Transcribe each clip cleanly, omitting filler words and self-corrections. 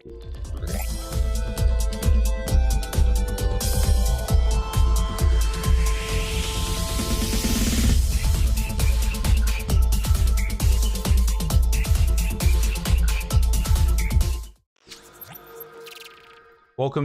Welcome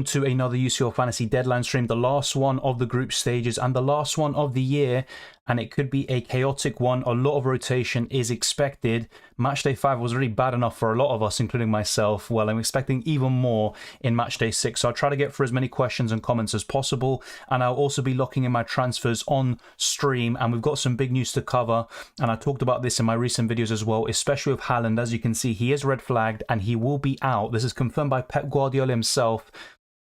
to another UCL Fantasy deadline stream, the last one of the group stages and the last one of the year, and it could be a chaotic one. A lot of rotation is expected. Matchday 5 was really bad enough for a lot of us, including myself. Well, I'm expecting even more in Matchday 6, so I'll try to get through as many questions and comments as possible, and I'll also be locking in my transfers on stream, and we've got some big news to cover, and I talked about this in my recent videos as well, especially with Haaland. As you can see, he is red flagged and he will be out. This is confirmed by Pep Guardiola himself.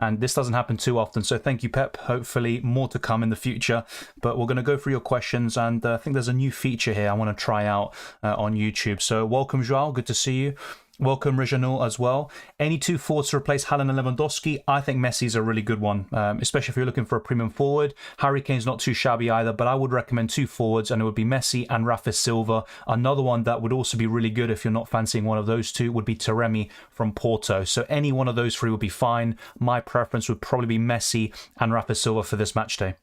And this doesn't happen too often, so thank you, Pep. Hopefully more to come in the future. But we're going to go through your questions, and I think there's a new feature here I want to try out on YouTube. So welcome, Joao. Good to see you. Welcome, Reginald, as well. Any two forwards to replace Haaland and Lewandowski? I think Messi's a really good one, especially if you're looking for a premium forward. Harry Kane's not too shabby either, but I would recommend two forwards, and it would be Messi and Rafa Silva. Another one that would also be really good if you're not fancying one of those two would be Taremi from Porto. So any one of those three would be fine. My preference would probably be Messi and Rafa Silva for this match day.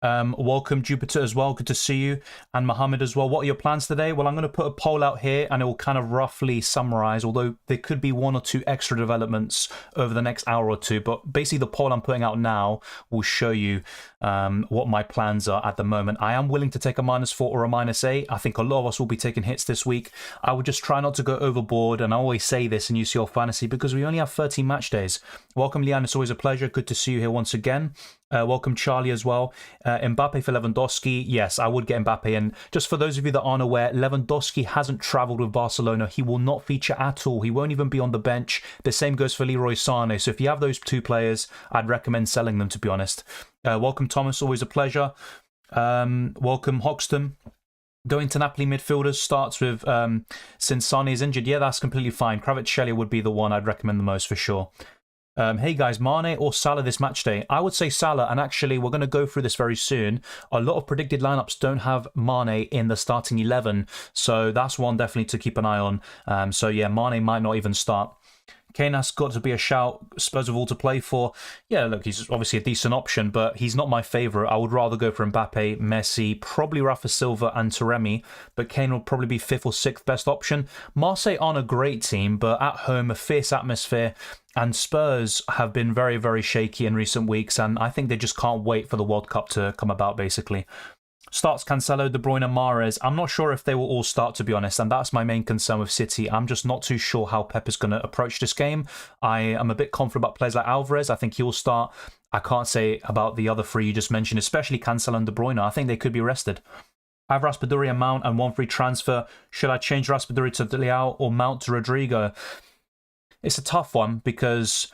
Welcome, Jupiter, as well. Good to see you. And Mohammed as well. What are your plans today? Well, I'm going to put a poll out here and it will kind of roughly summarize, although there could be one or two extra developments over the next hour or two. But basically, the poll I'm putting out now will show you what my plans are at the moment. I am willing to take a -4 or a -8. I think a lot of us will be taking hits this week. I would just try not to go overboard. And I always say this in UCL Fantasy because we only have 13 match days. Welcome, Leanne. It's always a pleasure. Good to see you here once again. Welcome, Charlie, as well. Mbappe for Lewandowski. Yes, I would get Mbappe. And just for those of you that aren't aware, Lewandowski hasn't travelled with Barcelona. He will not feature at all. He won't even be on the bench. The same goes for Leroy Sané. So if you have those two players, I'd recommend selling them, to be honest. Welcome, Thomas. Always a pleasure. Welcome, Hoxton. Going to Napoli midfielders starts with, since Sané is injured, yeah, that's completely fine. Kvaratskhelia would be the one I'd recommend the most for sure. Hey guys, Mane or Salah this match day? I would say Salah, and actually we're going to go through this very soon. A lot of predicted lineups don't have Mane in the starting 11, so that's one definitely to keep an eye on. So yeah, Mane might not even start. Kane has got to be a shout. Spurs have all to play for. Yeah, look, he's obviously a decent option, but he's not my favourite. I would rather go for Mbappe, Messi, probably Rafa Silva and Taremi, but Kane will probably be 5th or 6th best option. Marseille aren't a great team, but at home, a fierce atmosphere, and Spurs have been very, very shaky in recent weeks, and I think they just can't wait for the World Cup to come about, basically. Starts Cancelo, De Bruyne, Mahrez. I'm not sure if they will all start, to be honest, and that's my main concern with City. I'm just not too sure how Pep is going to approach this game. I am a bit confident about players like Alvarez. I think he'll start. I can't say about the other three you just mentioned, especially Cancelo and De Bruyne. I think they could be rested. I have Raspadori and Mount and one free transfer. Should I change Raspadori to Leao or Mount to Rodrigo? It's a tough one because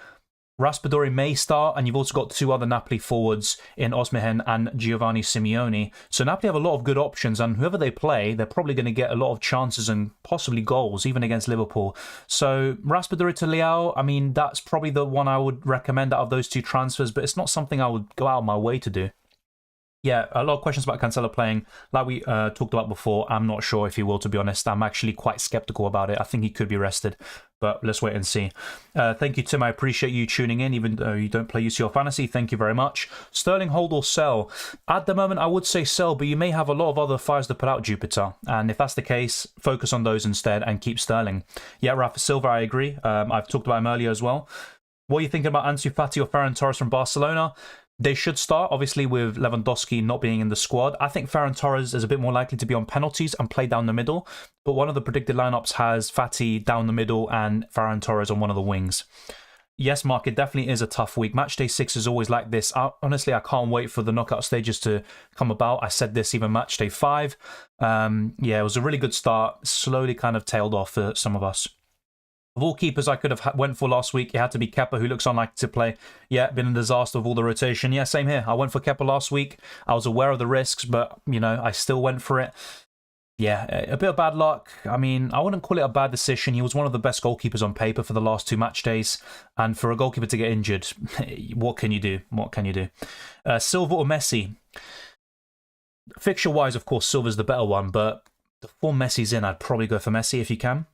Raspadori may start, and you've also got two other Napoli forwards in Osimhen and Giovanni Simeone. So Napoli have a lot of good options, and whoever they play, they're probably going to get a lot of chances and possibly goals, even against Liverpool. So Raspadori to Leao, I mean, that's probably the one I would recommend out of those two transfers, but it's not something I would go out of my way to do. Yeah, a lot of questions about Cancelo playing. Like we talked about before, I'm not sure if he will, to be honest. I'm actually quite sceptical about it. I think he could be rested, but let's wait and see. Thank you, Tim. I appreciate you tuning in, even though you don't play UCL Fantasy. Thank you very much. Sterling, hold or sell? At the moment, I would say sell, but you may have a lot of other fires to put out, Jupiter. And if that's the case, focus on those instead and keep Sterling. Yeah, Rafa Silva, I agree. I've talked about him earlier as well. What are you thinking about Ansu Fati or Ferran Torres from Barcelona? They should start, obviously, with Lewandowski not being in the squad. I think Ferran Torres is a bit more likely to be on penalties and play down the middle. But one of the predicted lineups has Fati down the middle and Ferran Torres on one of the wings. Yes, Mark, it definitely is a tough week. Matchday 6 is always like this. Honestly, I can't wait for the knockout stages to come about. I said this even Matchday 5. Yeah, it was a really good start. Slowly kind of tailed off for some of us. Of all keepers I could have went for last week, it had to be Kepa, who looks unlikely to play. Yeah, been a disaster of all the rotation. Yeah, same here. I went for Kepa last week. I was aware of the risks, but, you know, I still went for it. Yeah, a bit of bad luck. I mean, I wouldn't call it a bad decision. He was one of the best goalkeepers on paper for the last 2 match days. And for a goalkeeper to get injured, what can you do? What can you do? Silva or Messi? Fixture-wise, of course, Silva's the better one, but the form Messi's in, I'd probably go for Messi if you can.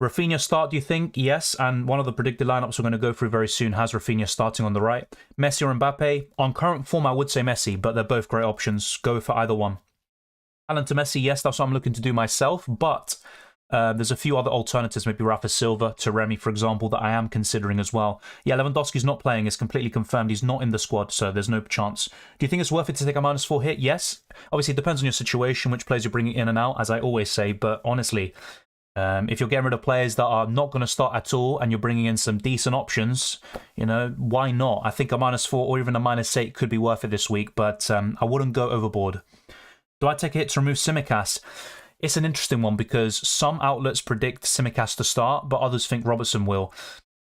Rafinha start, do you think? Yes, and one of the predicted lineups we're going to go through very soon has Rafinha starting on the right. Messi or Mbappe? On current form, I would say Messi, but they're both great options. Go for either one. Haaland to Messi, yes, that's what I'm looking to do myself, but there's a few other alternatives, maybe Rafa Silva to Remy, for example, that I am considering as well. Yeah, Lewandowski's not playing. It's completely confirmed. He's not in the squad, so there's no chance. Do you think it's worth it to take a -4 hit? Yes. Obviously, it depends on your situation, which players you're bringing in and out, as I always say, but honestly, if you're getting rid of players that are not going to start at all and you're bringing in some decent options, you know, why not? I think a -4 or even a -8 could be worth it this week, but I wouldn't go overboard. Do I take a hit to remove Tsimikas? It's an interesting one because some outlets predict Tsimikas to start, but others think Robertson will.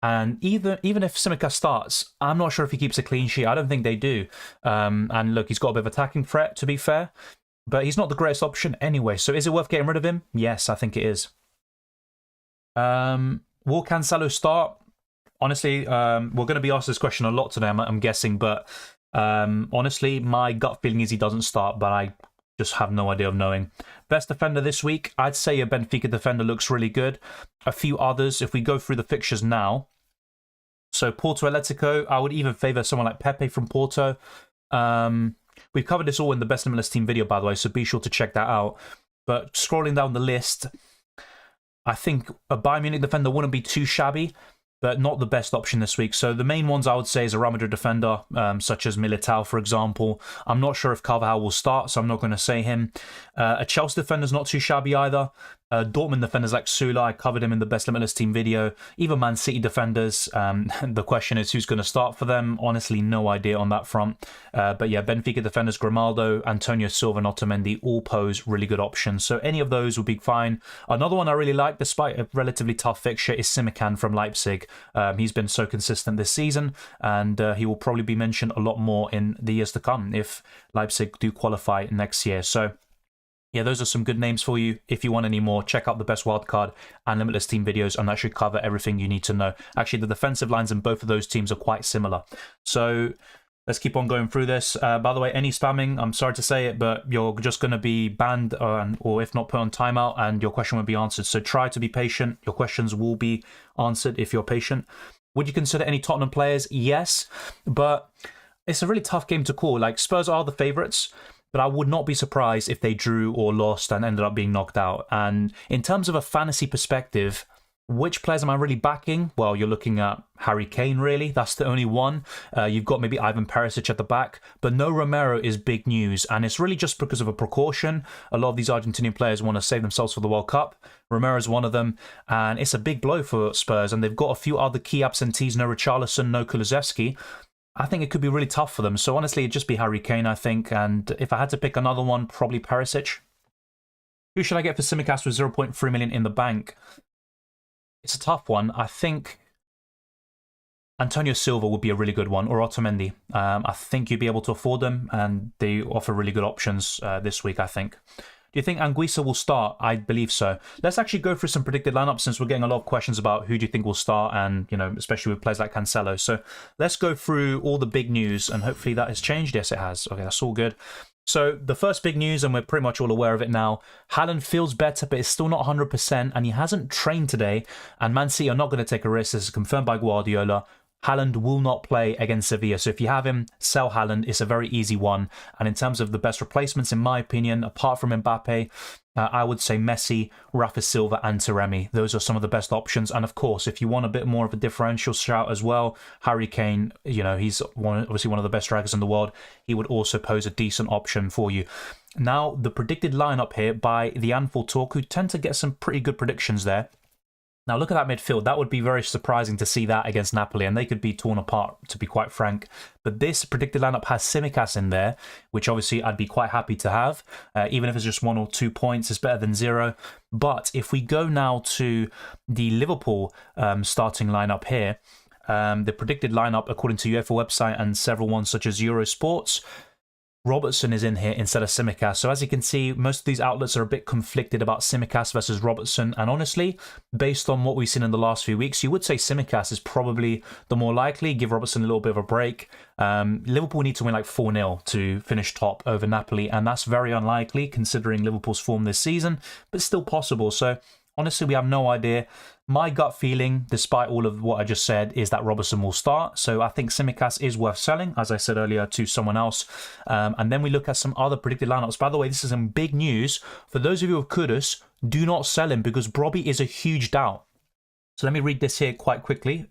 And even if Tsimikas starts, I'm not sure if he keeps a clean sheet. I don't think they do. And look, he's got a bit of attacking threat, to be fair, but he's not the greatest option anyway. So is it worth getting rid of him? Yes, I think it is. Will Cancelo start? Honestly, we're going to be asked this question a lot today, I'm guessing, but honestly, my gut feeling is he doesn't start, but I just have no idea of knowing. Best defender this week, I'd say a Benfica defender looks really good. A few others, if we go through the fixtures now. So Porto Atletico, I would even favour someone like Pepe from Porto. We've covered this all in the Best MLS team video, by the way, so be sure to check that out. But scrolling down the list, I think a Bayern Munich defender wouldn't be too shabby, but not the best option this week. So the main ones I would say is a Real Madrid defender, such as Militao, for example. I'm not sure if Carvajal will start, so I'm not going to say him. A Chelsea defender's not too shabby either. Dortmund defenders like Sula, I covered him in the Best Limitless team video. Even Man City defenders, the question is who's going to start for them. Honestly, no idea on that front. But yeah, Benfica defenders, Grimaldo, Antonio Silva, and Otamendi all pose really good options. So any of those would be fine. Another one I really like, despite a relatively tough fixture, is Simikan from Leipzig. He's been so consistent this season, and he will probably be mentioned a lot more in the years to come if Leipzig do qualify next year. So yeah, those are some good names for you. If you want any more, check out the Best Wildcard and Limitless Team videos, and that should cover everything you need to know. Actually, the defensive lines in both of those teams are quite similar. So let's keep on going through this. By the way, any spamming, I'm sorry to say it, but you're just going to be banned or if not put on timeout, and your question will be answered. So try to be patient. Your questions will be answered if you're patient. Would you consider any Tottenham players? Yes, but it's a really tough game to call. Like, Spurs are the favourites, but I would not be surprised if they drew or lost and ended up being knocked out. And in terms of a fantasy perspective, which players am I really backing? Well, you're looking at Harry Kane, really. That's the only one. You've got maybe Ivan Perisic at the back, but no Romero is big news. And it's really just because of a precaution. A lot of these Argentinian players want to save themselves for the World Cup. Romero's one of them. And it's a big blow for Spurs. And they've got a few other key absentees. No Richarlison, no Kulusevski. I think it could be really tough for them. So honestly, it'd just be Harry Kane, I think. And if I had to pick another one, probably Perisic. Who should I get for Tsimikas with 0.3 million in the bank? It's a tough one. I think Antonio Silva would be a really good one, or Otamendi. I think you'd be able to afford them, and they offer really good options this week, I think. Do you think Anguissa will start? I believe so. Let's actually go through some predicted lineups, since we're getting a lot of questions about who do you think will start, and, you know, especially with players like Cancelo. So let's go through all the big news, and hopefully that has changed. Yes, it has. Okay, that's all good. So the first big news, and we're pretty much all aware of it now, Haaland feels better, but is still not 100%, and he hasn't trained today, and Man City are not going to take a risk. This is confirmed by Guardiola. Haaland will not play against Sevilla. So if you have him, sell Haaland. It's a very easy one. And in terms of the best replacements, in my opinion, apart from Mbappe, I would say Messi, Rafa Silva, and Taremi. Those are some of the best options. And of course, if you want a bit more of a differential shout as well, Harry Kane, you know, he's obviously one of the best strikers in the world. He would also pose a decent option for you. Now, the predicted lineup here by the Anfield Talk, who tend to get some pretty good predictions there. Now, look at that midfield. That would be very surprising to see that against Napoli, and they could be torn apart, to be quite frank. But this predicted lineup has Tsimikas in there, which obviously I'd be quite happy to have. Even if it's just 1 or 2 points, it's better than 0. But if we go now to the Liverpool starting lineup here, the predicted lineup, according to UEFA website and several ones such as Eurosports, Robertson is in here instead of Tsimikas. So as you can see, most of these outlets are a bit conflicted about Tsimikas versus Robertson. And honestly, based on what we've seen in the last few weeks, you would say Tsimikas is probably the more likely. Give Robertson a little bit of a break. Liverpool need to win like 4-0 to finish top over Napoli. And that's very unlikely considering Liverpool's form this season, but still possible. So honestly, we have no idea. My gut feeling, despite all of what I just said, is that Robertson will start. So I think Tsimikas is worth selling, as I said earlier, to someone else. And then we look at some other predicted lineups. By the way, this is some big news. For those of you with Kudus, do not sell him because Brobby is a huge doubt. So let me read this here quite quickly.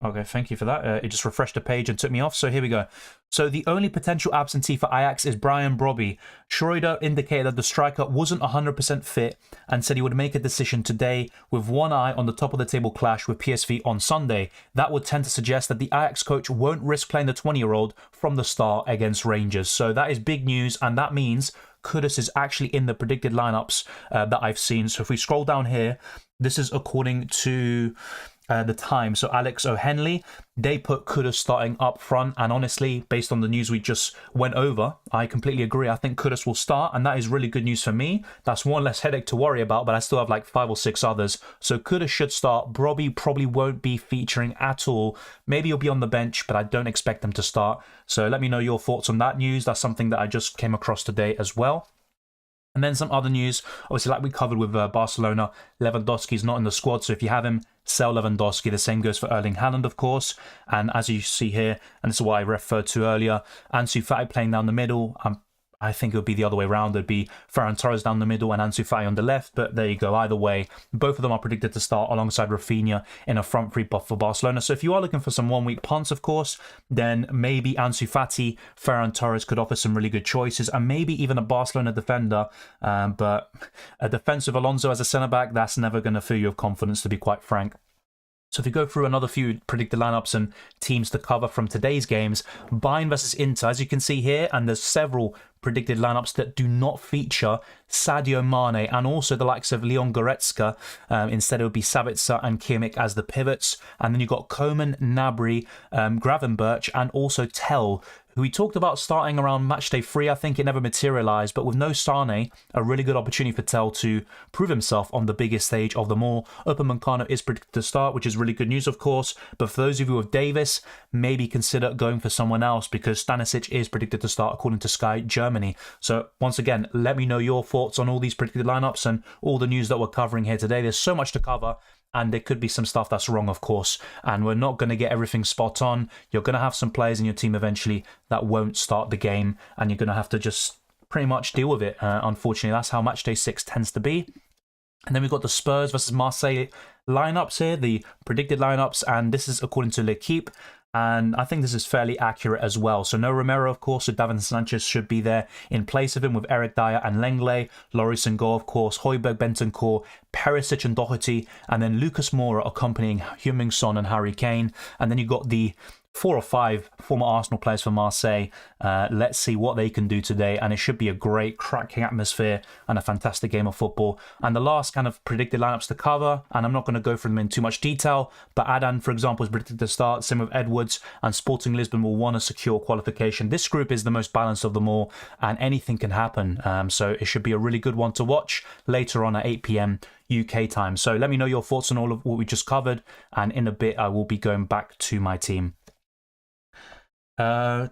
Okay, thank you for that. It just refreshed the page and took me off. So here we go. So the only potential absentee for Ajax is Brian Brobby. Schroeder indicated that the striker wasn't 100% fit and said he would make a decision today with one eye on the top of the table clash with PSV on Sunday. That would tend to suggest that the Ajax coach won't risk playing the 20-year-old from the start against Rangers. So that is big news, and that means Kudus is actually in the predicted lineups that I've seen. So if we scroll down here, this is according to the time. So Alex O'Henley, they put Kudus starting up front, and honestly, based on the news we just went over, I completely agree. I think Kudus will start, and that is really good news for me. That's one less headache to worry about, but I still have like 5 or 6 others. So Kudus should start. Brobby probably won't be featuring at all. Maybe he'll be on the bench, but I don't expect him to start. So let me know your thoughts on that news. That's something that I just came across today as well. And then some other news, obviously like we covered with Barcelona, Lewandowski's not in the squad, so if you have him, sell Lewandowski. The same goes for Erling Haaland, of course. And as you see here, and this is what I referred to earlier, Ansu Fati playing down the middle. I think it would be the other way around. It'd be Ferran Torres down the middle and Ansu Fati on the left. But there you go. Either way, both of them are predicted to start alongside Rafinha in a front three for Barcelona. So if you are looking for some one-week punts, of course, then maybe Ansu Fati, Ferran Torres could offer some really good choices, and maybe even a Barcelona defender. But a defensive Alonso as a centre-back, that's never going to fill you with confidence, to be quite frank. So if you go through another few predicted lineups and teams to cover from today's games, Bayern versus Inter, as you can see here, and there's several predicted lineups that do not feature Sadio Mane, and also the likes of Leon Goretzka. Instead, it would be Savitzer and Kimmich as the pivots. And then you've got Coman, Gnabry, Gravenberch, and also Tell, who we talked about starting around matchday 3. I think it never materialised, but with no Sane, a really good opportunity for Tell to prove himself on the biggest stage of them all. Upamecano is predicted to start, which is really good news, of course. But for those of you with Davis, maybe consider going for someone else, because Stanisic is predicted to start according to Sky Germany. So once again, let me know your thoughts on all these predicted lineups and all the news that we're covering here today. There's so much to cover, and there could be some stuff that's wrong, of course, and we're not going to get everything spot on. You're going to have some players in your team eventually that won't start the game, and you're going to have to just pretty much deal with it. Unfortunately, that's how matchday 6 tends to be. And then we've got the Spurs versus Marseille lineups here, the predicted lineups, and this is according to L'Equipe. And I think this is fairly accurate as well. So no Romero, of course, so Davinson Sanchez should be there in place of him with Eric Dyer and Lenglet. Lloris and Go, of course, Højbjerg, Bentancur, Perisic and Doherty, and then Lucas Moura accompanying Heung-min Son and Harry Kane. And then you've got the 4 or 5 former Arsenal players for Marseille. Let's see what they can do today, and it should be a great, cracking atmosphere and a fantastic game of football. And the last kind of predicted lineups to cover, and I'm not going to go through them in too much detail, but Adan, for example, is predicted to start, same with Edwards, and Sporting Lisbon will want to secure qualification. This group is the most balanced of them all, and anything can happen. So it should be a really good one to watch later on at 8 p.m. UK time. So let me know your thoughts on all of what we just covered, and in a bit I will be going back to my team. Do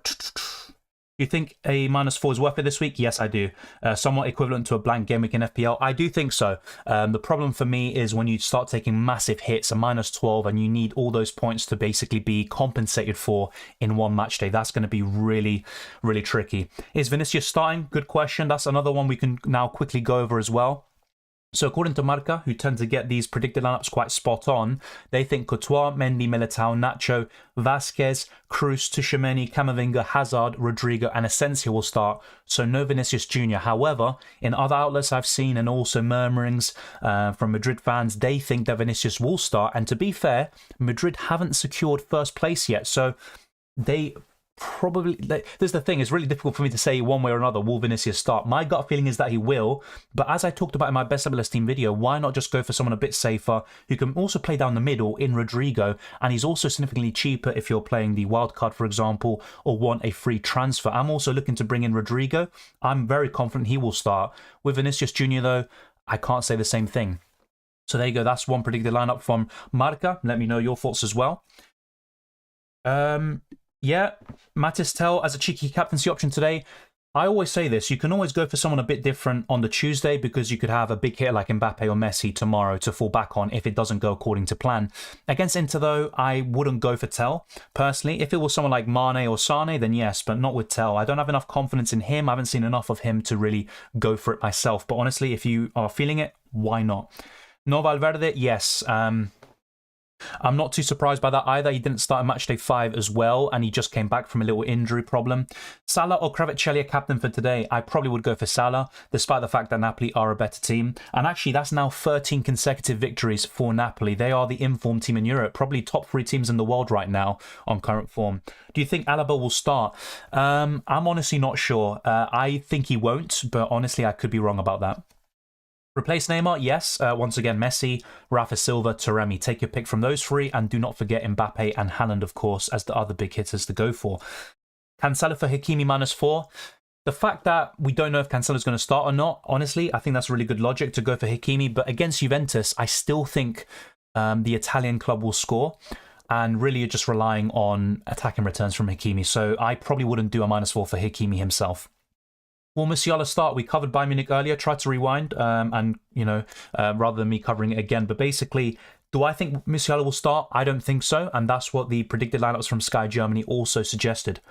you think a -4 is worth it this week? Yes, I do. Somewhat equivalent to a blank game week in FPL. I do think so. The problem for me is when you start taking massive hits, a -12, and you need all those points to basically be compensated for in one match day. That's going to be really, really tricky. Is Vinicius starting? Good question. That's another one we can now quickly go over as well. So according to Marca, who tend to get these predicted lineups quite spot on, they think Courtois, Mendy, Militao, Nacho, Vasquez, Cruz, Tchouaméni, Camavinga, Hazard, Rodrigo and Asensio will start, so no Vinicius Jr. However, in other outlets I've seen, and also murmurings from Madrid fans, they think that Vinicius will start, and to be fair, Madrid haven't secured first place yet, so they probably, this is the thing, it's really difficult for me to say one way or another, will Vinicius start? My gut feeling is that he will, but as I talked about in my best MLS team video, why not just go for someone a bit safer who can also play down the middle in Rodrigo, and he's also significantly cheaper if you're playing the wildcard, for example, or want a free transfer. I'm also looking to bring in Rodrigo. I'm very confident he will start. With Vinicius Jr. though, I can't say the same thing. So there you go, that's one predicted lineup from Marca. Let me know your thoughts as well. Yeah, Matis Tell as a cheeky captaincy option today. I always say this, you can always go for someone a bit different on the Tuesday because you could have a big hit like Mbappe or Messi tomorrow to fall back on if it doesn't go according to plan. Against Inter, though, I wouldn't go for Tel, personally. If it was someone like Mane or Sane, then yes, but not with Tel. I don't have enough confidence in him. I haven't seen enough of him to really go for it myself. But honestly, if you are feeling it, why not? No Valverde, yes. I'm not too surprised by that either. He didn't start in Matchday 5 as well, and he just came back from a little injury problem. Salah or Kvaratskhelia captain for today? I probably would go for Salah, despite the fact that Napoli are a better team. And actually, that's now 13 consecutive victories for Napoli. They are the informed team in Europe, probably top 3 teams in the world right now on current form. Do you think Alaba will start? I'm honestly not sure. I think he won't, but honestly, I could be wrong about that. Replace Neymar? Yes. Once again, Messi, Rafa Silva, Taremi. Take your pick from those 3, and do not forget Mbappe and Haaland, of course, as the other big hitters to go for. Cancelo for Hakimi -4. The fact that we don't know if Cancelo is going to start or not, honestly, I think that's really good logic to go for Hakimi. But against Juventus, I still think the Italian club will score. And really, you're just relying on attacking returns from Hakimi. So I probably wouldn't do a -4 for Hakimi himself. Will Musiala start? We covered Bayern Munich earlier. Tried to rewind and, rather than me covering it again. But basically, do I think Musiala will start? I don't think so. And that's what the predicted lineups from Sky Germany also suggested.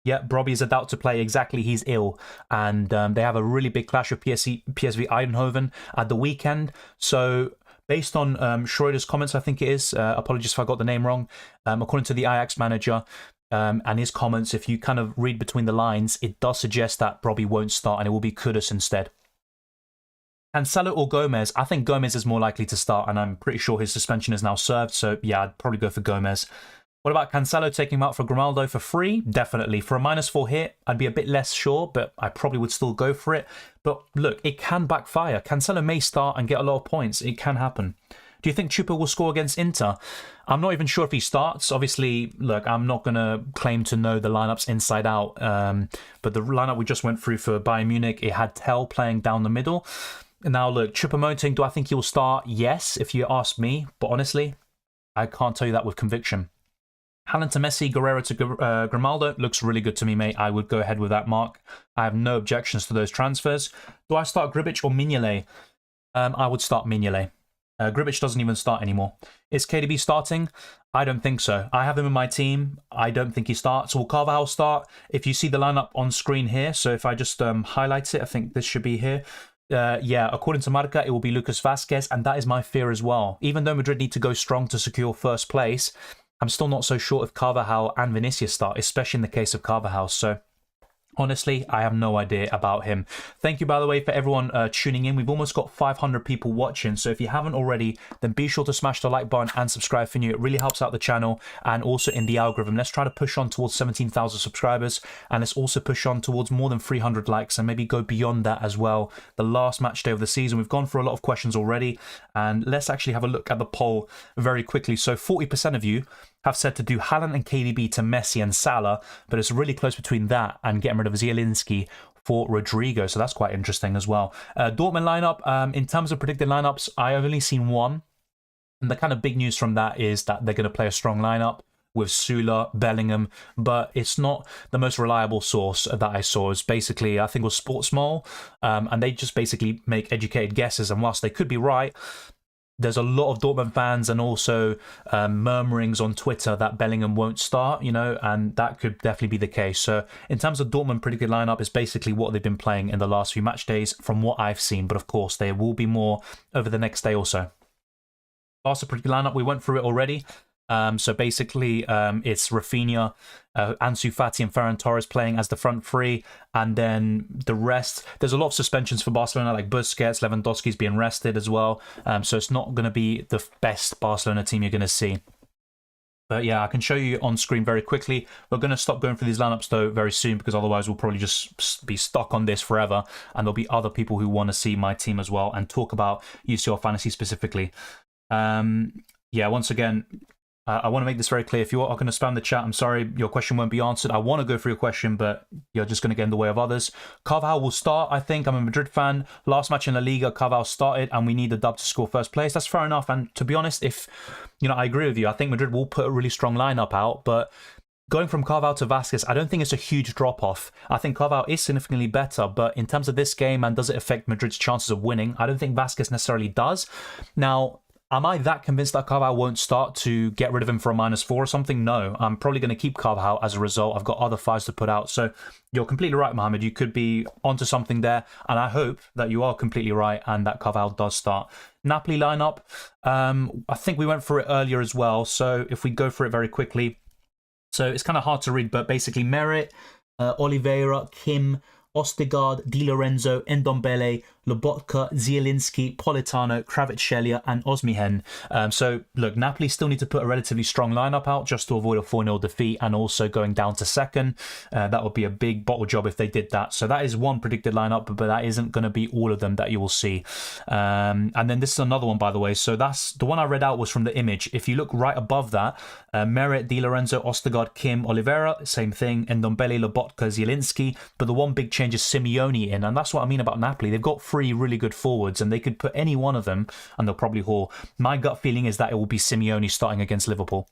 Yeah, Brobbey is a doubt to play. Exactly, he's ill. And they have a really big clash with PSV Eindhoven at the weekend. So based on Schroeder's comments, I think it is, apologies if I got the name wrong, according to the Ajax manager, and his comments, if you kind of read between the lines, it does suggest that Brobbey won't start and it will be Kudus instead. Cancelo or Gomez? I think Gomez is more likely to start, and I'm pretty sure his suspension is now served, so yeah, I'd probably go for Gomez. What about Cancelo taking him out for Grimaldo for free? Definitely. For a -4 hit, I'd be a bit less sure, but I probably would still go for it. But look, it can backfire. Cancelo may start and get a lot of points. It can happen. Do you think Chupa will score against Inter? I'm not even sure if he starts. Obviously, look, I'm not going to claim to know the lineups inside out. But the lineup we just went through for Bayern Munich, it had Tel playing down the middle. Now, look, Choupo-Moting, do I think he will start? Yes, if you ask me. But honestly, I can't tell you that with conviction. Haaland to Messi, Guerrero to Grimaldo. Looks really good to me, mate. I would go ahead with that mark. I have no objections to those transfers. Do I start Gribic or Mignolet? I would start Mignolet. Gribic doesn't even start anymore. Is KDB starting? I don't think so. I have him in my team. I don't think he starts. Will Carvajal start? If you see the lineup on screen here, so if I just highlight it, I think this should be here. Yeah, according to Marca, it will be Lucas Vazquez, and that is my fear as well. Even though Madrid need to go strong to secure first place, I'm still not so sure if Carvajal and Vinicius start, especially in the case of Carvajal. So honestly, I have no idea about him. Thank you, by the way, for everyone tuning in. We've almost got 500 people watching. So if you haven't already, then be sure to smash the like button and subscribe for new. It really helps out the channel and also in the algorithm. Let's try to push on towards 17,000 subscribers. And let's also push on towards more than 300 likes and maybe go beyond that as well. The last match day of the season. We've gone for a lot of questions already. And let's actually have a look at the poll very quickly. So 40% of you have said to do Haaland and KDB to Messi and Salah, but it's really close between that and getting rid of Zielinski for Rodrigo, so that's quite interesting as well. Dortmund lineup, in terms of predicted lineups, I've only seen one, and the kind of big news from that is that they're going to play a strong lineup with Süle, Bellingham, but it's not the most reliable source that I saw. It's basically, I think it was Sportsmole, and they just basically make educated guesses, and whilst they could be right, there's a lot of Dortmund fans and also murmurings on Twitter that Bellingham won't start, and that could definitely be the case. So in terms of Dortmund predicted lineup, is basically what they've been playing in the last few match days from what I've seen. But of course, there will be more over the next day or so. Barca predicted lineup, we went through it already. So basically, it's Rafinha, Ansu Fati and Ferran Torres playing as the front three. And then the rest, there's a lot of suspensions for Barcelona, like Busquets, Lewandowski's being rested as well. So it's not going to be the best Barcelona team you're going to see. But yeah, I can show you on screen very quickly. We're going to stop going through these lineups though very soon, because otherwise we'll probably just be stuck on this forever. And there'll be other people who want to see my team as well and talk about UCL Fantasy specifically. Yeah, once again, I want to make this very clear. If you are going to spam the chat, I'm sorry, your question won't be answered. I want to go through your question, but you're just going to get in the way of others. Carvajal will start, I think. I'm a Madrid fan. Last match in La Liga, Carvajal started, and we need a dub to score first place. That's fair enough. And to be honest, I agree with you. I think Madrid will put a really strong lineup out, but going from Carvalho to Vasquez, I don't think it's a huge drop-off. I think Carvalho is significantly better, but in terms of this game and does it affect Madrid's chances of winning, I don't think Vasquez necessarily does. Now, am I that convinced that Carvalho won't start to get rid of him for a -4 or something? No, I'm probably going to keep Carvalho as a result. I've got other fives to put out. So you're completely right, Mohamed. You could be onto something there, and I hope that you are completely right and that Carvalho does start. Napoli lineup, I think we went through it earlier as well. So if we go through it very quickly. So it's kind of hard to read, but basically Merit, Oliveira, Kim, Ostigard, Di Lorenzo, Ndombele, Lobotka, Zielinski, Politano, Kvaratskhelia, and Osmihen. So, look, Napoli still need to put a relatively strong lineup out just to avoid a 4-0 defeat and also going down to second. That would be a big bottle job if they did that. So that is one predicted lineup, but that isn't going to be all of them that you will see. And then this is another one, by the way. So that's the one I read out was from the image. If you look right above that, Merit, Di Lorenzo, Ostigard, Kim, Oliveira, same thing, Ndombele, Lobotka, Zielinski. But the one big change is Simeone in, and that's what I mean about Napoli. They've got 3 really good forwards, and they could put any one of them, and they'll probably haul. My gut feeling is that it will be Simeone starting against Liverpool.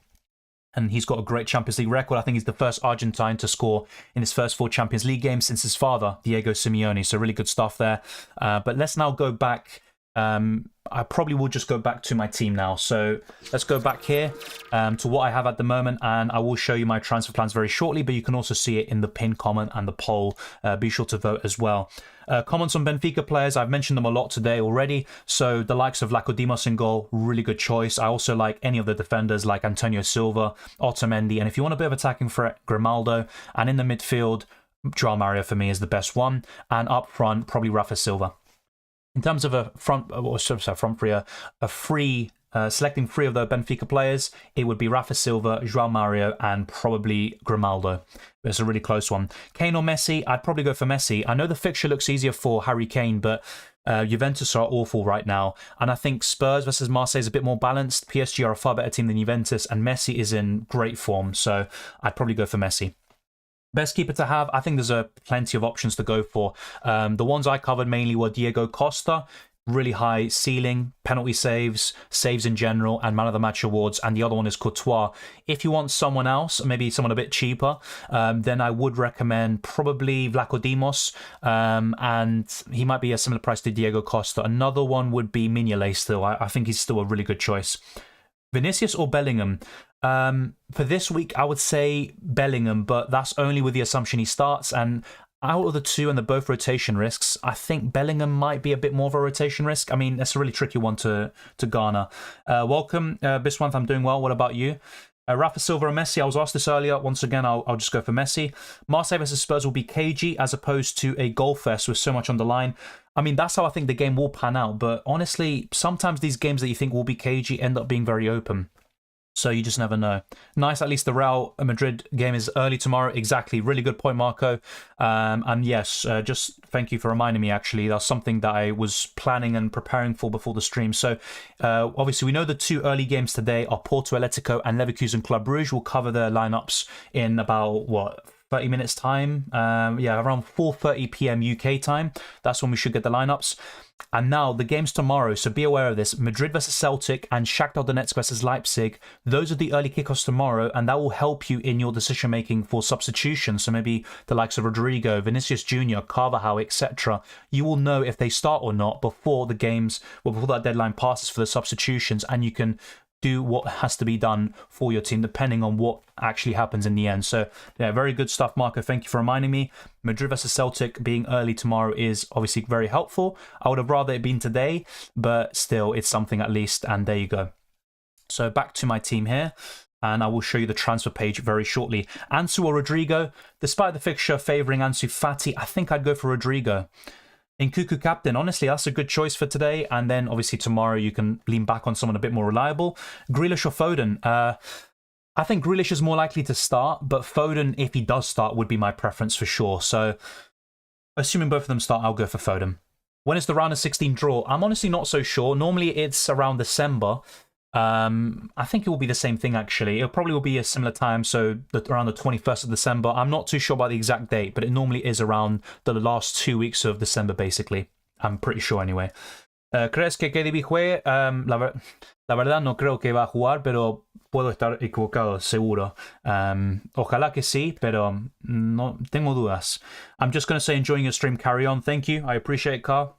And he's got a great Champions League record. I think he's the first Argentine to score in his first 4 Champions League games since his father, Diego Simeone. So really good stuff there. But let's now go back. I probably will just go back to my team now. So let's go back here to what I have at the moment, and I will show you my transfer plans very shortly, but you can also see it in the pinned comment and the poll. Be sure to vote as well. Comments on Benfica players, I've mentioned them a lot today already. So the likes of Lacodimos in goal, really good choice. I also like any of the defenders like Antonio Silva, Otamendi, and if you want a bit of attacking threat, Grimaldo. And in the midfield, Joao Mario for me is the best one. And up front, probably Rafa Silva. In terms of a selecting 3 of the Benfica players, it would be Rafa Silva, Joao Mario, and probably Grimaldo. It's a really close one. Kane or Messi? I'd probably go for Messi. I know the fixture looks easier for Harry Kane, but Juventus are awful right now. And I think Spurs versus Marseille is a bit more balanced. PSG are a far better team than Juventus, and Messi is in great form. So I'd probably go for Messi. Best keeper to have, I think there's plenty of options to go for. The ones I covered mainly were Diego Costa, really high ceiling, penalty saves, saves in general, and man of the match awards. And the other one is Courtois. If you want someone else, maybe someone a bit cheaper, then I would recommend probably Vlachodimos, and he might be a similar price to Diego Costa. Another one would be Mignolet still. I think he's still a really good choice. Vinicius or Bellingham? For this week, I would say Bellingham, but that's only with the assumption he starts. And out of the 2 and they're both rotation risks, I think Bellingham might be a bit more of a rotation risk. I mean, that's a really tricky one to garner. Welcome, Biswanth. I'm doing well. What about you? Rafa Silva or Messi? I was asked this earlier. Once again, I'll just go for Messi. Marseille versus Spurs will be cagey as opposed to a goal fest with so much on the line. I mean, that's how I think the game will pan out. But honestly, sometimes these games that you think will be cagey end up being very open. So you just never know. Nice, at least the Real Madrid game is early tomorrow. Exactly. Really good point, Marco. And yes, just thank you for reminding me, actually. That's something that I was planning and preparing for before the stream. So obviously, we know the 2 early games today are Porto Atletico and Leverkusen Club Brugge. We'll cover their lineups in about, 30 minutes time. Around 4:30 p.m. UK time. That's when we should get the lineups. And now the games tomorrow, so be aware of this. Madrid versus Celtic and Shakhtar Donetsk versus Leipzig. Those are the early kickoffs tomorrow, and that will help you in your decision making for substitution. So maybe the likes of Rodrigo, Vinicius Jr., Carvajal, etc. You will know if they start or not before the games, before that deadline passes for the substitutions, and you can do what has to be done for your team depending on what actually happens in the end. So yeah, very good stuff, Marco. Thank you for reminding me. Madrid versus Celtic being early tomorrow is obviously very helpful. I would have rather it been today, but still it's something at least, and there you go. So back to my team here, and I will show you the transfer page very shortly. Ansu or Rodrigo? Despite the fixture favouring Ansu Fati, I think I'd go for Rodrigo. In Cuckoo Captain, honestly, that's a good choice for today. And then, obviously, tomorrow you can lean back on someone a bit more reliable. Grealish or Foden? I think Grealish is more likely to start, but Foden, if he does start, would be my preference for sure. So, assuming both of them start, I'll go for Foden. When is the round of 16 draw? I'm honestly not so sure. Normally, it's around December. I think it will be the same thing, actually. It probably will be a similar time, so around the 21st of December. I'm not too sure about the exact date, but it normally is around the last 2 weeks of December, basically. I'm pretty sure, anyway. ¿Crees que KDB juegue? La verdad no creo que va a jugar, pero puedo estar equivocado, seguro. Ojalá que sí, pero no tengo dudas. I'm just going to say enjoying your stream. Carry on. Thank you. I appreciate it, Carl.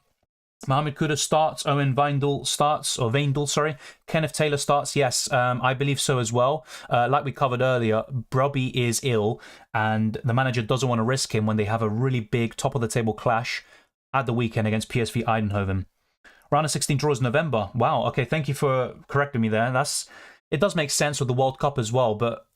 Mohamed Kudus starts. Owen Vindal starts, or Vaindal, sorry. Kenneth Taylor starts. Yes, I believe so as well. Like we covered earlier, Brobby is ill, and the manager doesn't want to risk him when they have a really big top of the table clash at the weekend against PSV Eindhoven. Round of 16 draws November. Wow. Okay, thank you for correcting me there. It does make sense with the World Cup as well, but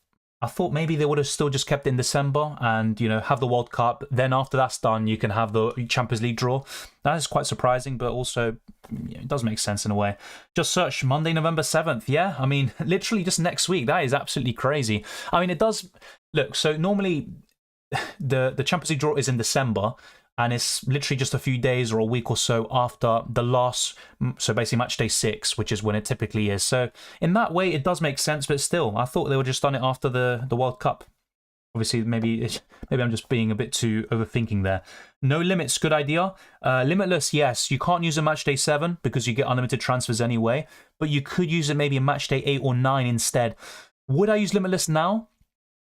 I thought maybe they would have still just kept it in December and, have the World Cup. Then after that's done, you can have the Champions League draw. That is quite surprising, but also it does make sense in a way. Just search Monday, November 7th. Yeah, I mean, literally just next week. That is absolutely crazy. I mean, it does... Look, so normally the Champions League draw is in December, and it's literally just a few days or a week or so after the last, so basically match day 6, which is when it typically is. So in that way, it does make sense, but still, I thought they would just done it after the World Cup. Obviously, maybe I'm just being a bit too overthinking there. No limits, good idea. Limitless, yes. You can't use a match day 7 because you get unlimited transfers anyway, but you could use it maybe a match day 8 or 9 instead. Would I use limitless now?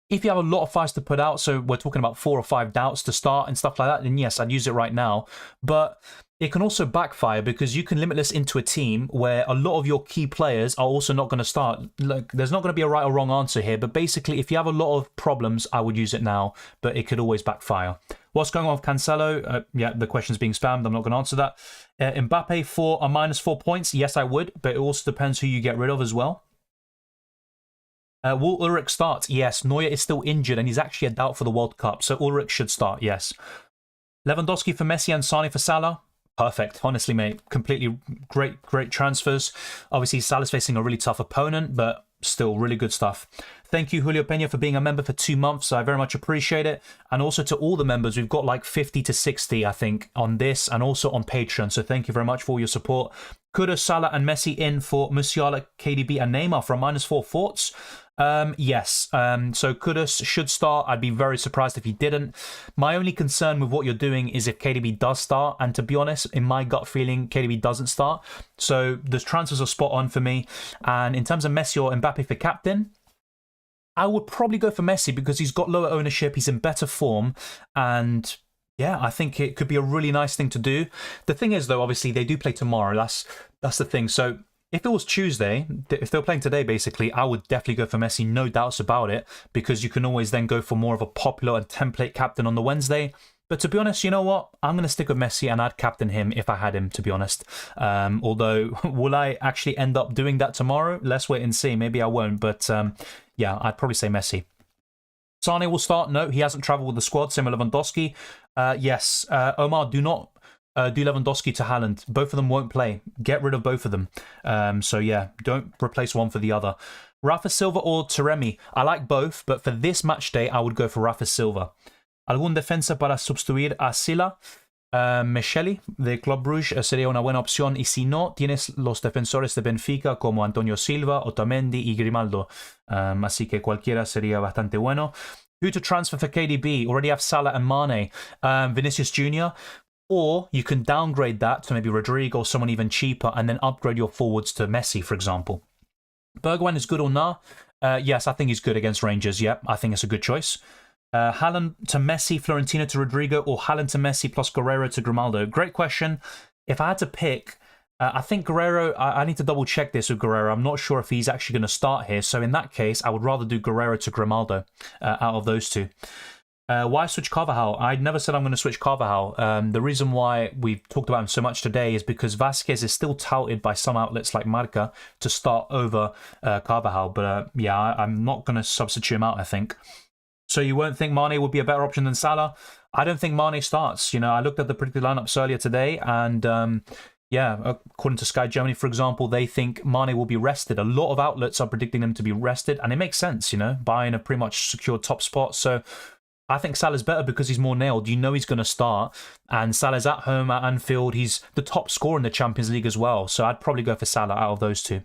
If you have a lot of fires to put out, so we're talking about 4 or 5 doubts to start and stuff like that, then yes, I'd use it right now. But it can also backfire because you can limitless into a team where a lot of your key players are also not going to start. Like, there's not going to be a right or wrong answer here, but basically, if you have a lot of problems, I would use it now, but it could always backfire. What's going on with Cancelo? Yeah, the question's being spammed. I'm not going to answer that. Mbappe for a -4 points? Yes, I would, but it also depends who you get rid of as well. Will Ulrich start? Yes. Neuer is still injured and he's actually a doubt for the World Cup, so Ulrich should start, yes. Lewandowski for Messi and Sane for Salah? Perfect. Honestly, mate, completely great transfers. Obviously, Salah's facing a really tough opponent, but still really good stuff. Thank you, Julio Pena, for being a member for 2 months. I very much appreciate it. And also to all the members, we've got like 50 to 60, I think, on this and also on Patreon. So thank you very much for all your support. Kudus, Salah and Messi in for Musiala, KDB and Neymar for a -4 thoughts. Yes, so Kudus should start. I'd be very surprised if he didn't. My only concern with what you're doing is if KDB does start, and to be honest, in my gut feeling, KDB doesn't start. So the transfers are spot on for me. And in terms of Messi or Mbappe for captain, I would probably go for Messi because he's got lower ownership, he's in better form, and yeah, I think it could be a really nice thing to do. The thing is, though, obviously, they do play tomorrow. That's the thing. So if it was Tuesday, if they were playing today, basically, I would definitely go for Messi, no doubts about it, because you can always then go for more of a popular and template captain on the Wednesday. But to be honest, you know what? I'm going to stick with Messi and I'd captain him if I had him, to be honest. Although, will I actually end up doing that tomorrow? Let's wait and see. Maybe I won't. But yeah, I'd probably say Messi. Sane will start. No, he hasn't travelled with the squad. Same with Lewandowski. Yes, Omar, do not do Lewandowski to Haaland. Both of them won't play. Get rid of both of them. So yeah, don't replace one for the other. Rafa Silva or Taremi? I like both, but for this match day, I would go for Rafa Silva. ¿Algún defensa para sustituir a Sila? Micheli de Club Brugge sería una buena opción, y si no, tienes los defensores de Benfica como Antonio Silva, Otamendi y Grimaldo. Así que cualquiera sería bastante bueno. Who to transfer for KDB? Already have Salah and Mane. Vinicius Jr., or you can downgrade that to maybe Rodrigo or someone even cheaper and then upgrade your forwards to Messi, for example. Bergwijn is good or nah? Yes, I think he's good against Rangers. Yep, I think it's a good choice. Haaland to Messi, Florentino to Rodrigo, or Haaland to Messi plus Guerrero to Grimaldo? Great question. If I had to pick, I think Guerrero, I need to double check this with Guerrero. I'm not sure if he's actually going to start here. So in that case, I would rather do Guerrero to Grimaldo out of those two. Why switch Carvajal? I never said I'm going to switch Carvajal. The reason why we've talked about him so much today is because Vasquez is still touted by some outlets like Marca to start over Carvajal. But yeah, I'm not going to substitute him out, I think. So you won't think Mane would be a better option than Salah? I don't think Mane starts. I looked at the predicted lineups earlier today, and yeah, according to Sky Germany, for example, they think Mane will be rested. A lot of outlets are predicting him to be rested, and it makes sense, buying a pretty much secure top spot. So I think Salah's better because he's more nailed. He's going to start, and Salah's at home at Anfield. He's the top scorer in the Champions League as well. So I'd probably go for Salah out of those two.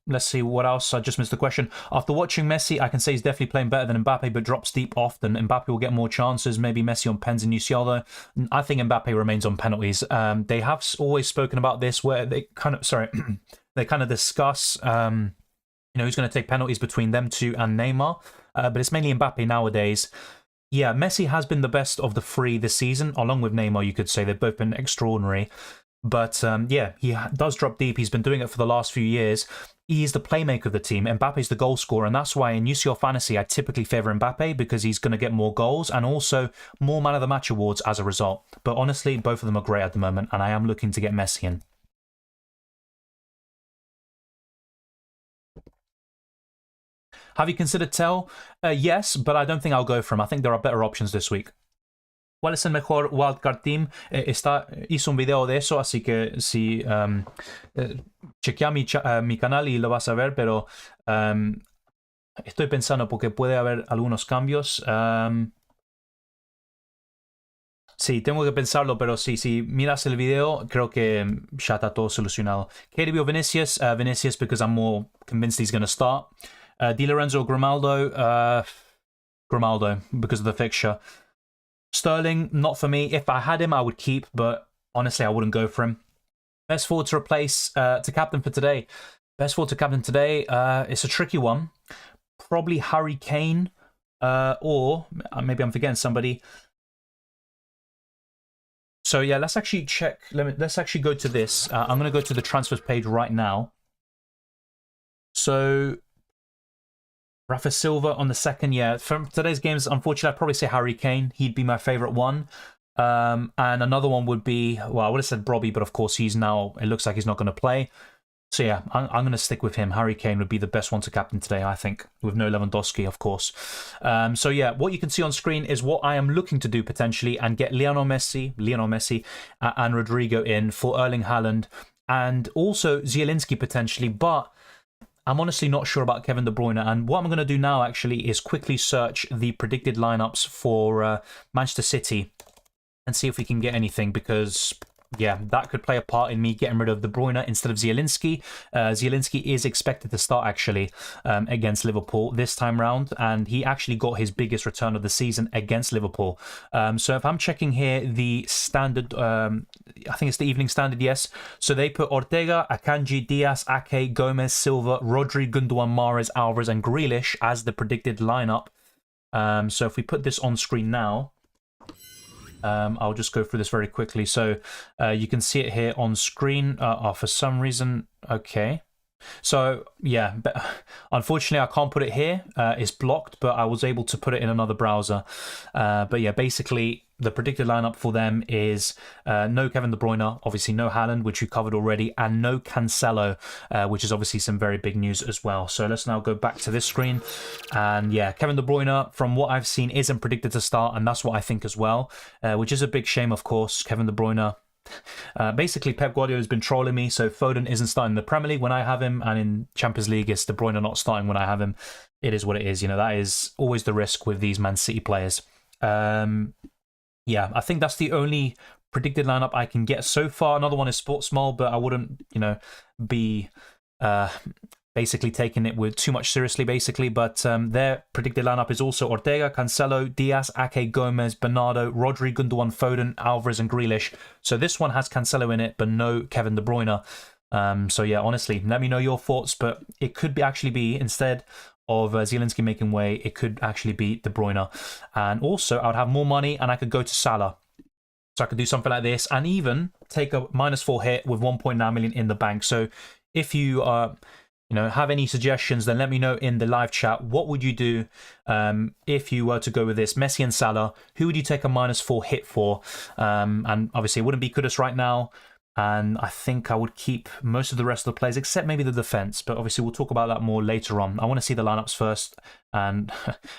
let's see what else. I just missed the question. After watching Messi, I can say he's definitely playing better than Mbappe, but drops deep often. Mbappe will get more chances. Maybe Messi on pens in UCL, though. I think Mbappe remains on penalties. They have always spoken about this where they kind of, they kind of discuss, who's going to take penalties between them two and Neymar. But it's mainly Mbappe nowadays. Yeah, Messi has been the best of the three this season, along with Neymar, you could say. They've both been extraordinary. But yeah, he does drop deep. He's been doing it for the last few years. He is the playmaker of the team. Mbappe's the goal scorer, and that's why in UCL Fantasy I typically favour Mbappe because he's going to get more goals and also more Man of the Match awards as a result. But honestly, both of them are great at the moment, and I am looking to get Messi in. Have you considered Tell? Yes, but I don't think I'll go for him. I think there are better options this week. ¿Cuál es el mejor wildcard team? Hizo un video de eso, así que si chequea mi canal y lo vas a ver, pero estoy pensando porque puede haber algunos cambios. Sí, tengo que pensarlo, pero sí, si miras el video, creo que ya está todo solucionado. KDB or Vinicius? Vinicius, because I'm more convinced he's going to start. Di Lorenzo or Grimaldo? Grimaldo, because of the fixture. Sterling, not for me. If I had him, I would keep, but honestly, I wouldn't go for him. Best forward to replace, to captain for today. Best forward to captain today, it's a tricky one. Probably Harry Kane, or maybe I'm forgetting somebody. So yeah, let's actually check. Let's actually go to this. I'm going to go to the transfers page right now. So Rafa Silva on the second, yeah. From today's games, unfortunately, I'd probably say Harry Kane. He'd be my favourite one. And another one would be, well, I would have said Brobby, but of course he's now, it looks like he's not going to play. So yeah, I'm going to stick with him. Harry Kane would be the best one to captain today, I think, with no Lewandowski, of course. So yeah, what you can see on screen is what I am looking to do potentially and get Lionel Messi, and Rodrigo in for Erling Haaland and also Zielinski potentially, but I'm honestly not sure about Kevin De Bruyne, and what I'm going to do now actually is quickly search the predicted lineups for Manchester City and see if we can get anything, because yeah, that could play a part in me getting rid of De Bruyne instead of Zielinski. Zielinski is expected to start actually against Liverpool this time round, and he actually got his biggest return of the season against Liverpool. So if I'm checking here the standard, I think it's the Evening Standard, yes. So they put Ortega, Akanji, Diaz, Ake, Gomez, Silva, Rodri, Gundogan, Mahrez, Alvarez, and Grealish as the predicted lineup. So if we put this on screen now, I'll just go through this very quickly. So you can see it here on screen. For some reason, okay. So yeah, but unfortunately I can't put it here. It's blocked, but I was able to put it in another browser. But yeah, basically the predicted lineup for them is no Kevin De Bruyne, obviously no Haaland, which we covered already, and no Cancelo, which is obviously some very big news as well. So let's now go back to this screen. And yeah, Kevin De Bruyne, from what I've seen, isn't predicted to start, and that's what I think as well, which is a big shame, of course. Kevin De Bruyne, basically Pep Guardiola has been trolling me, so Foden isn't starting in the Premier League when I have him, and in Champions League it's De Bruyne not starting when I have him. It is what it is, that is always the risk with these Man City players. Yeah, I think that's the only predicted lineup I can get so far. Another one is Sportsmall, but I wouldn't, be basically taking it with too much seriously, basically. But their predicted lineup is also Ortega, Cancelo, Diaz, Ake, Gomez, Bernardo, Rodri, Gundogan, Foden, Alvarez, and Grealish. So this one has Cancelo in it, but no Kevin De Bruyne. So yeah, honestly, let me know your thoughts. But it could actually be, instead of Zielinski making way, it could actually be De Bruyne. And also, I would have more money and I could go to Salah. So I could do something like this and even take a -4 hit with 1.9 million in the bank. So if you have any suggestions, then let me know in the live chat. What would you do if you were to go with this? Messi and Salah, who would you take a -4 hit for? And obviously it wouldn't be Kudus right now. And I think I would keep most of the rest of the players, except maybe the defense. But obviously, we'll talk about that more later on. I want to see the lineups first. And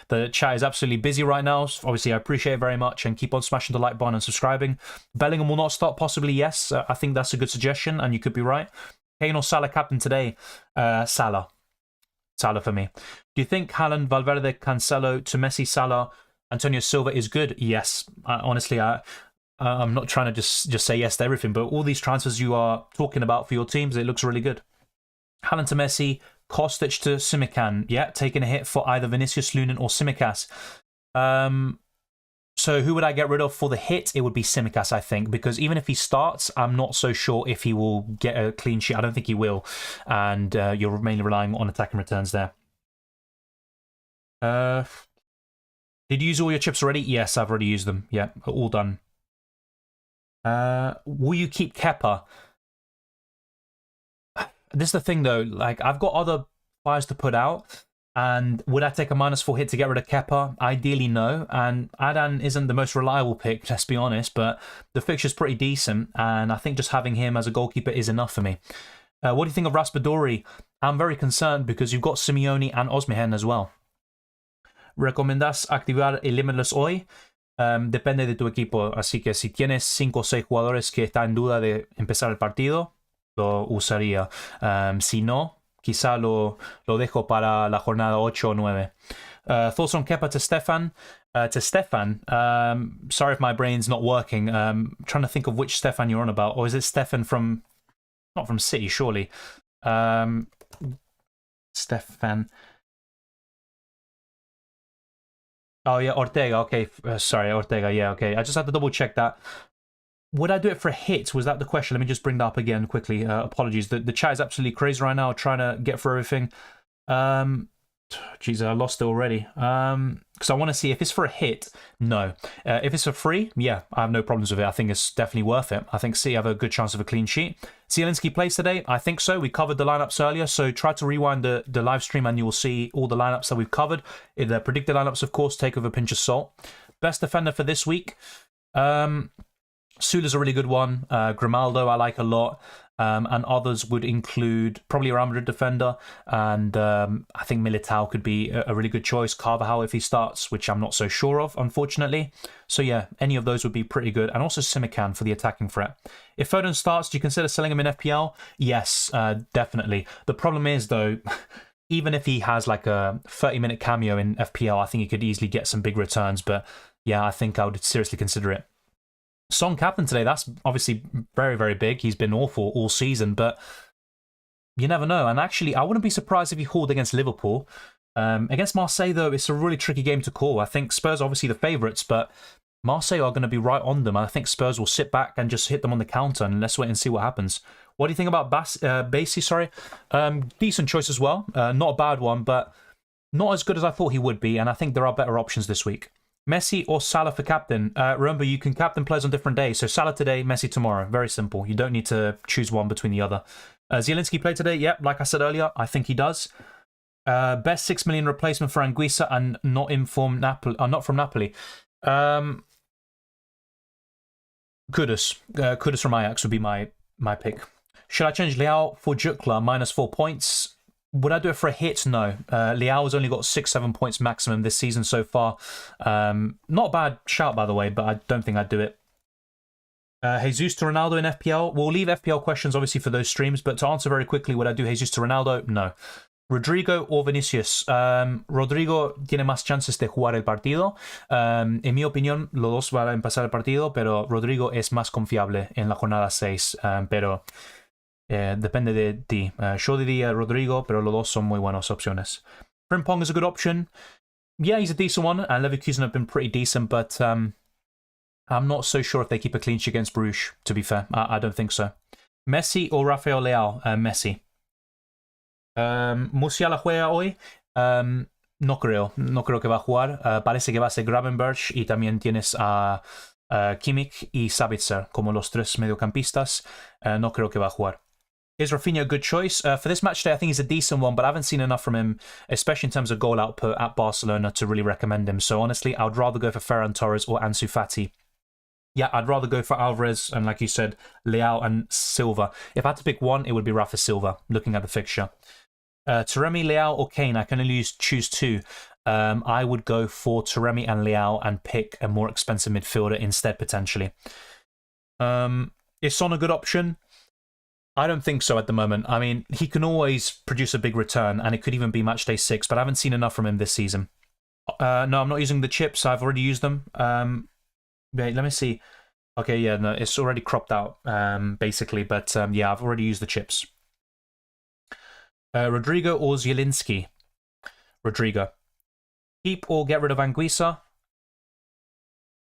the chat is absolutely busy right now. So obviously, I appreciate it very much. And keep on smashing the like button and subscribing. Bellingham will not start, possibly, yes. I think that's a good suggestion, and you could be right. Kane or Salah captain today? Salah. Salah for me. Do you think Haaland, Valverde, Cancelo to Messi, Salah, Antonio Silva is good? Yes. Honestly, I'm not trying to just say yes to everything, but all these transfers you are talking about for your teams, it looks really good. Haaland to Messi, Kostic to Simikan. Yeah, taking a hit for either Vinicius, Lunin, or Simicas. So who would I get rid of for the hit? It would be Simicas, I think, because even if he starts, I'm not so sure if he will get a clean sheet. I don't think he will, and you're mainly relying on attacking returns there. Did you use all your chips already? Yes, I've already used them. Yeah, all done. Will you keep Kepa? This is the thing, though. Like, I've got other fires to put out. And would I take a -4 hit to get rid of Kepa? Ideally, no. And Adan isn't the most reliable pick, let's be honest, but the fixture's pretty decent, and I think just having him as a goalkeeper is enough for me. What do you think of Raspadori? I'm very concerned because you've got Simeone and Osmihen as well. ¿Recomiendas activar el Limitless hoy? Depende de tu equipo, así que si tienes 5 o 6 jugadores que están en duda de empezar el partido, lo usaría. Si no, quizá lo dejo para la jornada 8 o 9. Thoughts on Kepa to Stefan? Sorry if my brain's not working. Trying to think of which Stefan you're on about. Or is it Stefan from... Not from City, surely. Stefan... Oh, yeah, Ortega. Okay, sorry, Ortega. Yeah, okay. I just had to double check that. Would I do it for a hit? Was that the question? Let me just bring that up again quickly. Apologies. The chat is absolutely crazy right now, trying to get through everything. Jeez, I lost it already. Because I want to see if it's for a hit. No. If it's for free, yeah, I have no problems with it. I think it's definitely worth it. I think City have a good chance of a clean sheet. Zielinski plays today? I think so. We covered the lineups earlier, so try to rewind the live stream and you will see all the lineups that we've covered. The predicted lineups, of course, take with a pinch of salt. Best defender for this week? Sula's a really good one. Grimaldo I like a lot. And others would include probably a Real Madrid defender. And I think Militao could be a really good choice. Carvajal if he starts, which I'm not so sure of, unfortunately. So yeah, any of those would be pretty good. And also Simikan for the attacking threat. If Foden starts, do you consider selling him in FPL? Yes, definitely. The problem is, though, even if he has like a 30-minute cameo in FPL, I think he could easily get some big returns. But yeah, I think I would seriously consider it. Son captain today, that's obviously very, very big. He's been awful all season, but you never know. And actually, I wouldn't be surprised if he hauled against Liverpool. Against Marseille, though, it's a really tricky game to call. I think Spurs are obviously the favourites, but Marseille are going to be right on them. I think Spurs will sit back and just hit them on the counter, and let's wait and see what happens. What do you think about Basie? Sorry, decent choice as well. Not a bad one, but not as good as I thought he would be, and I think there are better options this week. Messi or Salah for captain? Remember, you can captain players on different days. So Salah today, Messi tomorrow. Very simple. You don't need to choose one between the other. Zielinski played today? Yep, like I said earlier, I think he does. Best 6 million replacement for Anguissa and not from Napoli. Kudus. Kudus from Ajax would be my pick. Should I change Leao for Jukla? -4 points. Would I do it for a hit? No. Leao has only got 6-7 points maximum this season so far. Not a bad shout, by the way, but I don't think I'd do it. Jesus to Ronaldo in FPL? We'll leave FPL questions, obviously, for those streams, but to answer very quickly, would I do Jesus to Ronaldo? No. Rodrigo or Vinicius? Rodrigo tiene más chances de jugar el partido. En mi opinión, los dos van a empezar el partido, pero Rodrigo es más confiable en la jornada 6. Pero... depende de ti. Yo diría Rodrigo, pero los dos son muy buenas opciones. Frimpong is a good option. Yeah, he's a decent one, and Leverkusen have been pretty decent, but I'm not so sure if they keep a clean sheet against Bruges, to be fair. I don't think so. Messi or Rafael Leao? Messi. Musiala juega hoy? No creo que va a jugar. Parece que va a ser Gravenberch y también tienes a Kimmich y Sabitzer como los tres mediocampistas. No creo que va a jugar. Is Rafinha a good choice? For this match day, I think he's a decent one, but I haven't seen enough from him, especially in terms of goal output at Barcelona, to really recommend him. So honestly, I would rather go for Ferran Torres or Ansu Fati. Yeah, I'd rather go for Alvarez and, like you said, Leao and Silva. If I had to pick one, it would be Rafa Silva, looking at the fixture. Taremi, Leao or Kane? I can only choose two. I would go for Taremi and Leao and pick a more expensive midfielder instead, potentially. Is Son a good option? I don't think so at the moment. I mean, he can always produce a big return, and it could even be matchday 6, but I haven't seen enough from him this season. No, I'm not using the chips. I've already used them. Wait, let me see. Okay, yeah, no, it's already cropped out, basically, but yeah, I've already used the chips. Rodrigo or Zielinski? Rodrigo. Keep or get rid of Anguissa?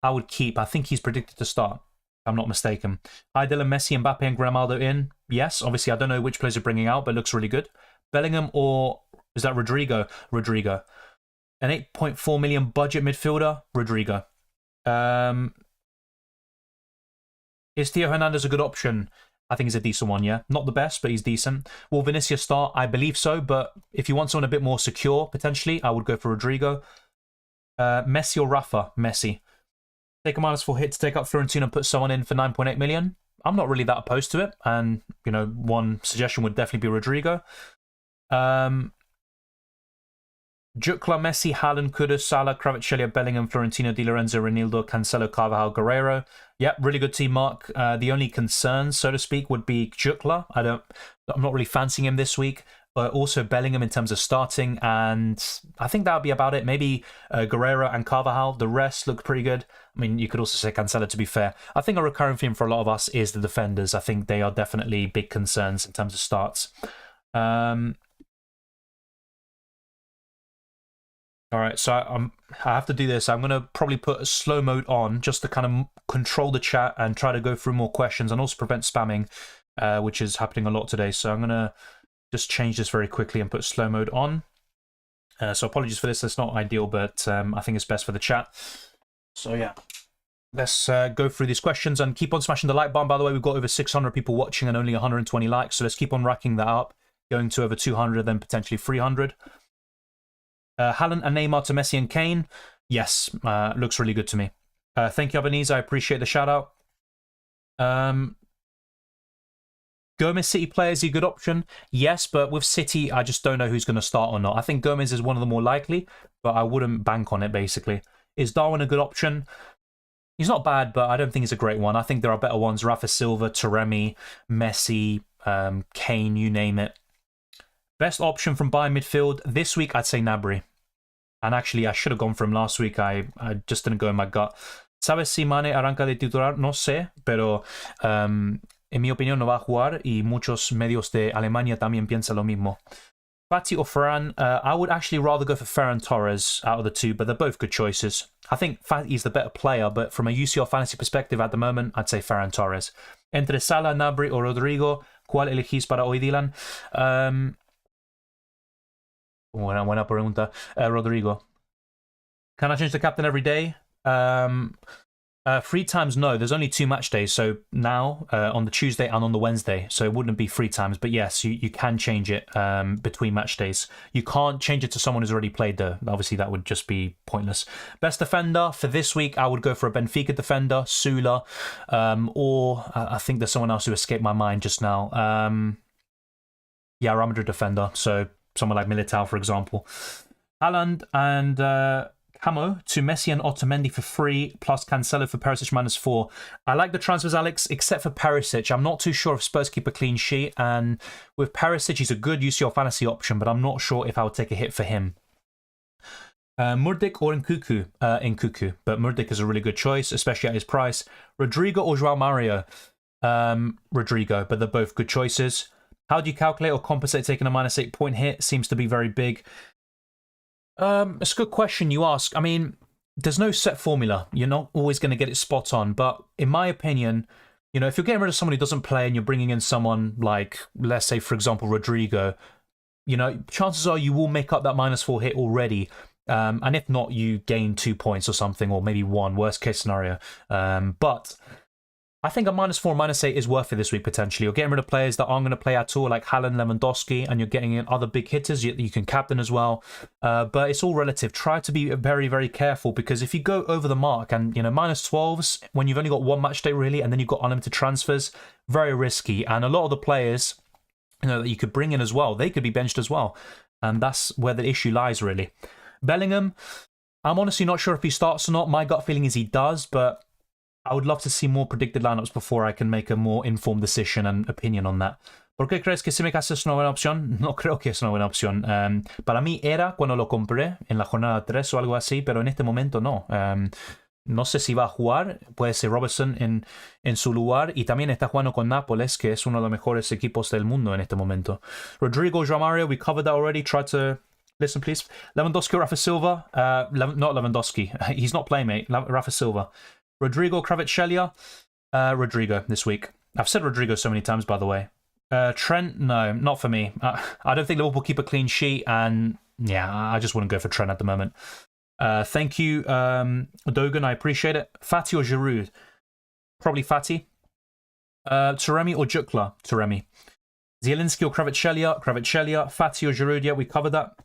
I would keep. I think he's predicted to start, if I'm not mistaken. Dylan, Messi, Mbappe, and Grimaldo in? Yes. Obviously, I don't know which players are bringing out, but it looks really good. Bellingham or... is that Rodrigo? Rodrigo. An 8.4 million budget midfielder? Rodrigo. Is Theo Hernandez a good option? I think he's a decent one, yeah. Not the best, but he's decent. Will Vinicius start? I believe so, but if you want someone a bit more secure, potentially, I would go for Rodrigo. Messi or Rafa? Messi. Take a -4 hit to take up Fiorentina and put someone in for 9.8 million. I'm not really that opposed to it, and, you know, one suggestion would definitely be Rodrigo. Jukla, Messi, Haaland, Kudus, Salah, Kvaratskhelia, Bellingham, Florentino, Di Lorenzo, Ronaldo, Cancelo, Carvajal, Guerrero. Yep, really good team, Mark. The only concern, so to speak, would be Jukla. I'm not really fancying him this week, but also Bellingham in terms of starting, and I think that would be about it. Maybe Guerrero and Carvajal. The rest look pretty good. I mean, you could also say Cancelo, to be fair. I think a recurring theme for a lot of us is the defenders. I think they are definitely big concerns in terms of starts. All right, so I have to do this. I'm going to probably put a slow mode on just to kind of control the chat and try to go through more questions and also prevent spamming, which is happening a lot today. So I'm going to just change this very quickly and put slow mode on. So apologies for this. That's not ideal, but I think it's best for the chat. So yeah, let's go through these questions and keep on smashing the like button. By the way, we've got over 600 people watching and only 120 likes. So let's keep on racking that up, going to over 200, then potentially 300. Haaland and Neymar to Messi and Kane. Yes, looks really good to me. Thank you, Albanese. I appreciate the shout out. Gomez City player, is he a good option? Yes, but with City, I just don't know who's going to start or not. I think Gomez is one of the more likely, but I wouldn't bank on it, basically. Is Darwin a good option? He's not bad, but I don't think he's a great one. I think there are better ones. Rafa Silva, Taremi, Messi, Kane, you name it. Best option from Bayern midfield this week, I'd say Gnabry. And actually, I should have gone for him last week. I just didn't go in my gut. ¿Sabes si Mane arranca de titular? No sé, pero en mi opinión no va a jugar y muchos medios de Alemania también piensan lo mismo. Fati or Ferran? I would actually rather go for Ferran Torres out of the two, but they're both good choices. I think Fati's the better player, but from a UCL Fantasy perspective at the moment, I'd say Ferran Torres. Entre Salah, Gnabry or Rodrigo, ¿cuál elegís para hoy, Dylan? Buena pregunta. Rodrigo. Can I change the captain every day? 3 times, no. There's only 2 match days. So now, on the Tuesday and on the Wednesday. So it wouldn't be 3 times. But yes, you can change it between match days. You can't change it to someone who's already played, though. Obviously, that would just be pointless. Best defender for this week, I would go for a Benfica defender, Sula. Or I think there's someone else who escaped my mind just now. Yeah, Real Madrid defender. So someone like Militao, for example. Haaland and Camo to Messi and Otamendi for free, plus Cancelo for Perisic -4. I like the transfers, Alex, except for Perisic. I'm not too sure if Spurs keep a clean sheet. And with Perisic, he's a good UCL fantasy option, but I'm not sure if I would take a hit for him. Murdik or Nkuku? Nkuku. But Murdik is a really good choice, especially at his price. Rodrigo or Joao Mario? Rodrigo, but they're both good choices. How do you calculate or compensate taking a -8 point hit? Seems to be very big. It's a good question you ask. I mean, there's no set formula. You're not always going to get it spot on. But in my opinion, you know, if you're getting rid of someone who doesn't play and you're bringing in someone like, let's say, for example, Rodrigo, you know, chances are you will make up that -4 hit already. And if not, you gain 2 points or something, or maybe 1, worst case scenario. But I think a -4, -8 is worth it this week, potentially. You're getting rid of players that aren't going to play at all, like Haaland, Lewandowski, and you're getting in other big hitters you can captain as well. But it's all relative. Try to be very, very careful, because if you go over the mark and, you know, -12s, when you've only got 1 match day, really, and then you've got unlimited transfers, very risky. And a lot of the players, you know, that you could bring in as well, they could be benched as well. And that's where the issue lies, really. Bellingham, I'm honestly not sure if he starts or not. My gut feeling is he does, but I would love to see more predicted lineups before I can make a more informed decision and opinion on that. ¿Por qué crees que Tsimikas es una buena opción? No creo que es una buena opción. Para mí era cuando lo compré en la jornada 3 o algo así, pero en este momento no. no sé si va a jugar, puede ser Robertson en su lugar, y también está jugando con Nápoles, que es uno de los mejores equipos del mundo en este momento. Rodrigo, João Mario, we covered that already. Try to listen, please. Lewandowski, Rafa Silva. Not Lewandowski. He's not playing, mate. Rafa Silva. Rodrigo, Kvaratskhelia. Rodrigo this week. I've said Rodrigo so many times, by the way. Trent, no, not for me. I don't think Liverpool keep a clean sheet, and yeah, I just wouldn't go for Trent at the moment. Thank you, Dogan, I appreciate it. Fati or Giroud? Probably Fati. Taremi or Jukla? Taremi. Zielinski or Kvaratskhelia? Kvaratskhelia. Fati or Giroud? Yeah, we covered that.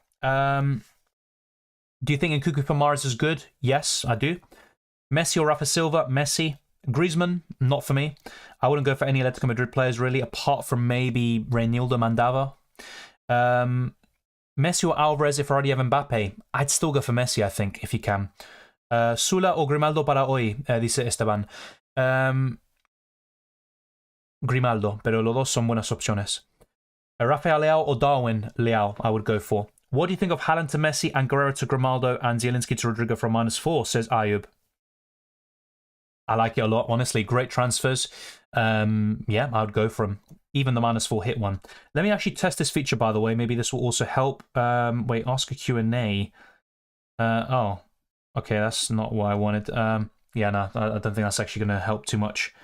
Do you think Nkunku for Mahrez is good? Yes, I do. Messi or Rafa Silva? Messi. Griezmann, not for me. I wouldn't go for any Atletico Madrid players, really, apart from maybe Reinildo Mandava. Messi or Alvarez if I already have Mbappe? I'd still go for Messi, I think, if you can. Sula or Grimaldo para hoy, dice Esteban. Grimaldo, pero los dos son buenas opciones. Rafael Leao or Darwin Leao, I would go for. What do you think of Haaland to Messi and Guerrero to Grimaldo and Zielinski to Rodrigo from -4, says Ayub. I like it a lot, honestly. Great transfers. Yeah, I would go for them. Even the -4 hit one. Let me actually test this feature, by the way. Maybe this will also help. Wait, ask a Q&A. Oh, okay, that's not what I wanted. Yeah, no, I don't think that's actually going to help too much.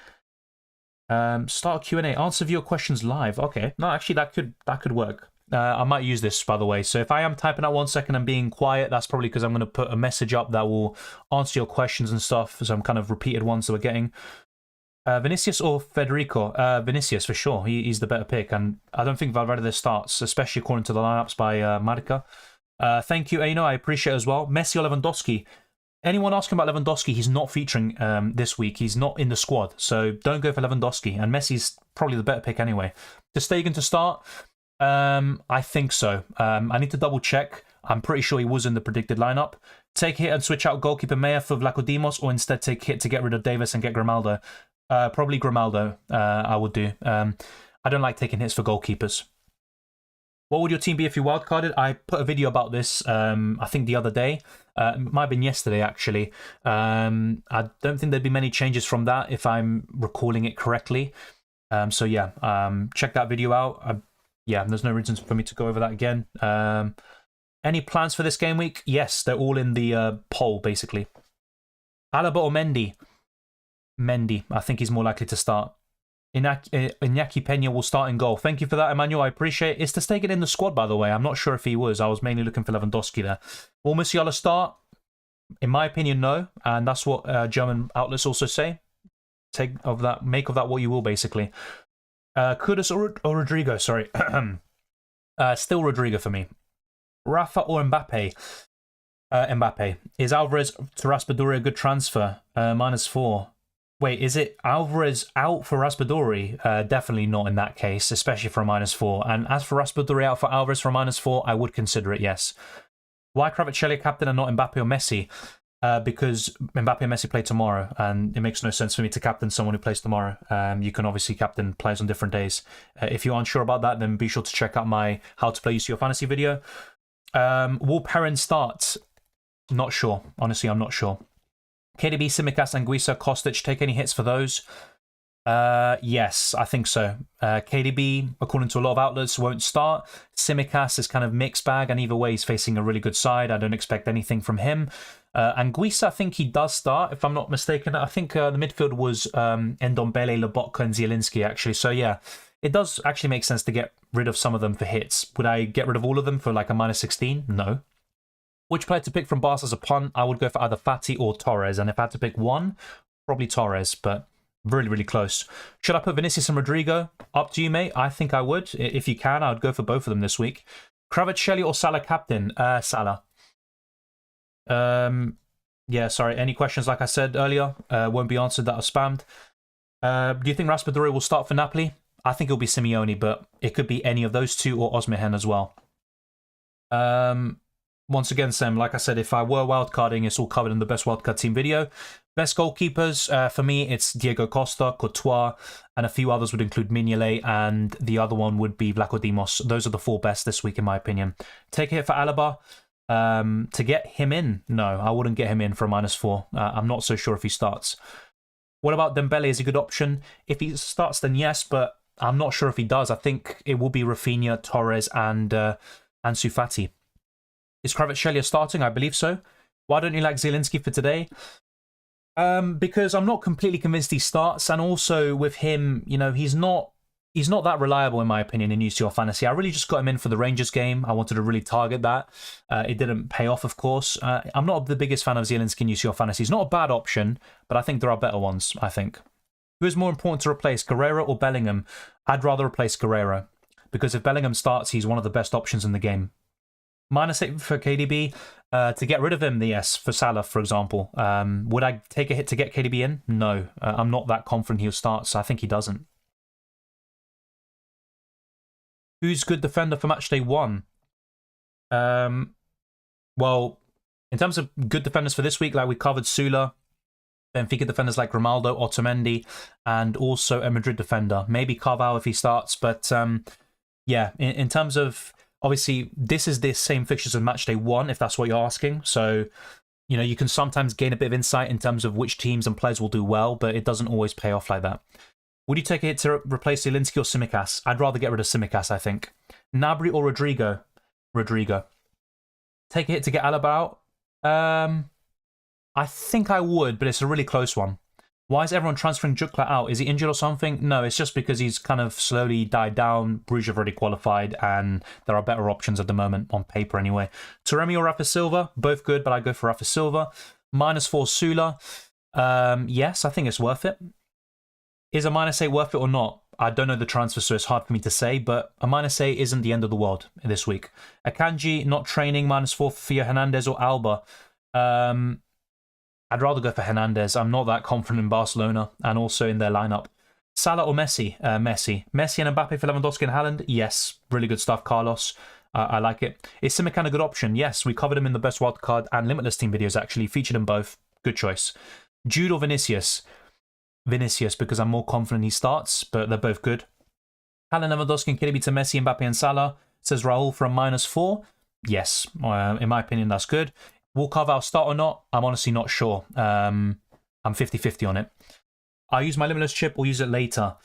Start Q&A. Answer viewer questions live. Okay, no, actually that could work. I might use this, by the way. So if I am typing out 1 second and being quiet, that's probably because I'm going to put a message up that will answer your questions and stuff. So I'm kind of repeated ones that we're getting. Vinicius or Federico? Vinicius, for sure. He's the better pick. And I don't think Valverde starts, especially according to the lineups by Marca. Thank you, Aino. I appreciate it as well. Messi or Lewandowski? Anyone asking about Lewandowski, he's not featuring this week. He's not in the squad. So don't go for Lewandowski. And Messi's probably the better pick anyway. Ter Stegen to start? I think so. I need to double check. I'm pretty sure he was in the predicted lineup. Take hit and switch out goalkeeper Meyer for Vlachodimos, or instead take hit to get rid of Davis and get Grimaldo. Probably Grimaldo, I would do. I don't like taking hits for goalkeepers. What would your team be if you wildcarded? I put a video about this, I think the other day. It might have been yesterday, actually. I don't think there'd be many changes from that if I'm recalling it correctly. So yeah, check that video out. Yeah, there's no reason for me to go over that again. Any plans for this game week? Yes, they're all in the poll, basically. Alaba or Mendy? Mendy. I think he's more likely to start. Iñaki Peña will start in goal. Thank you for that, Emmanuel. I appreciate it. Is Ter Stegen in the squad, by the way? I'm not sure if he was. I was mainly looking for Lewandowski there. Will Musiala start? In my opinion, no. And that's what German outlets also say. Make of that what you will, basically. Kudus or Rodrigo, sorry. Still Rodrigo for me. Rafa or Mbappe? Mbappe. Is Alvarez to Raspadori a good transfer? -4. Wait, is it Alvarez out for Raspadori? Definitely not in that case, especially for a -4. And as for Raspadori out for Alvarez for a -4, I would consider it, yes. Why Kvaratskhelia captain and not Mbappe or Messi? Because Mbappe and Messi play tomorrow, and it makes no sense for me to captain someone who plays tomorrow. You can obviously captain players on different days. If you're unsure about that, then be sure to check out my How to Play UCL Fantasy video. Will Perrin start? Not sure. Honestly, I'm not sure. KDB, Tsimikas, Anguissa, Kostic, take any hits for those? Yes, I think so. KDB, according to a lot of outlets, won't start. Tsimikas is kind of mixed bag, and either way, he's facing a really good side. I don't expect anything from him. Anguissa, I think he does start, if I'm not mistaken. I think the midfield was Ndombele, Lobotka, and Zielinski, actually. So yeah, it does actually make sense to get rid of some of them for hits. Would I get rid of all of them for like a -16? No. Which player to pick from Barca as a punt? I would go for either Fati or Torres. And if I had to pick one, probably Torres, but really, really close. Should I put Vinicius and Rodrigo? Up to you, mate. I think I would. If you can, I would go for both of them this week. Kvaratskhelia or Salah captain? Salah. Yeah, sorry. Any questions, like I said earlier, won't be answered that are spammed. Do you think Raspadori will start for Napoli? I think it'll be Simeone, but it could be any of those two or Osmihen as well. Once again, Sam, like I said, if I were wildcarding, it's all covered in the best wildcard team video. Best goalkeepers, for me, it's Diego Costa, Courtois, and a few others would include Mignolet, and the other one would be Vlachodimos. Those are the 4 best this week, in my opinion. Take a hit for Alaba. To get him in, no, I wouldn't get him in for a -4. I'm not so sure if he starts. What about Dembele? Is a good option? If he starts, then yes, but I'm not sure if he does. I think it will be Rafinha, Torres, and Ansu Fati. Is Kvaratskhelia starting? I believe so. Why don't you like Zielinski for today? Because I'm not completely convinced he starts, and also with him, you know, he's not that reliable in my opinion in UCL Fantasy. I really just got him in for the Rangers game. I wanted to really target that. It didn't pay off, of course. I'm not the biggest fan of Zielinski in UCL Fantasy. He's not a bad option, but I think there are better ones, I think. Who is more important to replace, Guerreiro or Bellingham? I'd rather replace Guerreiro, because if Bellingham starts, he's one of the best options in the game. -8 for KDB. To get rid of him, yes, for Salah, for example. Would I take a hit to get KDB in? No. I'm not that confident he'll start, so I think he doesn't. Who's good defender for Matchday 1? Well, in terms of good defenders for this week, like we covered Sula, Benfica defenders like Grimaldo, Otamendi, and also a Madrid defender. Maybe Carvalho if he starts, but yeah, in terms of... Obviously, this is the same fixtures as Matchday 1, if that's what you're asking. So, you know, you can sometimes gain a bit of insight in terms of which teams and players will do well, but it doesn't always pay off like that. Would you take a hit to replace Zielinski or Tsimikas? I'd rather get rid of Tsimikas, I think. Gnabry or Rodrigo? Rodrigo. Take a hit to get Alaba out? I think I would, but it's a really close one. Why is everyone transferring Jukla out? Is he injured or something? No, it's just because he's kind of slowly died down. Bruges have already qualified, and there are better options at the moment, on paper anyway. Taremi or Rafa Silva? Both good, but I go for Rafa Silva. -4 Sula. Yes, I think it's worth it. Is a -8 worth it or not? I don't know the transfer, so it's hard for me to say, but a -8 isn't the end of the world this week. Akanji, not training, -4 for Hernandez or Alba. I'd rather go for Hernandez. I'm not that confident in Barcelona and also in their lineup. Salah or Messi? Messi. Messi and Mbappe for Lewandowski and Haaland? Yes. Really good stuff, Carlos. I like it. Is Tsimikas a good option? Yes. We covered him in the Best Wildcard and Limitless Team videos, actually. Featured them both. Good choice. Jude or Vinicius? Vinicius, because I'm more confident he starts, but they're both good. Haaland, Lewandowski and KDB to Messi, Mbappe and Salah. Says Raul for a -4. Yes. In my opinion, that's good. Will Carvalho start or not? I'm honestly not sure. I'm 50-50 on it. I use my Limitless chip or use it later.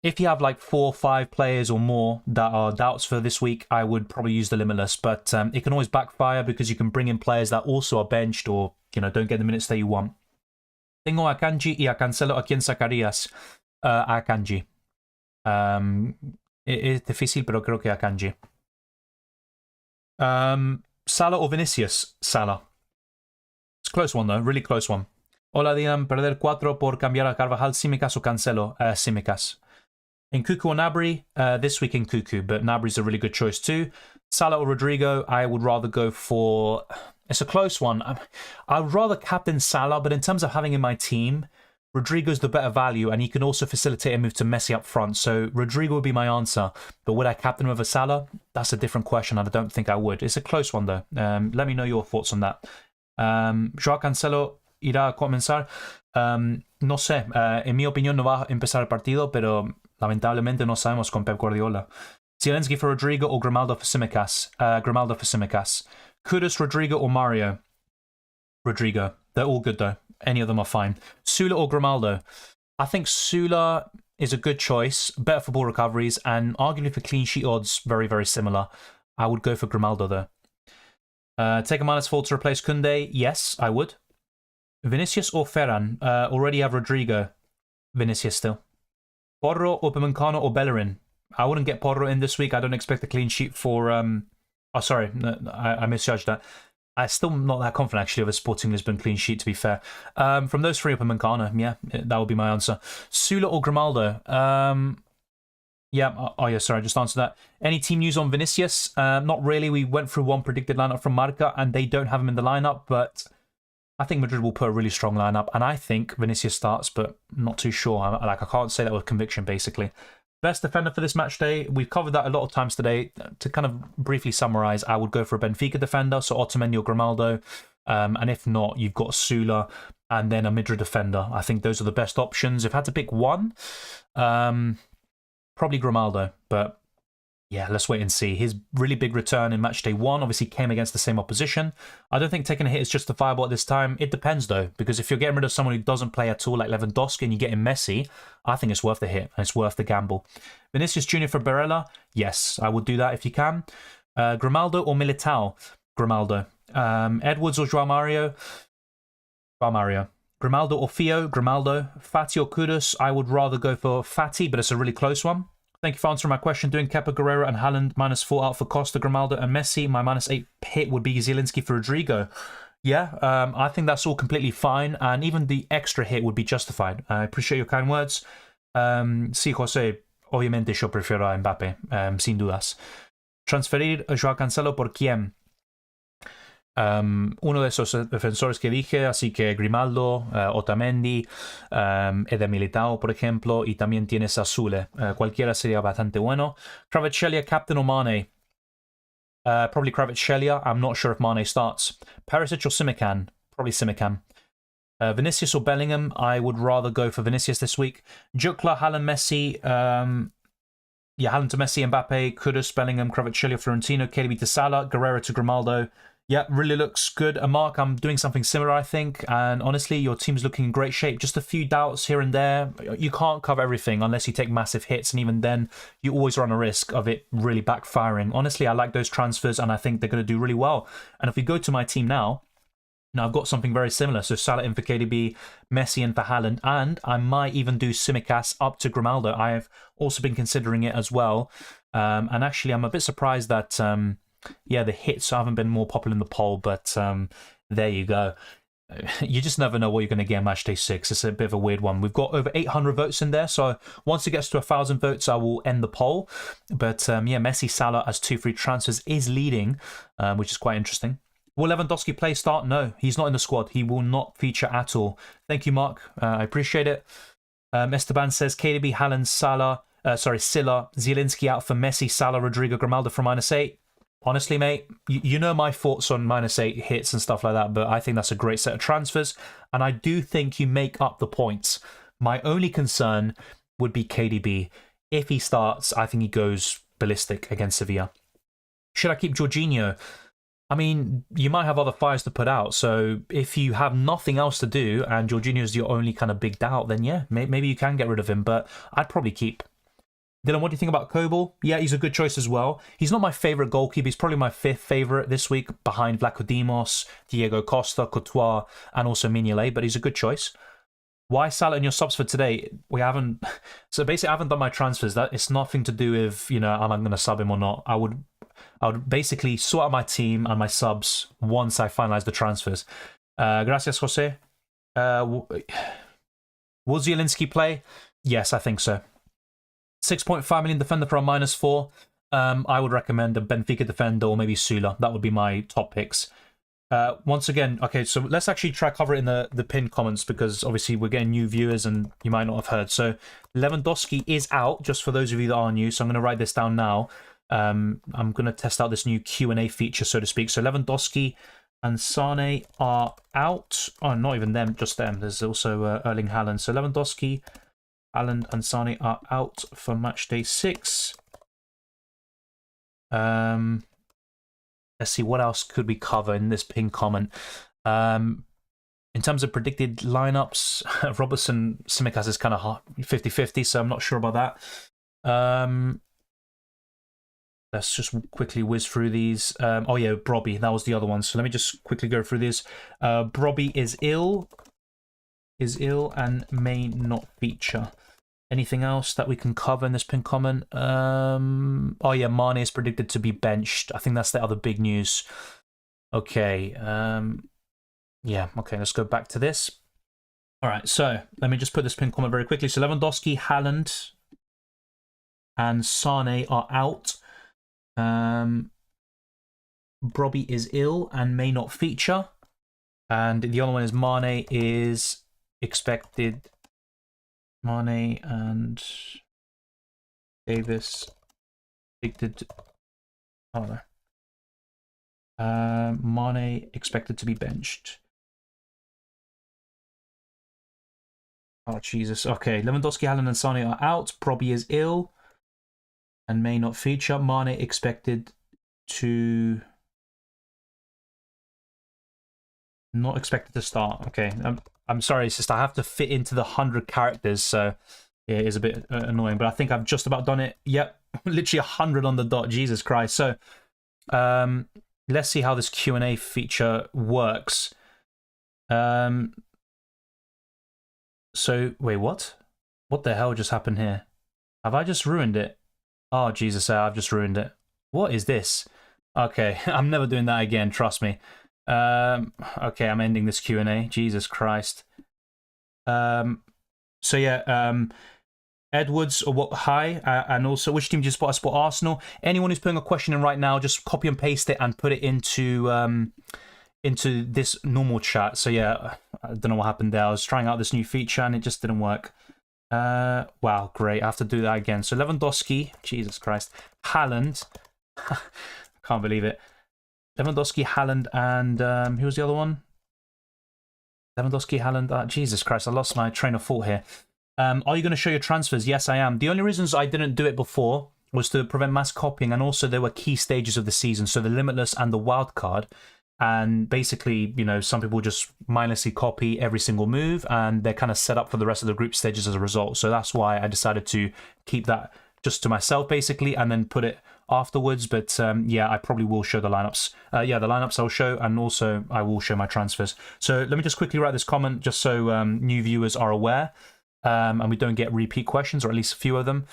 If you have like 4 or 5 players or more that are doubts for this week, I would probably use the Limitless. But it can always backfire because you can bring in players that also are benched or, you know, don't get the minutes that you want. Tengo a Akanji y a Cancelo. ¿A quién sacarías? A Akanji. Es difícil, pero creo que a Akanji. Salah or Vinicius? Salah. It's a close one though, really close one. Hola, Dian, perder 4 por cambiar a Carvajal, Tsimikas o Cancelo? Tsimikas. Nkunku or Gnabry? This week Nkunku, but Gnabry's a really good choice too. Salah or Rodrigo? I would rather go for... It's a close one. I would rather captain Salah, but in terms of having in my team, Rodrigo's the better value, and he can also facilitate a move to Messi up front. So Rodrigo would be my answer. But would I captain him over Salah? That's a different question, and I don't think I would. It's a close one, though. Let me know your thoughts on that. Joao Cancelo irá a comenzar. No sé. En mi opinión, no va a empezar el partido, pero lamentablemente no sabemos con Pep Guardiola. Zielinski for Rodrigo or Grimaldo for Tsimikas? Grimaldo for Tsimikas. Kudus, Rodrigo or Mario? Rodrigo. They're all good, though. Any of them are fine. Sula or Grimaldo? I think Sula is a good choice. Better for ball recoveries, and arguably for clean sheet odds, very, very similar. I would go for Grimaldo, though. Take a -4 to replace Koundé? Yes, I would. Vinicius or Ferran? Already have Rodrigo. Vinicius still. Porro, Upamecano or Bellerin? I wouldn't get Porro in this week. I don't expect a clean sheet for... Oh, sorry. I misjudged that. I'm still not that confident, actually, of a Sporting Lisbon clean sheet, to be fair. From those 3, Upamecano, yeah, that would be my answer. Sula or Grimaldo? Yeah, oh yeah, sorry, I just answered that. Any team news on Vinicius? Not really. We went through one predicted lineup from Marca, and they don't have him in the lineup, but I think Madrid will put a really strong lineup, and I think Vinicius starts, but not too sure. I can't say that with conviction, basically. Best defender for this match day, we've covered that a lot of times today. To kind of briefly summarise, I would go for a Benfica defender, so Otamendi or Grimaldo. And if not, you've got Sula and then a Madrid defender. I think those are the best options. If I had to pick one, probably Grimaldo. But Yeah, let's wait and see. His really big return in match day 1 obviously came against the same opposition. I don't think taking a hit is justifiable at this time. It depends though, because if you're getting rid of someone who doesn't play at all like Lewandowski and you get in Messi, I think it's worth the hit and it's worth the gamble. Vinicius Jr. for Barella? Yes, I would do that if you can. Grimaldo or Militao? Grimaldo. Edwards or Joao Mario? Joao Mario. Grimaldo or Theo? Grimaldo. Fati or Kudus? I would rather go for Fati, but it's a really close one. Thank you for answering my question. Doing Kepa, Guerrero and Haaland -4 out for Costa, Grimaldo and Messi. My -8 hit would be Zielinski for Rodrigo. Yeah, I think that's all completely fine, and even the extra hit would be justified. I appreciate your kind words. Sí, José, obviamente yo prefiero a Mbappé, sin dudas. Transferir a Joao Cancelo por quién? Uno de esos defensores que dije, así que Grimaldo, Otamendi, Eder Militao, por ejemplo, y también tienes a Zule. Cualquiera sería bastante bueno. Kvaratskhelia, captain or Mane? Probably Kvaratskhelia. I'm not sure if Mane starts. Perisic or Simican? Probably Simican. Vinicius or Bellingham? I would rather go for Vinicius this week. Jukla, Haaland, Messi. Yeah, Haaland to Messi, Mbappe, Kudus, Bellingham, Kvaratskhelia, Florentino, KDB to Salah, Guerrero to Grimaldo. Yeah, really looks good. And Mark, I'm doing something similar, I think. And honestly, your team's looking in great shape. Just a few doubts here and there. You can't cover everything unless you take massive hits. And even then, you always run a risk of it really backfiring. Honestly, I like those transfers and I think they're going to do really well. And if we go to my team now, I've got something very similar. So Salah in for KDB, Messi in for Haaland, and I might even do Tsimikas up to Grimaldo. I have also been considering it as well. And actually, I'm a bit surprised that, yeah, the hits haven't been more popular in the poll, but there you go. You just never know what you're going to get in match day 6. It's a bit of a weird one. We've got over 800 votes in there, so once it gets to 1,000 votes, I will end the poll. But yeah, Messi Salah as 2 free transfers is leading, which is quite interesting. Will Lewandowski play start? No, he's not in the squad. He will not feature at all. Thank you, Mark. I appreciate it. Esteban says KDB, Haaland, Salah, Silla, Zielinski out for Messi, Salah, Rodrigo, Grimaldo for -8. Honestly, mate, you know my thoughts on -8 hits and stuff like that, but I think that's a great set of transfers, and I do think you make up the points. My only concern would be KDB. If he starts, I think he goes ballistic against Sevilla. Should I keep Jorginho? I mean, you might have other fires to put out, so if you have nothing else to do and Jorginho is your only kind of big doubt, then yeah, maybe you can get rid of him, but I'd probably keep. Dylan, what do you think about Kobel? Yeah, he's a good choice as well. He's not my favourite goalkeeper. He's probably my 5th favourite this week, behind Vlachodimos, Diego Costa, Courtois, and also Mignolet, but he's a good choice. Why Salah in your subs for today? We haven't... So basically, I haven't done my transfers. That it's nothing to do with, you know, am I going to sub him or not. I would basically sort out my team and my subs once I finalize the transfers. Gracias, Jose. Will Zielinski play? Yes, I think so. 6.5 million defender for a -4. I would recommend a Benfica defender or maybe Sula. That would be my top picks. Once again, okay, so let's actually try cover it in the pinned comments because obviously we're getting new viewers and you might not have heard. So Lewandowski is out, just for those of you that are new. So I'm going to write this down now. I'm going to test out this new Q&A feature, so to speak. So Lewandowski and Sane are out. Oh, not even them, just them. There's also Erling Haaland. So Lewandowski, Haaland and Sane are out for match day 6. Let's see, what else could we cover in this pin comment? In terms of predicted lineups, Robertson, Tsimikas is kind of 50-50, so I'm not sure about that. Let's just quickly whiz through these. Oh yeah, Brobby, that was the other one. So let me just quickly go through this. Brobby is ill and may not feature. Anything else that we can cover in this pin comment? Oh yeah, Mane is predicted to be benched. I think that's the other big news. Okay. Yeah, okay, let's go back to this. All right, so let me just put this pin comment very quickly. So Lewandowski, Haaland, and Sane are out. Brobby is ill and may not feature. And the other one is Mane is expected. Mane and Davis predicted. Oh no. Mane expected to be benched. Oh Jesus. Okay, Lewandowski, Haaland, and Sane are out. Brobby is ill. and may not feature. Mane expected to... Not expected to start. Okay, I'm sorry, it's just I have to fit into the 100 characters, so yeah, it is a bit annoying, but I think I've just about done it. Yep, literally 100 on the dot. Jesus Christ. So let's see how this Q&A feature works. So wait, what? What the hell just happened here? Have I just ruined it? Oh, Jesus, I've just ruined it. What is this? Okay, I'm never doing that again, trust me. Okay, I'm ending this Q&A. Jesus Christ. So yeah, Edwards, or what? Hi, and also, which team do you support? I support Arsenal. Anyone who's putting a question in right now, just copy and paste it and put it into this normal chat. So yeah, I don't know what happened there. I was trying out this new feature and it just didn't work. Wow, great. I have to do that again. So Lewandowski, Jesus Christ, Haaland. Can't believe it. Lewandowski, Haaland, and who was the other one? Lewandowski, Haaland. Jesus Christ, I lost my train of thought here. Are you going to show your transfers? Yes, I am. The only reasons I didn't do it before was to prevent mass copying, and also there were key stages of the season, so the Limitless and the Wild Card. And basically, you know, some people just mindlessly copy every single move, and they're kind of set up for the rest of the group stages as a result. So that's why I decided to keep that just to myself, basically, and then put it afterwards. But yeah, I probably will show the lineups. Yeah, the lineups I'll show, and also I will show my transfers. So let me just quickly write this comment just so new viewers are aware, and we don't get repeat questions, or at least a few of them.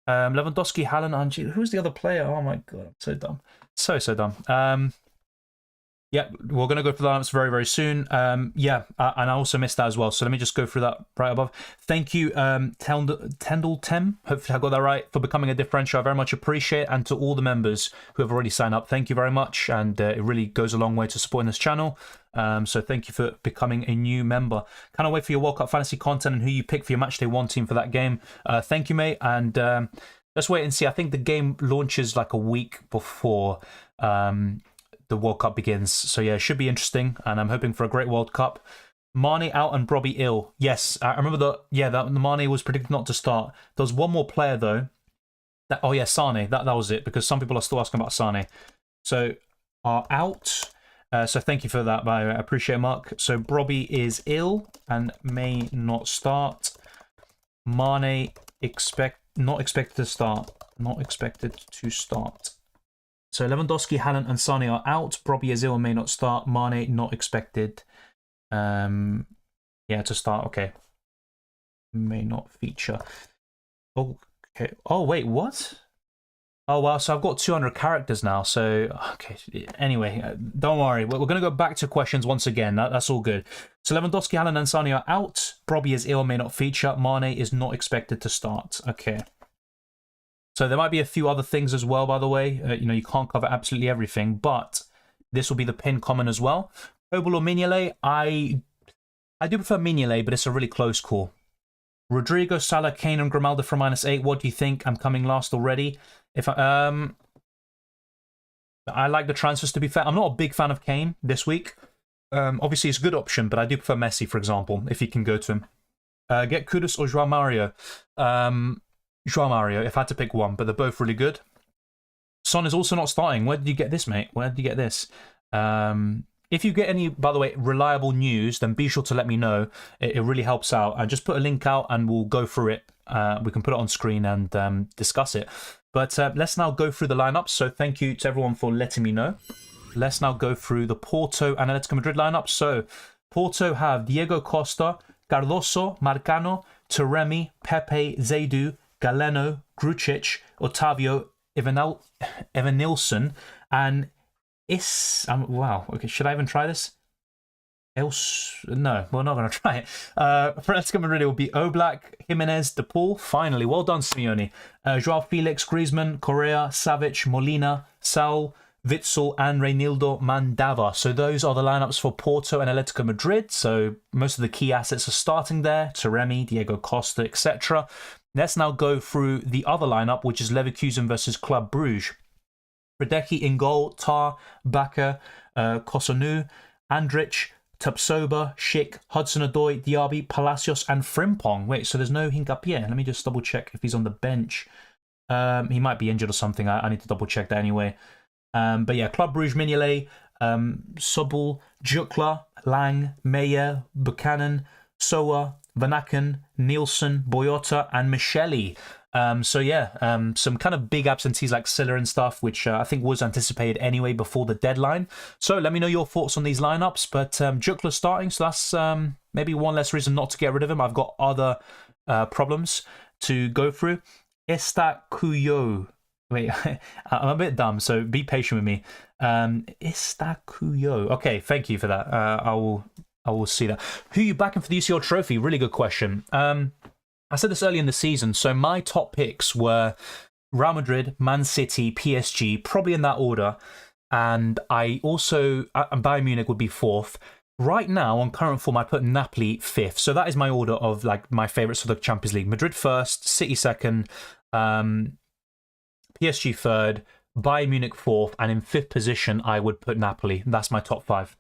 Lewandowski, Haaland, Angie. Who's the other player? Oh my god, I'm so dumb. So dumb. Yeah, we're going to go through the lineups very, very soon. Yeah, and I also missed that as well. So let me just go through that right above. Thank you, Tendel Tem, hopefully I got that right, for becoming a differential. I very much appreciate it. And to all the members who have already signed up, thank you very much. And it really goes a long way to supporting this channel. So thank you for becoming a new member. Can't wait for your World Cup fantasy content and who you pick for your Matchday 1 team for that game. Thank you, mate. And let's wait and see. I think the game launches like a week before the World Cup begins. So yeah, it should be interesting, and I'm hoping for a great World Cup. Mane out and Brobbey ill. Yes, I remember that the Mane was predicted not to start. There was one more player though. Oh yeah, Sane. That was it, because some people are still asking about Sane. So are out. So thank you for that, by the way. I appreciate it, Mark. So Brobbey is ill and may not start. Mane not expected to start. Not expected to start. So Lewandowski, Haaland, and Sane are out. Brobbey is ill and may not start. Mane not expected. Yeah, to start. Okay. May not feature. Okay. Oh wait, what? Oh wow. So I've got 200 characters now. So okay. Anyway, don't worry. We're going to go back to questions once again. That's all good. So Lewandowski, Haaland, and Sane are out. Brobbey is ill, may not feature. Mane is not expected to start. Okay. So there might be a few other things as well, by the way. You know, you can't cover absolutely everything, but this will be the pin comment as well. Obel or Mignolet? I do prefer Mignolet, but it's a really close call. Rodrigo, Salah, Kane, and Grimaldo for -8. What do you think? I'm coming last already. If I like the transfers, to be fair. I'm not a big fan of Kane this week. Obviously, it's a good option, but I do prefer Messi, for example, if you can go to him. Get Kudus or Joao Mario? Joao Mario, if I had to pick one, but they're both really good. Son is also not starting. Where did you get this, mate? Where did you get this? If you get any, by the way, reliable news, then be sure to let me know. It really helps out. And just put a link out and we'll go through it. We can put it on screen and discuss it. But let's now go through the lineups. So thank you to everyone for letting me know. Let's now go through the Porto and Atletico Madrid lineup. So Porto have Diego Costa, Cardoso, Marcano, Taremi, Pepe, Zaidu, Galeno, Grucic, Otavio, Evanilson, and wow, okay, should I even try this? No, we're not going to try it. For Atletico Madrid, it will be Oblak, Jimenez, De Paul. Finally, well done, Simeone. Joao Felix, Griezmann, Correa, Savic, Molina, Saul, Witsel, and Reinildo Mandava. So those are the lineups for Porto and Atletico Madrid. So most of the key assets are starting there. Taremi, Diego Costa, etc. Let's now go through the other lineup, which is Leverkusen versus Club Brugge. Radecki in goal, Tar, Bakker, Kosunu, Andrich, Tapsoba, Schick, Hudson-Odoi, Diaby, Palacios, and Frimpong. Wait, so there's no Hincapié. Let me just double check if he's on the bench. He might be injured or something. I need to double check that anyway. But yeah, Club Brugge, Mignolet, Sobel, Jukla, Lang, Meyer, Buchanan, Soa, Vanaken, Nielsen, Boyota, and Micheli. So yeah, some kind of big absentees like Silla and stuff, which I think was anticipated anyway before the deadline. So let me know your thoughts on these lineups. But Jukla starting, so that's maybe one less reason not to get rid of him. I've got other problems to go through. Esta Cuyo. Wait, I'm a bit dumb, so be patient with me. Esta Cuyo. Okay, thank you for that. I will see that. Who are you backing for the UCL trophy? Really good question. I said this early in the season, so my top picks were Real Madrid, Man City, PSG, probably in that order. And I also, Bayern Munich would be fourth. Right now, on current form, I put Napoli fifth. So that is my order of like my favourites for the Champions League. Madrid first, City second, PSG third, Bayern Munich fourth, and in fifth position, I would put Napoli. That's my top five.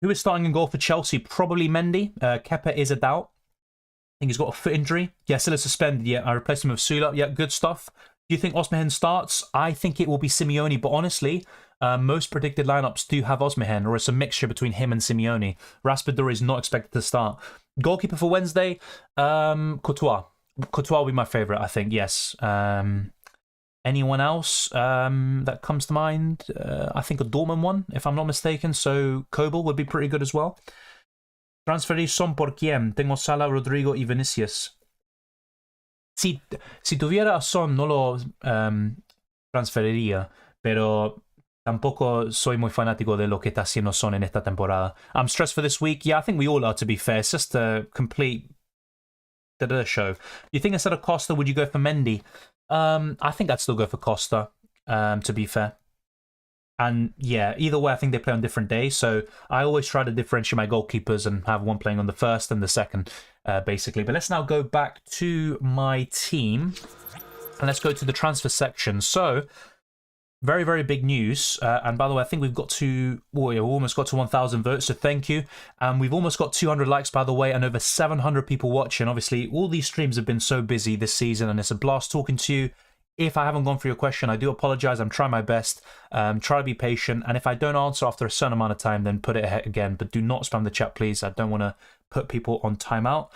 Who is starting in goal for Chelsea? Probably Mendy. Kepa is a doubt. I think he's got a foot injury. Yeah, still suspended. Yeah, I replaced him with Sula. Yeah, good stuff. Do you think Osimhen starts? I think it will be Simeone, but honestly, most predicted lineups do have Osimhen, or it's a mixture between him and Simeone. Raspadori is not expected to start. Goalkeeper for Wednesday, Courtois. Courtois will be my favourite, I think, yes. Anyone else that comes to mind? I think a Dortmund one, if I'm not mistaken. So Kobel would be pretty good as well. Transferir son por quién? Tengo Salah, Rodrigo y Vinicius. Si tuviera a Son, no lo transferiría, pero tampoco soy muy fanático de lo que está haciendo Son en esta temporada. I'm stressed for this week. Yeah, I think we all are, to be fair. It's just a complete show. You think instead of Costa, would you go for Mendy? I think I'd still go for Costa, to be fair. And yeah, either way, I think they play on different days. So I always try to differentiate my goalkeepers and have one playing on the first and the second, basically. But let's now go back to my team and let's go to the transfer section. So very, very big news. And by the way, I think we've got to, we almost got to 1,000 votes. So thank you. We've almost got 200 likes, by the way, and over 700 people watching. Obviously, all these streams have been so busy this season and it's a blast talking to you. If I haven't gone for your question, I do apologize. I'm trying my best. Try to be patient. And if I don't answer after a certain amount of time, then put it ahead again. But do not spam the chat, please. I don't want to put people on timeout.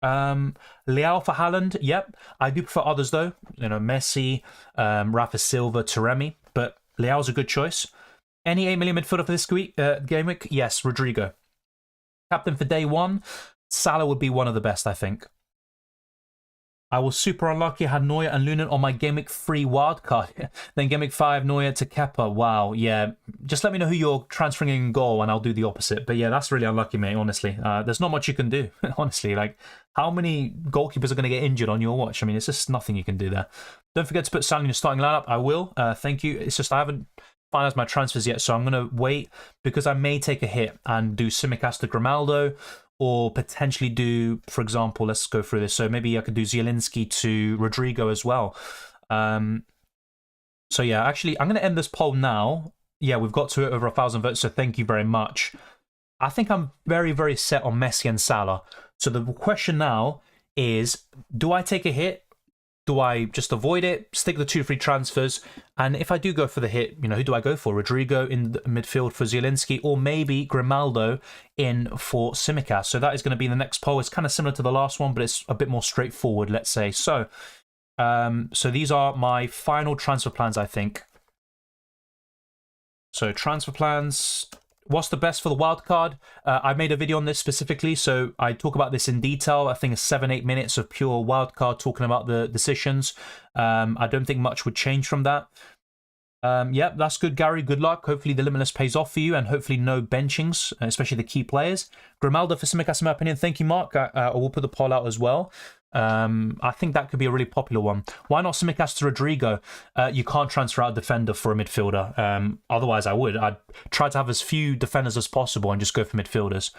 Leao for Haaland. Yep. I do prefer others, though. You know, Messi, Rafa Silva, Taremi. But Leao's a good choice. Any 8 million midfielder for this game week? Yes, Rodrigo. Captain for day one. Salah would be one of the best, I think. I was super unlucky. I had Neuer and Lunin on my Game Week 3 wildcard. Then Game Week 5, Neuer to Kepa. Wow, yeah. Just let me know who you're transferring in goal and I'll do the opposite. But yeah, that's really unlucky, mate, honestly. There's not much you can do, honestly. Like, how many goalkeepers are going to get injured on your watch? I mean, it's just nothing you can do there. Don't forget to put Salah in your starting lineup. I will. Thank you. It's just I haven't finalized my transfers yet, so I'm going to wait because I may take a hit and do Tsimikas to Grimaldo, or potentially do, for example, let's go through this. So maybe I could do Zielinski to Rodrigo as well. So yeah, actually, I'm going to end this poll now. Yeah, we've got to over 1,000 votes, so thank you very much. I think I'm very, very set on Messi and Salah. So the question now is, do I take a hit? Do I just avoid it, stick the 2 free transfers? And if I do go for the hit, you know, who do I go for? Rodrigo in the midfield for Zielinski, or maybe Grimaldo in for Tsimikas. So that is going to be the next poll. It's kind of similar to the last one, but it's a bit more straightforward, let's say. So, so these are my final transfer plans, I think. So transfer plans. What's the best for the wild card? I made a video on this specifically, so I talk about this in detail. I think it's 7-8 minutes of pure wild card talking about the decisions. I don't think much would change from that. Yeah, that's good, Gary. Good luck. Hopefully the Limitless pays off for you, and hopefully no benchings, especially the key players. Grimaldo for Tsimikas, in my opinion. Thank you, Mark. I will put the poll out as well. I think that could be a really popular one. Why not Tsimikas to Rodrigo? You can't transfer out a defender for a midfielder. Otherwise, I would. I'd try to have as few defenders as possible and just go for midfielders.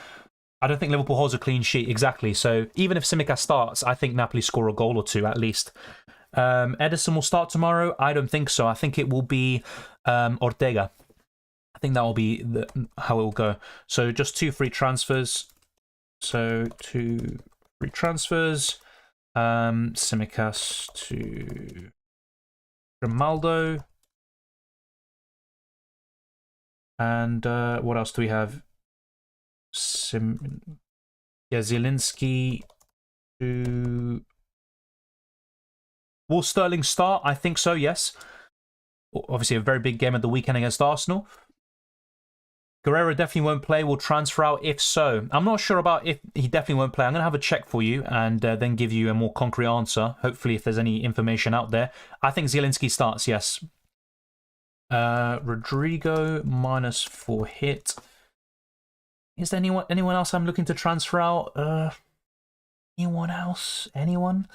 I don't think Liverpool holds a clean sheet, exactly. So even if Tsimikas starts, I think Napoli score a goal or two at least. Edison will start tomorrow. I don't think so. I think it will be Ortega. I think that will be how it will go. So just 2 free transfers. So 2 free transfers. Simicast to Grimaldo. And what else do we have? Zielinski to... Will Sterling start? I think so, yes. Obviously, a very big game at the weekend against Arsenal. Guerrero definitely won't play. Will transfer out if so. I'm not sure about if he definitely won't play. I'm going to have a check for you and then give you a more concrete answer. Hopefully, if there's any information out there. I think Zielinski starts, yes. Rodrigo -4 hit. Is there anyone else I'm looking to transfer out? Anyone else? Anyone?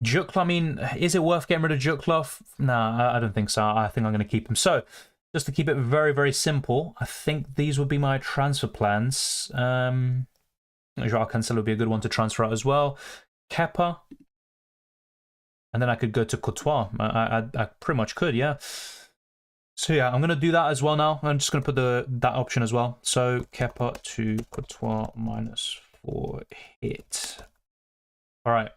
Jukla, I mean, is it worth getting rid of Jukla? Nah, I don't think so. I think I'm going to keep him. So, just to keep it very, very simple, I think these would be my transfer plans. Joao Cancelo would be a good one to transfer out as well. Kepa. And then I could go to Courtois. I pretty much could, yeah. So, yeah, I'm going to do that as well now. I'm just going to put that option as well. So, Kepa to Courtois -4 hit. All right.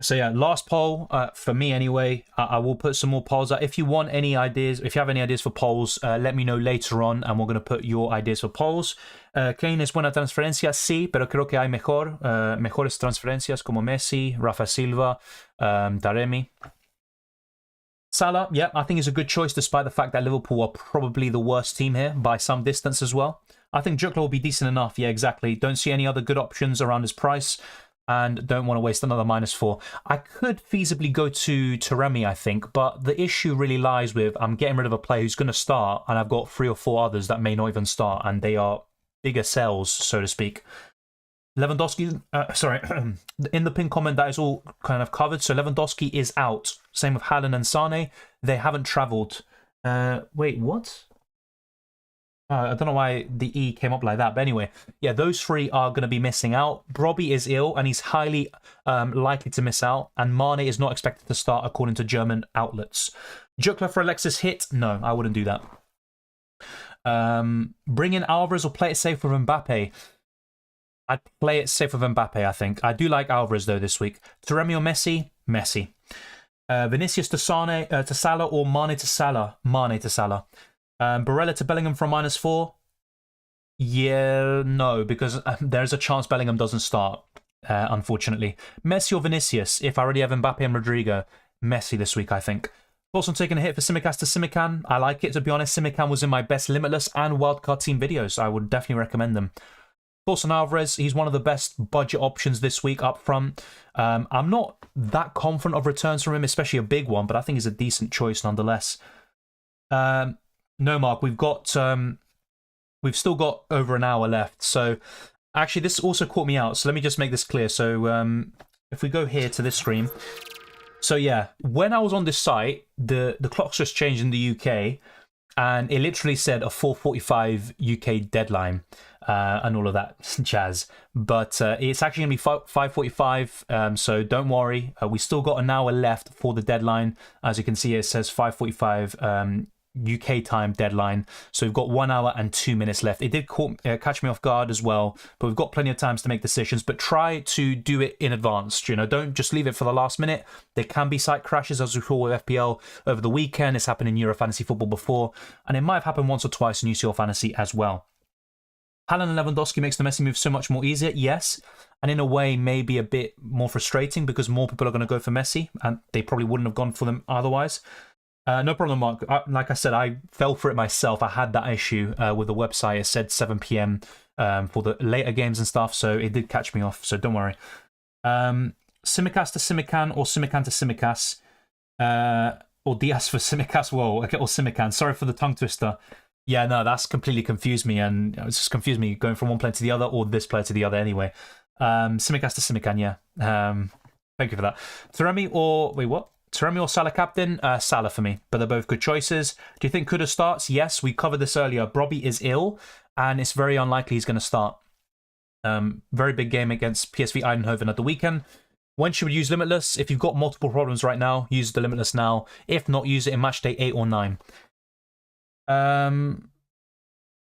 So yeah, last poll for me anyway. I will put some more polls out. If you want any ideas, if you have any ideas for polls, let me know later on, and we're going to put your ideas for polls. Kane es buena transferencia, sí, pero creo que hay mejores transferencias como Messi, Rafa Silva, Taremi. Salah, yeah, I think is a good choice despite the fact that Liverpool are probably the worst team here by some distance as well. I think Jukla will be decent enough. Yeah, exactly. Don't see any other good options around his price. And don't want to waste another -4. I could feasibly go to Taremi, I think, but the issue really lies with I'm getting rid of a player who's going to start, and I've got 3 or 4 others that may not even start, and they are bigger sells, so to speak. Lewandowski, sorry, in the pinned comment, that is all kind of covered. So Lewandowski is out. Same with Haaland and Sane. They haven't travelled. Wait, what? I don't know why the E came up like that. But anyway, yeah, those 3 are going to be missing out. Brobbey is ill, and he's highly likely to miss out. And Mane is not expected to start, according to German outlets. Jukla for Alexis hit? No, I wouldn't do that. Bring in Alvarez or play it safe with Mbappe? I'd play it safe with Mbappe, I think. I do like Alvarez, though, this week. Taremi or Messi? Messi. Vinicius to Sane, to Salah, or Mane to Salah? Mane to Salah. Barella to Bellingham from -4? Yeah, no, because there's a chance Bellingham doesn't start, unfortunately. Messi or Vinicius? If I already have Mbappe and Rodrigo, Messi this week, I think. Also taking a hit for Simicast to Simican. I like it, to be honest. Simican was in my best Limitless and Wildcard Team videos. I would definitely recommend them. Thoughts on Alvarez? He's one of the best budget options this week up front. I'm not that confident of returns from him, especially a big one, but I think he's a decent choice nonetheless. No, Mark, we've still got over an hour left. So actually, this also caught me out. So let me just make this clear. So if we go here to this screen. So yeah, when I was on this site, the clock's just changed in the UK, and it literally said a 4:45 UK deadline and all of that jazz. But it's actually going to be 5:45, so don't worry. We still got an hour left for the deadline. As you can see, it says 5:45 UK time deadline, so we've got 1 hour and 2 minutes left. It did catch me off guard as well, but we've got plenty of times to make decisions. But try to do it in advance. You know, don't just leave it for the last minute. There can be site crashes, as we saw with FPL over the weekend. It's happened in Euro Fantasy Football before, and it might have happened once or twice in UCL Fantasy as well. Haaland and Lewandowski makes the Messi move so much more easier, yes, and in a way maybe a bit more frustrating because more people are going to go for Messi, and they probably wouldn't have gone for them otherwise. No problem, Mark. Like I said, I fell for it myself. I had that issue with the website. It said 7 p.m. For the later games and stuff, so it did catch me off, so don't worry. Simicast to Simican or Simican to Simicast, or Diaz for Simicast, whoa, okay, or Simican. Sorry for the tongue twister. Yeah, no, that's completely confused me, and it's just confused me going from one player to the other, or this player to the other anyway. Simicast to Simican, yeah. Thank you for that. Taremi or... Wait, what? Taremi or Salah captain? Salah for me, but they're both good choices. Do you think Kuda starts? Yes, we covered this earlier. Brobbey is ill, and it's very unlikely he's going to start. Very big game against PSV Eindhoven at the weekend. When should we use Limitless? If you've got multiple problems right now, use the Limitless now. If not, use it in Matchday 8 or 9.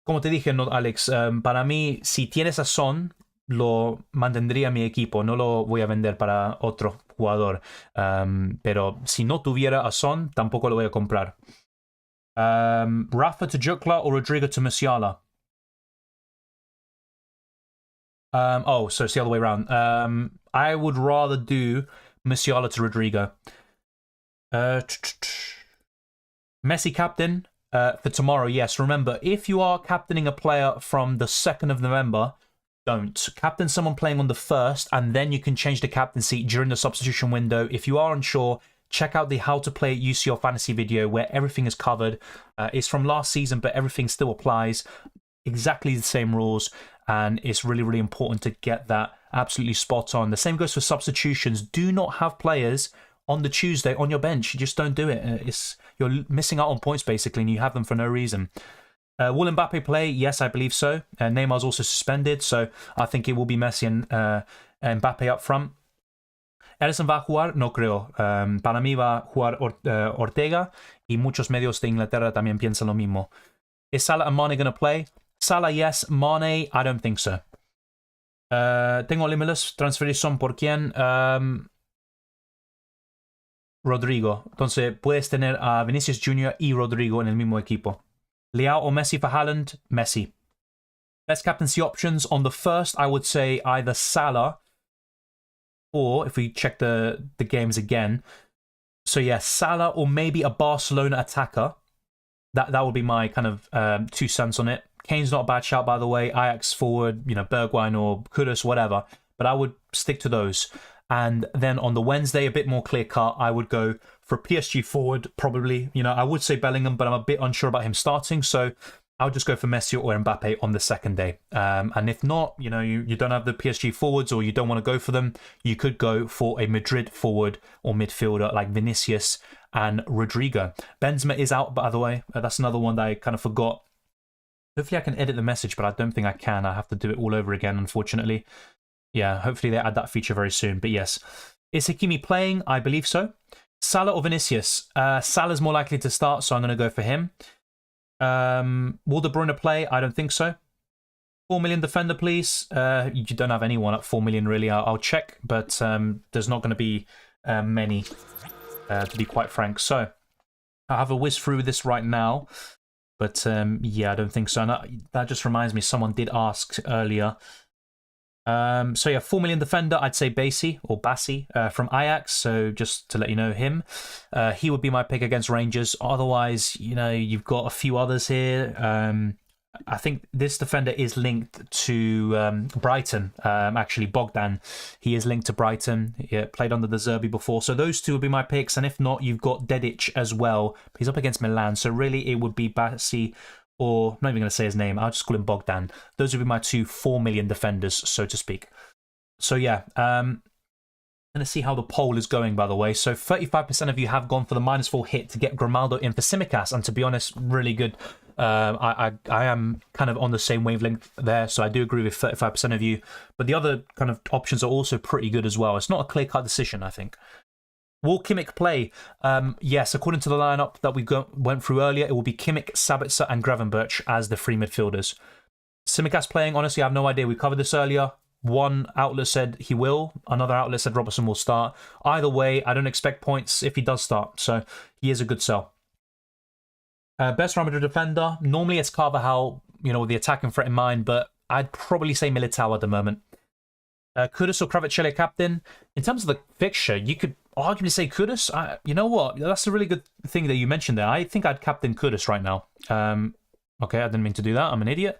Como te dije, no, Alex, para mí, si tienes a Son, lo mantendría mi equipo, no lo voy a vender para otro jugador. Pero si no tuviera a Son, tampoco lo voy a comprar. Rafa to Jukla or Rodrigo to Musiala? So it's the other way around. I would rather do Musiala to Rodrigo. Messi captain for tomorrow, yes. Remember, if you are captaining a player from the 2nd of November, don't. Captain someone playing on the 1st, and then you can change the captaincy during the substitution window. If you are unsure, check out the How to Play UCL Fantasy video where everything is covered. It's from last season, but everything still applies. Exactly the same rules, and it's really, really important to get that absolutely spot on. The same goes for substitutions. Do not have players on the Tuesday on your bench. You just don't do it. You're missing out on points, basically, and you have them for no reason. Will Mbappe play? Yes, I believe so. Neymar's also suspended, so I think it will be Messi and Mbappe up front. Ederson va a jugar? No creo. Para mí va a jugar Ortega, y muchos medios de Inglaterra también piensan lo mismo. Is Salah and Mane going to play? Salah, yes. Mane, I don't think so. Tengo Limitless. Transferir Son por quién? Rodrigo. Entonces, puedes tener a Vinicius Jr. y Rodrigo en el mismo equipo. Leao or Messi for Haaland? Messi. Best captaincy options. On the 1st, I would say either Salah or, if we check the games again, so yeah, Salah or maybe a Barcelona attacker. That would be my kind of 2 cents on it. Kane's not a bad shout, by the way. Ajax forward, Bergwijn or Kudus, whatever. But I would stick to those. And then on the Wednesday, a bit more clear-cut, I would go for PSG forward, probably. I would say Bellingham, but I'm a bit unsure about him starting. So I would just go for Messi or Mbappe on the 2nd day. And if not, you don't have the PSG forwards or you don't want to go for them, you could go for a Madrid forward or midfielder like Vinicius and Rodrigo. Benzema is out, by the way. That's another one that I kind of forgot. Hopefully I can edit the message, but I don't think I can. I have to do it all over again, unfortunately. Yeah, hopefully they add that feature very soon. But yes. Is Hakimi playing? I believe so. Salah or Vinicius? Salah's more likely to start, so I'm going to go for him. Will De Bruyne play? I don't think so. 4 million defender, please. You don't have anyone at 4 million, really. I'll check, but there's not going to be many, to be quite frank. So I have a whiz through this right now. But yeah, I don't think so. And that just reminds me, someone did ask earlier. So yeah, 4 million defender, I'd say Bassi or Bassi from Ajax. So just to let you know him, he would be my pick against Rangers. Otherwise, you've got a few others here. I think this defender is linked to Brighton. Actually, Bogdan, he is linked to Brighton. He played under the Zerbi before. So those two would be my picks. And if not, you've got Dedic as well. He's up against Milan. So really, it would be Bassi or, I'm not even going to say his name. I'll just call him Bogdan. Those would be my 2 4 million defenders, so to speak. So yeah, I'm going to see how the poll is going, by the way. So 35% of you have gone for the -4 hit to get Grimaldo in for Tsimikas. And to be honest, really good. I am kind of on the same wavelength there, so I do agree with 35% of you. But the other kind of options are also pretty good as well. It's not a clear-cut decision, I think. Will Kimmich play? Yes, according to the lineup that we went through earlier, it will be Kimmich, Sabitzer, and Gravenberch as the 3 midfielders. Tsimikas playing? Honestly, I have no idea. We covered this earlier. One outlet said he will. Another outlet said Robertson will start. Either way, I don't expect points if he does start. So he is a good sell. Best Real Madrid defender? Normally it's Carvajal, with the attacking threat in mind, but I'd probably say Militao at the moment. Kudus or Kvaratskhelia captain? In terms of the fixture, you could arguably say Kudus. You know what? That's a really good thing that you mentioned there. I think I'd captain Kudus right now. Okay, I didn't mean to do that. I'm an idiot.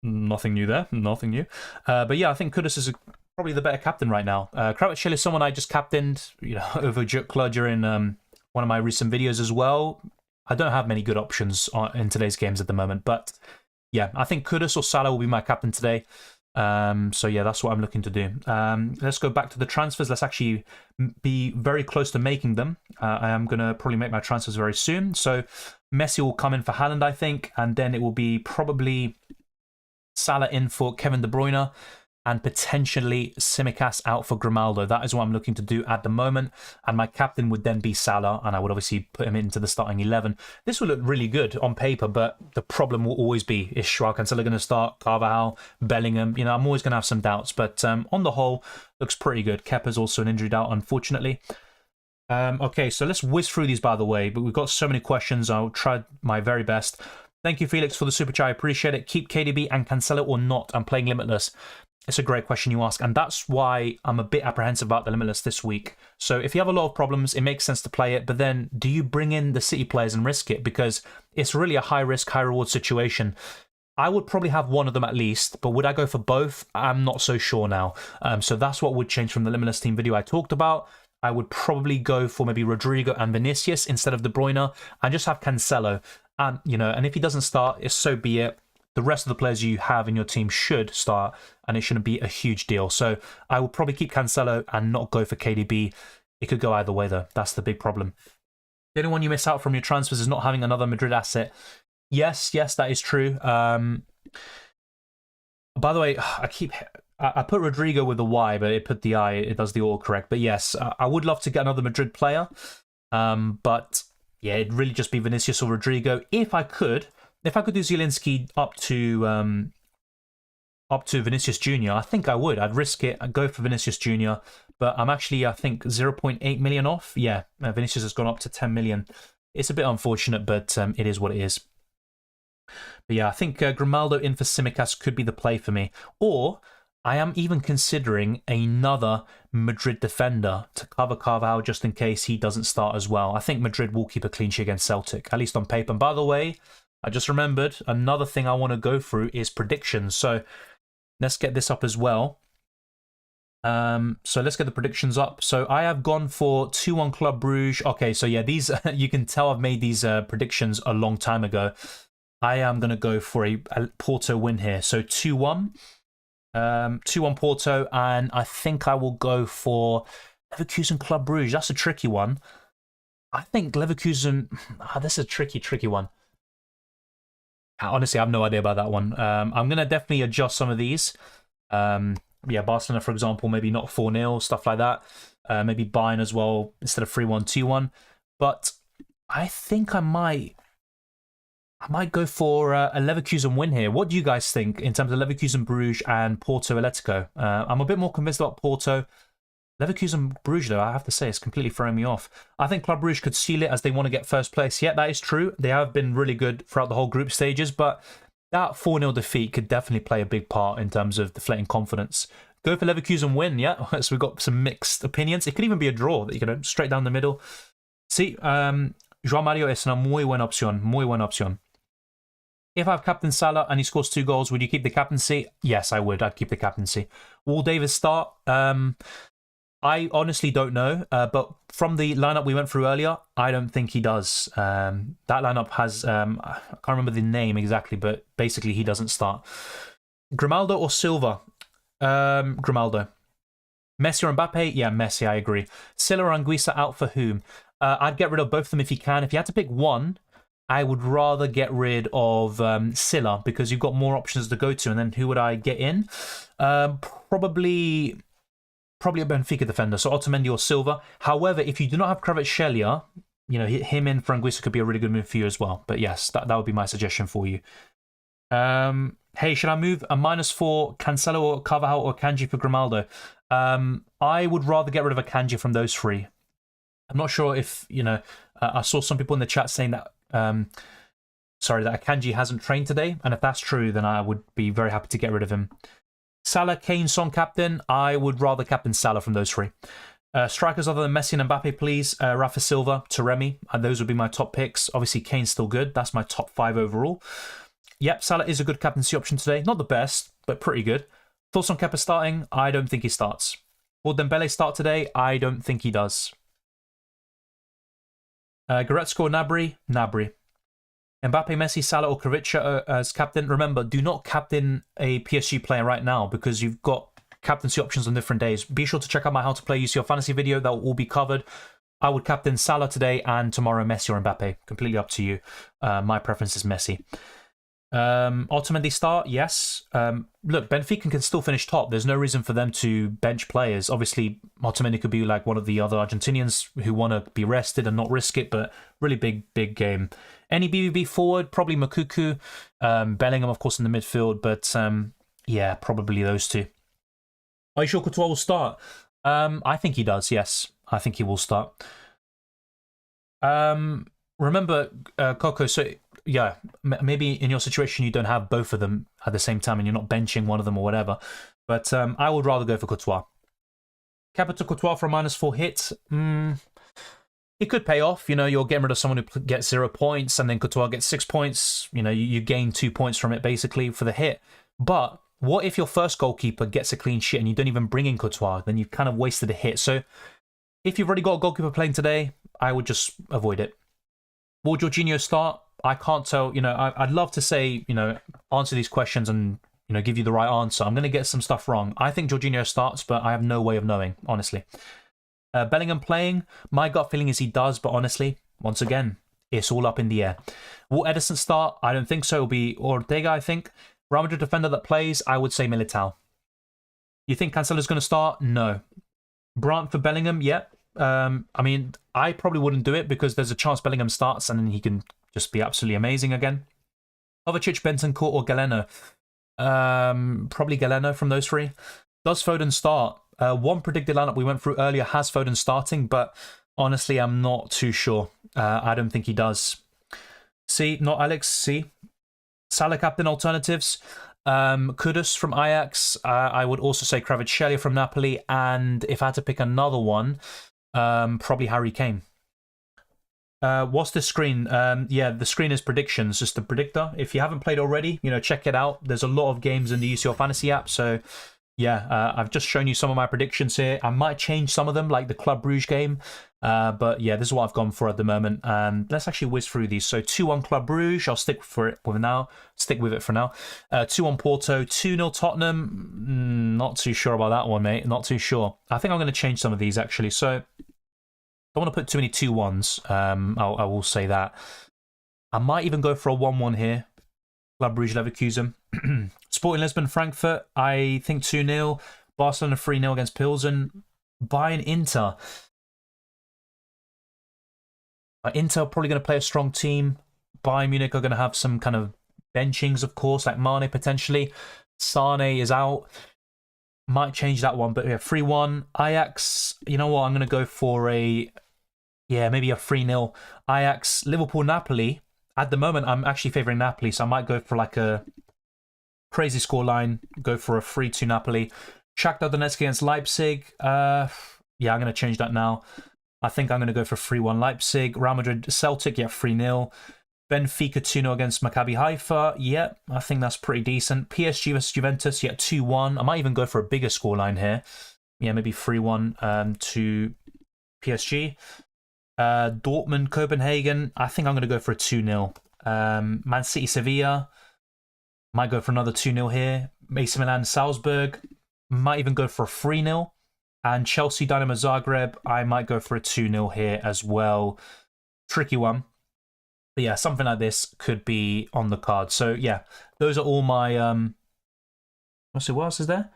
Nothing new there. Nothing new. But yeah, I think Kudus is probably the better captain right now. Kvaratskhelia is someone I just captained, over Jutla during one of my recent videos as well. I don't have many good options in today's games at the moment, but yeah, I think Kudus or Salah will be my captain today. So yeah, that's what I'm looking to do. Let's go back to the transfers. Let's actually be very close to making them. I am going to probably make my transfers very soon. So Messi will come in for Haaland, I think, and then it will be probably Salah in for Kevin De Bruyne. and potentially Tsimikas out for Grimaldo. That is what I'm looking to do at the moment. And my captain would then be Salah, and I would obviously put him into the starting 11. This will look really good on paper, but the problem will always be, is Joao Cancelo going to start? Carvajal, Bellingham? You know, I'm always going to have some doubts, but on the whole, looks pretty good. Kepa's also an injury doubt, unfortunately. Okay, so let's whiz through these, by the way, but we've got so many questions. I'll try my very best. Thank you, Felix, for the super chat. I appreciate it. Keep KDB and Cancelo or not? I'm playing Limitless. It's a great question you ask, and that's why I'm a bit apprehensive about the Limitless this week. So if you have a lot of problems, it makes sense to play it, but then do you bring in the City players and risk it? Because it's really a high-risk, high-reward situation. I would probably have one of them at least, but would I go for both? I'm not so sure now. So that's what would change from the Limitless team video I talked about. I would probably go for maybe Rodrigo and Vinicius instead of De Bruyne, and just have Cancelo. And, you know, and if he doesn't start, it's so be it. The rest of the players you have in your team should start, and it shouldn't be a huge deal. So I will probably keep Cancelo and not go for KDB. It could go either way, though. That's the big problem. The only one you miss out from your transfers is not having another Madrid asset. Yes, that is true. By the way, I put Rodrigo with the Y, but it put the I. It does the autocorrect. But yes, I would love to get another Madrid player. But yeah, it'd really just be Vinicius or Rodrigo. If I could do Zielinski up to Vinicius Jr., I think I would. I'd risk it. I'd go for Vinicius Jr. But I'm actually, I think, 0.8 million off. Yeah, Vinicius has gone up to 10 million. It's a bit unfortunate, but it is what it is. But yeah, I think Grimaldo in for Tsimikas could be the play for me. Or I am even considering another Madrid defender to cover Carvajal just in case he doesn't start as well. I think Madrid will keep a clean sheet against Celtic, at least on paper. And by the way, I just remembered another thing I want to go through is predictions. So let's get this up as well. So let's get the predictions up. So I have gone for 2-1 Club Brugge. Okay, so yeah, these you can tell I've made these predictions a long time ago. I am going to go for a Porto win here. So 2-1. 2-1 Porto, and I think I will go for Leverkusen Club Brugge. That's a tricky one. I think Leverkusen... this is a tricky one. Honestly, I have no idea about that one. I'm going to definitely adjust some of these. Yeah, Barcelona, for example, maybe not 4-0, stuff like that. Maybe Bayern as well, instead of 3-1, 2-1. But I think I might go for a Leverkusen win here. What do you guys think in terms of Leverkusen, Bruges, and Porto Atletico? I'm a bit more convinced about Porto. Leverkusen, Bruges, though, I have to say, it's completely throwing me off. I think Club Brugge could seal it as they want to get first place. Yeah, that is true. They have been really good throughout the whole group stages, but that 4-0 defeat could definitely play a big part in terms of deflating confidence. Go for Leverkusen win, yeah? So we've got some mixed opinions. It could even be a draw, straight down the middle. Sí, João Mario es una muy buena opción. If I have Captain Salah and he scores 2 goals, would you keep the captaincy? Yes, I would. I'd keep the captaincy. Will Davis start? I honestly don't know, but from the lineup we went through earlier, I don't think he does. That lineup has, I can't remember the name exactly, but basically he doesn't start. Grimaldo or Silva? Grimaldo. Messi or Mbappe? Yeah, Messi, I agree. Silla or Anguissa out for whom? I'd get rid of both of them if you can. If you had to pick one, I would rather get rid of Silla because you've got more options to go to. And then who would I get in? Probably a Benfica defender, so Otamendi or Silva. However, if you do not have Kvaratskhelia, him in for Anguissa could be a really good move for you as well. But yes, that would be my suggestion for you. Hey, should I move a -4 Cancelo or Carvajal or Akanji for Grimaldo? I would rather get rid of Akanji from those three. I'm not sure if, I saw some people in the chat saying that, that Akanji hasn't trained today. And if that's true, then I would be very happy to get rid of him. Salah, Kane, Son captain. I would rather captain Salah from those three. Strikers other than Messi and Mbappe, please. Rafa Silva, Taremi. Those would be my top picks. Obviously, Kane's still good. That's my top 5 overall. Yep, Salah is a good captaincy option today. Not the best, but pretty good. Thoughts on Kepa starting? I don't think he starts. Will Dembele start today? I don't think he does. Goretzka or Gnabry? Gnabry. Mbappe, Messi, Salah or Kvaratskhelia as captain. Remember, do not captain a PSG player right now because you've got captaincy options on different days. Be sure to check out my How to Play UCL Fantasy video. That will all be covered. I would captain Salah today and tomorrow Messi or Mbappe. Completely up to you. My preference is Messi. Ultimately start, yes. Look, Benfica can still finish top. There's no reason for them to bench players. Obviously, Otamendi could be like one of the other Argentinians who want to be rested and not risk it, but really big game. Any BBB forward, probably Makuku. Bellingham, of course, in the midfield, but yeah, probably those two. Are you sure Courtois will start? I think he does, yes. I think he will start. Remember, Coco, so yeah, maybe in your situation you don't have both of them at the same time and you're not benching one of them or whatever. But I would rather go for Courtois. Capital Courtois for a -4 hit. It could pay off. You know, you're getting rid of someone who gets 0 points and then Courtois gets 6 points. You know, you gain 2 points from it basically for the hit. But what if your first goalkeeper gets a clean sheet and you don't even bring in Courtois? Then you've kind of wasted a hit. So if you've already got a goalkeeper playing today, I would just avoid it. Will Jorginho start? I can't tell. You know, I'd love to say, you know, answer these questions and, you know, give you the right answer. I'm going to get some stuff wrong. I think Jorginho starts, but I have no way of knowing, honestly. Bellingham playing, my gut feeling is he does, but honestly, once again, it's all up in the air. Will Edison start? I don't think so. It'll be Ortega, I think. Real Madrid defender that plays, I would say Militao. You think Cancelo's going to start? No. Brandt for Bellingham? Yep. I mean, I probably wouldn't do it because there's a chance Bellingham starts and then he can just be absolutely amazing again. Kovacic, Bentancur, or Galeno? Probably Galeno from those three. Does Foden start? One predicted lineup we went through earlier has Foden starting, but honestly, I'm not too sure. I don't think he does. C, not Alex. C. Salah captain alternatives. Kudus from Ajax. I would also say Kvaratskhelia from Napoli. And if I had to pick another one, probably Harry Kane. What's the screen? Yeah, the screen is predictions, just a predictor. If you haven't played already, you know, check it out. There's a lot of games in the UCL Fantasy app, so yeah, I've just shown you some of my predictions here. I might change some of them, like the Club Brugge game. But yeah, this is what I've gone for at the moment. Let's actually whiz through these. So 2-1 Club Brugge. I'll stick with it for now. 2-1 Porto. 2-0 Tottenham. Not too sure about that one, mate. Not too sure. I think I'm going to change some of these actually. So don't want to put too many 2-1s. I will say that. I might even go for a 1-1 here. Club Brugge Leverkusen. Sporting Lisbon Frankfurt. I think 2-0. Barcelona 3-0 against Pilsen. Bayern Inter. Inter probably going to play a strong team. Bayern Munich are going to have some kind of benchings, of course, like Mane potentially. Sane is out. Might change that one, but yeah, 3-1. Ajax, you know what? I'm going to go for maybe a 3-0. Ajax, Liverpool, Napoli. At the moment, I'm actually favouring Napoli, so I might go for like a crazy scoreline. Go for a 3-2 Napoli. Shakhtar Donetsk against Leipzig. Yeah, I'm going to change that now. I think I'm going to go for 3-1 Leipzig. Real Madrid Celtic, yeah, 3-0. Benfica 2-0 against Maccabi Haifa. Yeah, I think that's pretty decent. PSG versus Juventus, yeah, 2-1. I might even go for a bigger scoreline here. Yeah, maybe 3-1 to PSG. Dortmund, Copenhagen. I think I'm going to go for a 2-0. Man City, Sevilla. Might go for another 2-0 here. AC Milan, Salzburg. Might even go for a 3-0. And Chelsea, Dynamo Zagreb. I might go for a 2-0 here as well. Tricky one. But yeah, something like this could be on the card. So yeah, those are all my... what else is there?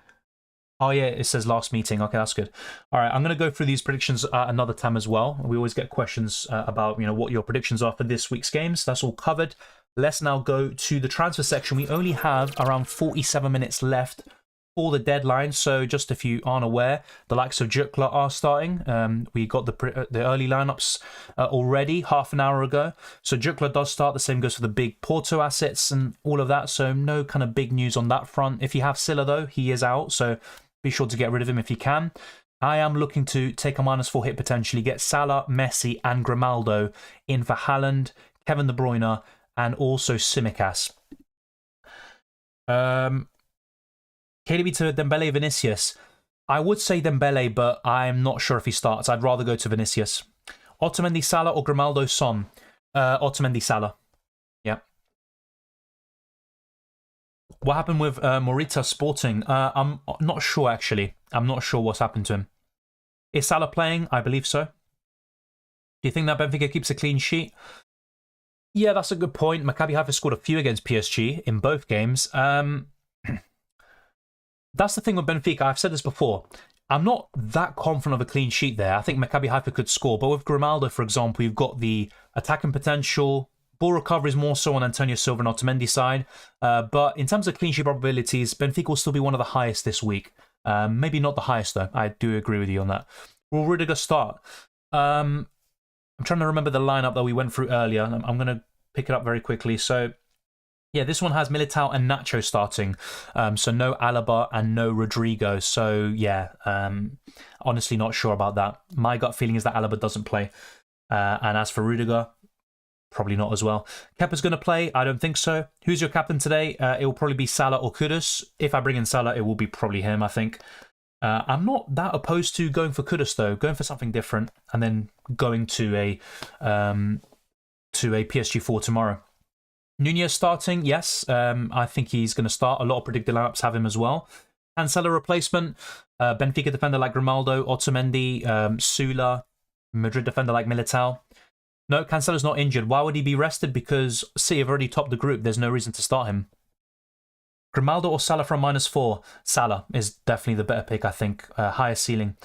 Oh yeah, it says last meeting. Okay, that's good. All right, I'm going to go through these predictions another time as well. We always get questions about, you know, what your predictions are for this week's games. That's all covered. Let's now go to the transfer section. We only have around 47 minutes left for the deadline. So just if you aren't aware, the likes of Jutla are starting. We got the early lineups already half an hour ago. So Jutla does start. The same goes for the big Porto assets and all of that. So no kind of big news on that front. If you have Silla though, he is out. So be sure to get rid of him if you can. I am looking to take a -4 hit potentially, get Salah, Messi and Grimaldo in for Haaland, Kevin De Bruyne and also Tsimikas. KDB to Dembele, Vinicius. I would say Dembele, but I'm not sure if he starts. I'd rather go to Vinicius. Otamendi, Salah or Grimaldo, Son? Otamendi, Salah. Yeah. What happened with Morita Sporting? I'm not sure, actually. I'm not sure what's happened to him. Is Salah playing? I believe so. Do you think that Benfica keeps a clean sheet? Yeah, that's a good point. Maccabi Haifa scored a few against PSG in both games. That's the thing with Benfica. I've said this before. I'm not that confident of a clean sheet there. I think Maccabi Haifa could score, but with Grimaldo, for example, you've got the attacking potential. Ball recovery is more so on Antonio Silva and Otamendi's side. But in terms of clean sheet probabilities, Benfica will still be one of the highest this week. Maybe not the highest, though. I do agree with you on that. Will Rudiger start? I'm trying to remember the lineup that we went through earlier. I'm going to pick it up very quickly. So, yeah, this one has Militao and Nacho starting. So no Alaba and no Rodrigo. So, yeah, honestly not sure about that. My gut feeling is that Alaba doesn't play. And as for Rudiger, probably not as well. Kepa's going to play? I don't think so. Who's your captain today? It will probably be Salah or Kudus. If I bring in Salah, it will be probably him, I think. I'm not that opposed to going for Kudus, though. Going for something different and then going to a PSG4 tomorrow. Nunez starting, yes. I think he's going to start. A lot of predicted lineups have him as well. Cancelo replacement. Benfica defender like Grimaldo, Otamendi, Sula, Madrid defender like Militao. No, Cancelo's not injured. Why would he be rested? Because City have already topped the group. There's no reason to start him. Grimaldo or Salah from -4? Salah is definitely the better pick, I think. Higher ceiling.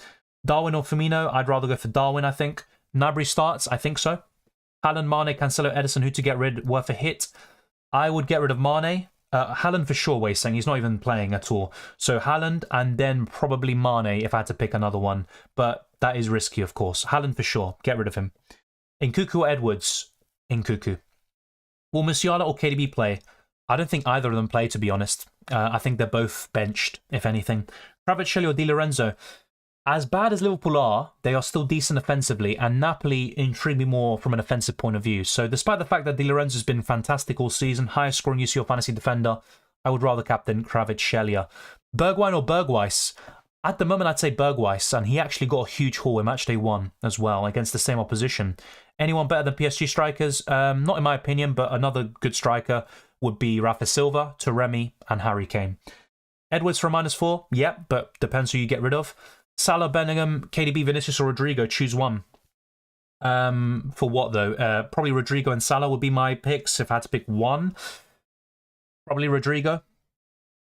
Darwin or Firmino? I'd rather go for Darwin, I think. Gnabry starts? I think so. Haaland, Mane, Cancelo, Edison, who to get rid? Worth a hit? I would get rid of Mane. Haaland for sure, Way's saying. He's not even playing at all. So Haaland and then probably Mane if I had to pick another one. But that is risky, of course. Haaland for sure. Get rid of him. Nkunku or Edwards? Nkunku. Will Musiala or KDB play? I don't think either of them play, to be honest. I think they're both benched, if anything. Kvaratskhelia or Di Lorenzo? As bad as Liverpool are, they are still decent offensively, and Napoli intrigue me more from an offensive point of view. So despite the fact that Di Lorenzo has been fantastic all season, highest scoring UCL Fantasy defender, I would rather captain Kvaratskhelia. Bergwijn or Berghuis? At the moment, I'd say Berghuis, and he actually got a huge haul in Matchday 1 as well, against the same opposition. Anyone better than PSG strikers? Not in my opinion, but another good striker would be Rafa Silva, Taremi, and Harry Kane. Edwards for -4? Yeah, but depends who you get rid of. Salah, Bellingham, KDB, Vinicius, or Rodrigo? Choose one. For what, though? Probably Rodrigo and Salah would be my picks if I had to pick one. Probably Rodrigo.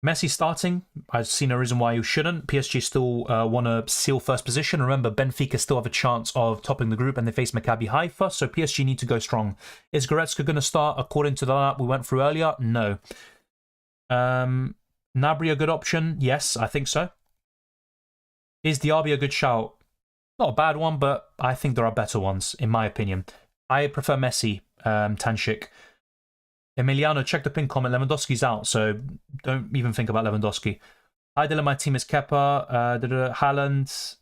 Messi starting. I see no reason why you shouldn't. PSG still want to seal first position. Remember, Benfica still have a chance of topping the group and they face Maccabi Haifa, so PSG need to go strong. Is Goretzka going to start according to the lineup we went through earlier? No. Gnabry a good option? Yes, I think so. Is Diaby a good shout? Not a bad one, but I think there are better ones, in my opinion. I prefer Messi, Tanchik. Emiliano, check the pin comment. Lewandowski's out, so don't even think about Lewandowski. Ideal in my team is Kepa, Haaland.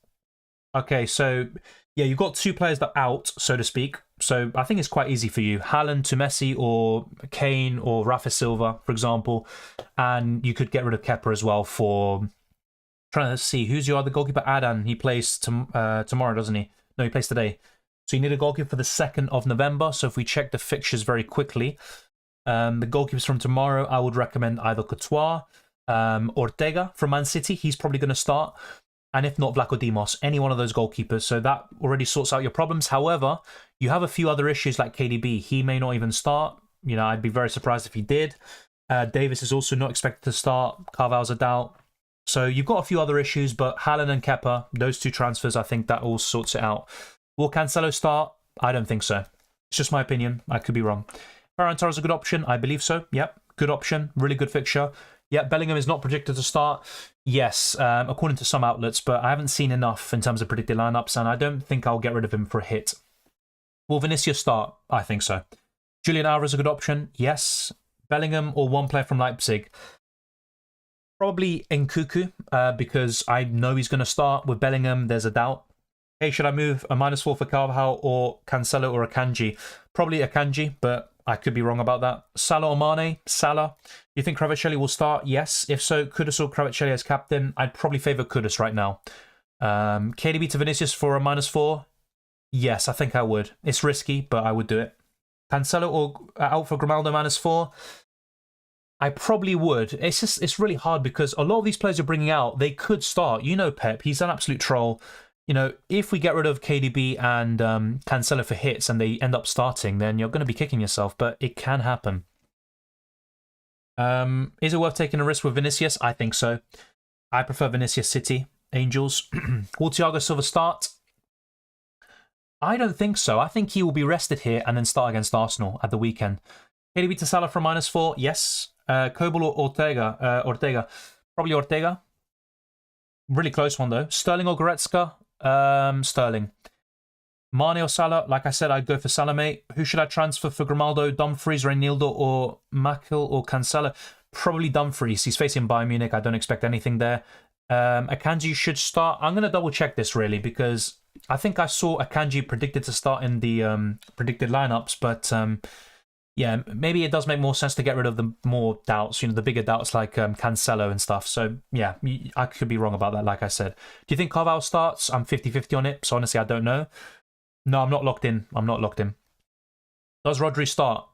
Okay, so yeah, you've got two players that are out, so to speak. So I think it's quite easy for you. Haaland to Messi or Kane or Rafa Silva, for example. And you could get rid of Kepa as well for... Trying to see, who's your other goalkeeper? Adan, he plays tomorrow, doesn't he? No, he plays today. So you need a goalkeeper for the 2nd of November. So if we check the fixtures very quickly, the goalkeepers from tomorrow, I would recommend either Courtois, Ortega from Man City. He's probably going to start. And if not, Vlaco Dimos, any one of those goalkeepers. So that already sorts out your problems. However, you have a few other issues like KDB. He may not even start. You know, I'd be very surprised if he did. Davis is also not expected to start. Carvalho's a doubt. So you've got a few other issues, but Haaland and Kepa, those two transfers, I think that all sorts it out. Will Cancelo start? I don't think so. It's just my opinion. I could be wrong. Ferran Torres is a good option. I believe so. Yep, good option. Really good fixture. Yep, Bellingham is not predicted to start. Yes, according to some outlets, but I haven't seen enough in terms of predicted lineups, and I don't think I'll get rid of him for a hit. Will Vinicius start? I think so. Julian Alvarez is a good option. Yes. Bellingham or one player from Leipzig? Probably Nkunku, because I know he's going to start. With Bellingham, there's a doubt. Hey, should I move a -4 for Carvajal or Cancelo or Akanji? Probably Akanji, but I could be wrong about that. Salah or Mane? Salah. You think Kvaratskhelia will start? Yes. If so, Kudus or Kvaratskhelia as captain? I'd probably favour Kudus right now. KDB to Vinicius for a -4? Yes, I think I would. It's risky, but I would do it. Cancelo or out for Grimaldo -4? I probably would. It's really hard because a lot of these players you're bringing out, they could start. You know Pep, he's an absolute troll. you know, if we get rid of KDB and Cancelo for hits and they end up starting, then you're going to be kicking yourself, but it can happen. Is it worth taking a risk with Vinicius? I think so. I prefer Vinicius City, Angels. Will Thiago Silva start? I don't think so. I think he will be rested here and then start against Arsenal at the weekend. KDB to Salah from -4, yes. Kobel or Ortega? Ortega. Probably Ortega. Really close one though. Sterling or Goretzka? Sterling. Mane or Salah? Like I said, I'd go for Salah, mate. Who should I transfer for Grimaldo? Dumfries, Reinildo, or Makel or Cancelo? Probably Dumfries. He's facing Bayern Munich. I don't expect anything there. Akanji should start. I'm going to double check this really because I think I saw Akanji predicted to start in the predicted lineups, but yeah, maybe it does make more sense to get rid of the more doubts, you know, the bigger doubts like Cancelo and stuff. So yeah, I could be wrong about that, like I said. Do you think Carvalho starts? I'm 50-50 on it, so honestly, I don't know. No, I'm not locked in. I'm not locked in. Does Rodri start?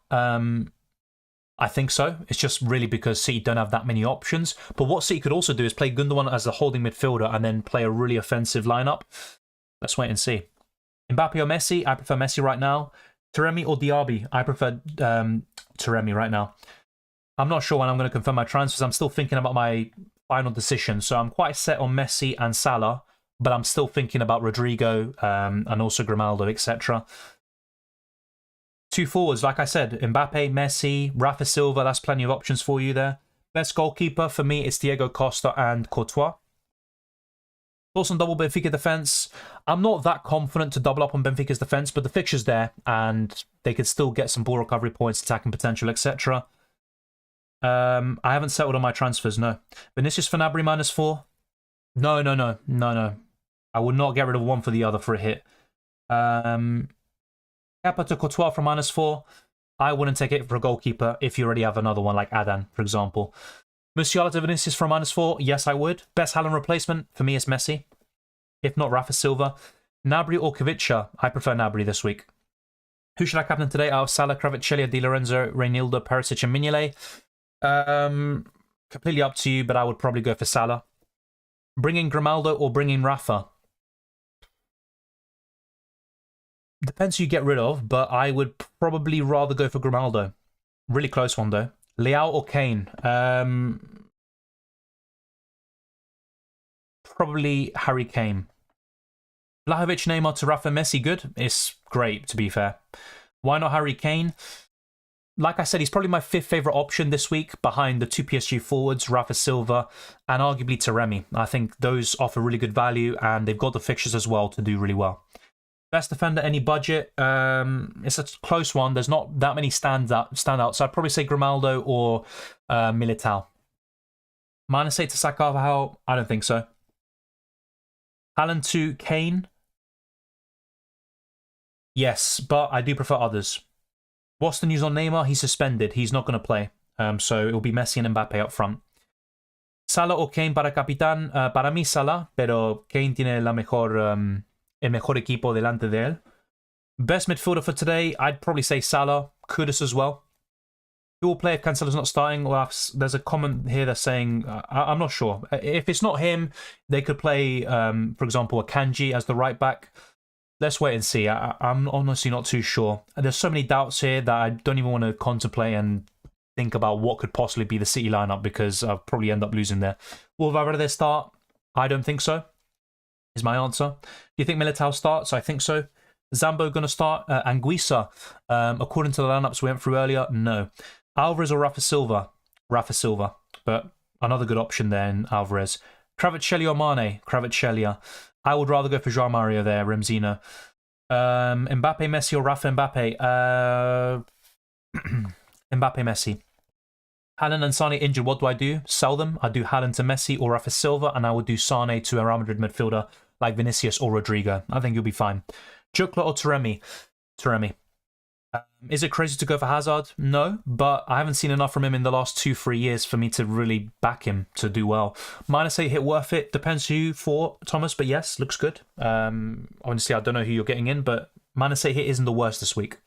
I think so. It's just really because City don't have that many options. But what City could also do is play Gundogan as a holding midfielder and then play a really offensive lineup. Let's wait and see. Mbappe or Messi? I prefer Messi right now. Taremi or Diaby? I prefer Taremi right now. I'm not sure when I'm going to confirm my transfers. I'm still thinking about my final decision. So I'm quite set on Messi and Salah, but I'm still thinking about Rodrigo and also Grimaldo, etc. 2 forwards, like I said, Mbappe, Messi, Rafa Silva, that's plenty of options for you there. Best goalkeeper for me is Diego Costa and Courtois. Thoughts on double Benfica defence? I'm not that confident to double up on Benfica's defence, but the fixture's there and they could still get some ball recovery points, attacking potential, etc. I haven't settled on my transfers, no. Vinicius for Gnabry -4? No. I would not get rid of one for the other for a hit. Kepa to Courtois from -4. I wouldn't take it for a goalkeeper if you already have another one like Adan, for example. Musiala to Vinicius from -4. Yes, I would. Best Haaland replacement for me is Messi. If not, Rafa Silva. Gnabry or Kvaratskhelia? I prefer Gnabry this week. Who should I captain today? Out of Salah, Kvaratskhelia, Di Lorenzo, Reinildo, Perisic, and Mignolet. Completely up to you, but I would probably go for Salah. Bring in Grimaldo or bring in Rafa? Depends who you get rid of, but I would probably rather go for Grimaldo. Really close one, though. Leao or Kane? Probably Harry Kane. Vlahovic, Neymar to Rafa, Messi, good? It's great, to be fair. Why not Harry Kane? Like I said, he's probably my 5th favourite option this week behind the 2 PSG forwards, Rafa Silva, and arguably Taremi. I think those offer really good value, and they've got the fixtures as well to do really well. Best defender, any budget? It's a close one. There's not that many standouts. So I'd probably say Grimaldo or Militao. -8 to Carvalho? I don't think so. Haaland to Kane? Yes, but I do prefer others. What's the news on Neymar? He's suspended. He's not going to play. So it will be Messi and Mbappe up front. Salah or Kane para capitán? Para mí Salah, pero Kane tiene la mejor... el mejor equipo delante de él. Best midfielder for today, I'd probably say Salah. Kudus as well. Who will play if Cancelo's not starting? Well, there's a comment here that's saying, I'm not sure. If it's not him, they could play, for example, Akanji as the right back. Let's wait and see. I'm honestly not too sure. There's so many doubts here that I don't even want to contemplate and think about what could possibly be the City lineup because I'll probably end up losing there. Will Valverde start? I don't think so. Is my answer. Do you think Militao starts? I think so. Zambo going to start? Anguissa, according to the lineups we went through earlier, no. Alvarez or Rafa Silva? Rafa Silva, but another good option there in Alvarez. Kvaratskhelia or Mane? Kvaratskhelia. I would rather go for João Mario there, Remzino. Mbappe, Messi or Rafa Mbappe? Mbappe, Messi. Haaland and Sane injured, what do I do? Sell them. I do Haaland to Messi or Rafa Silva, and I would do Sane to a Real Madrid midfielder like Vinicius or Rodrigo. I think you'll be fine. Jukla or Taremi? Taremi. Is it crazy to go for Hazard? No, but I haven't seen enough from him in the last 2-3 years for me to really back him to do well. -8 hit worth it. Depends who for, Thomas, but yes, looks good. Honestly, I don't know who you're getting in, but -8 hit isn't the worst this week.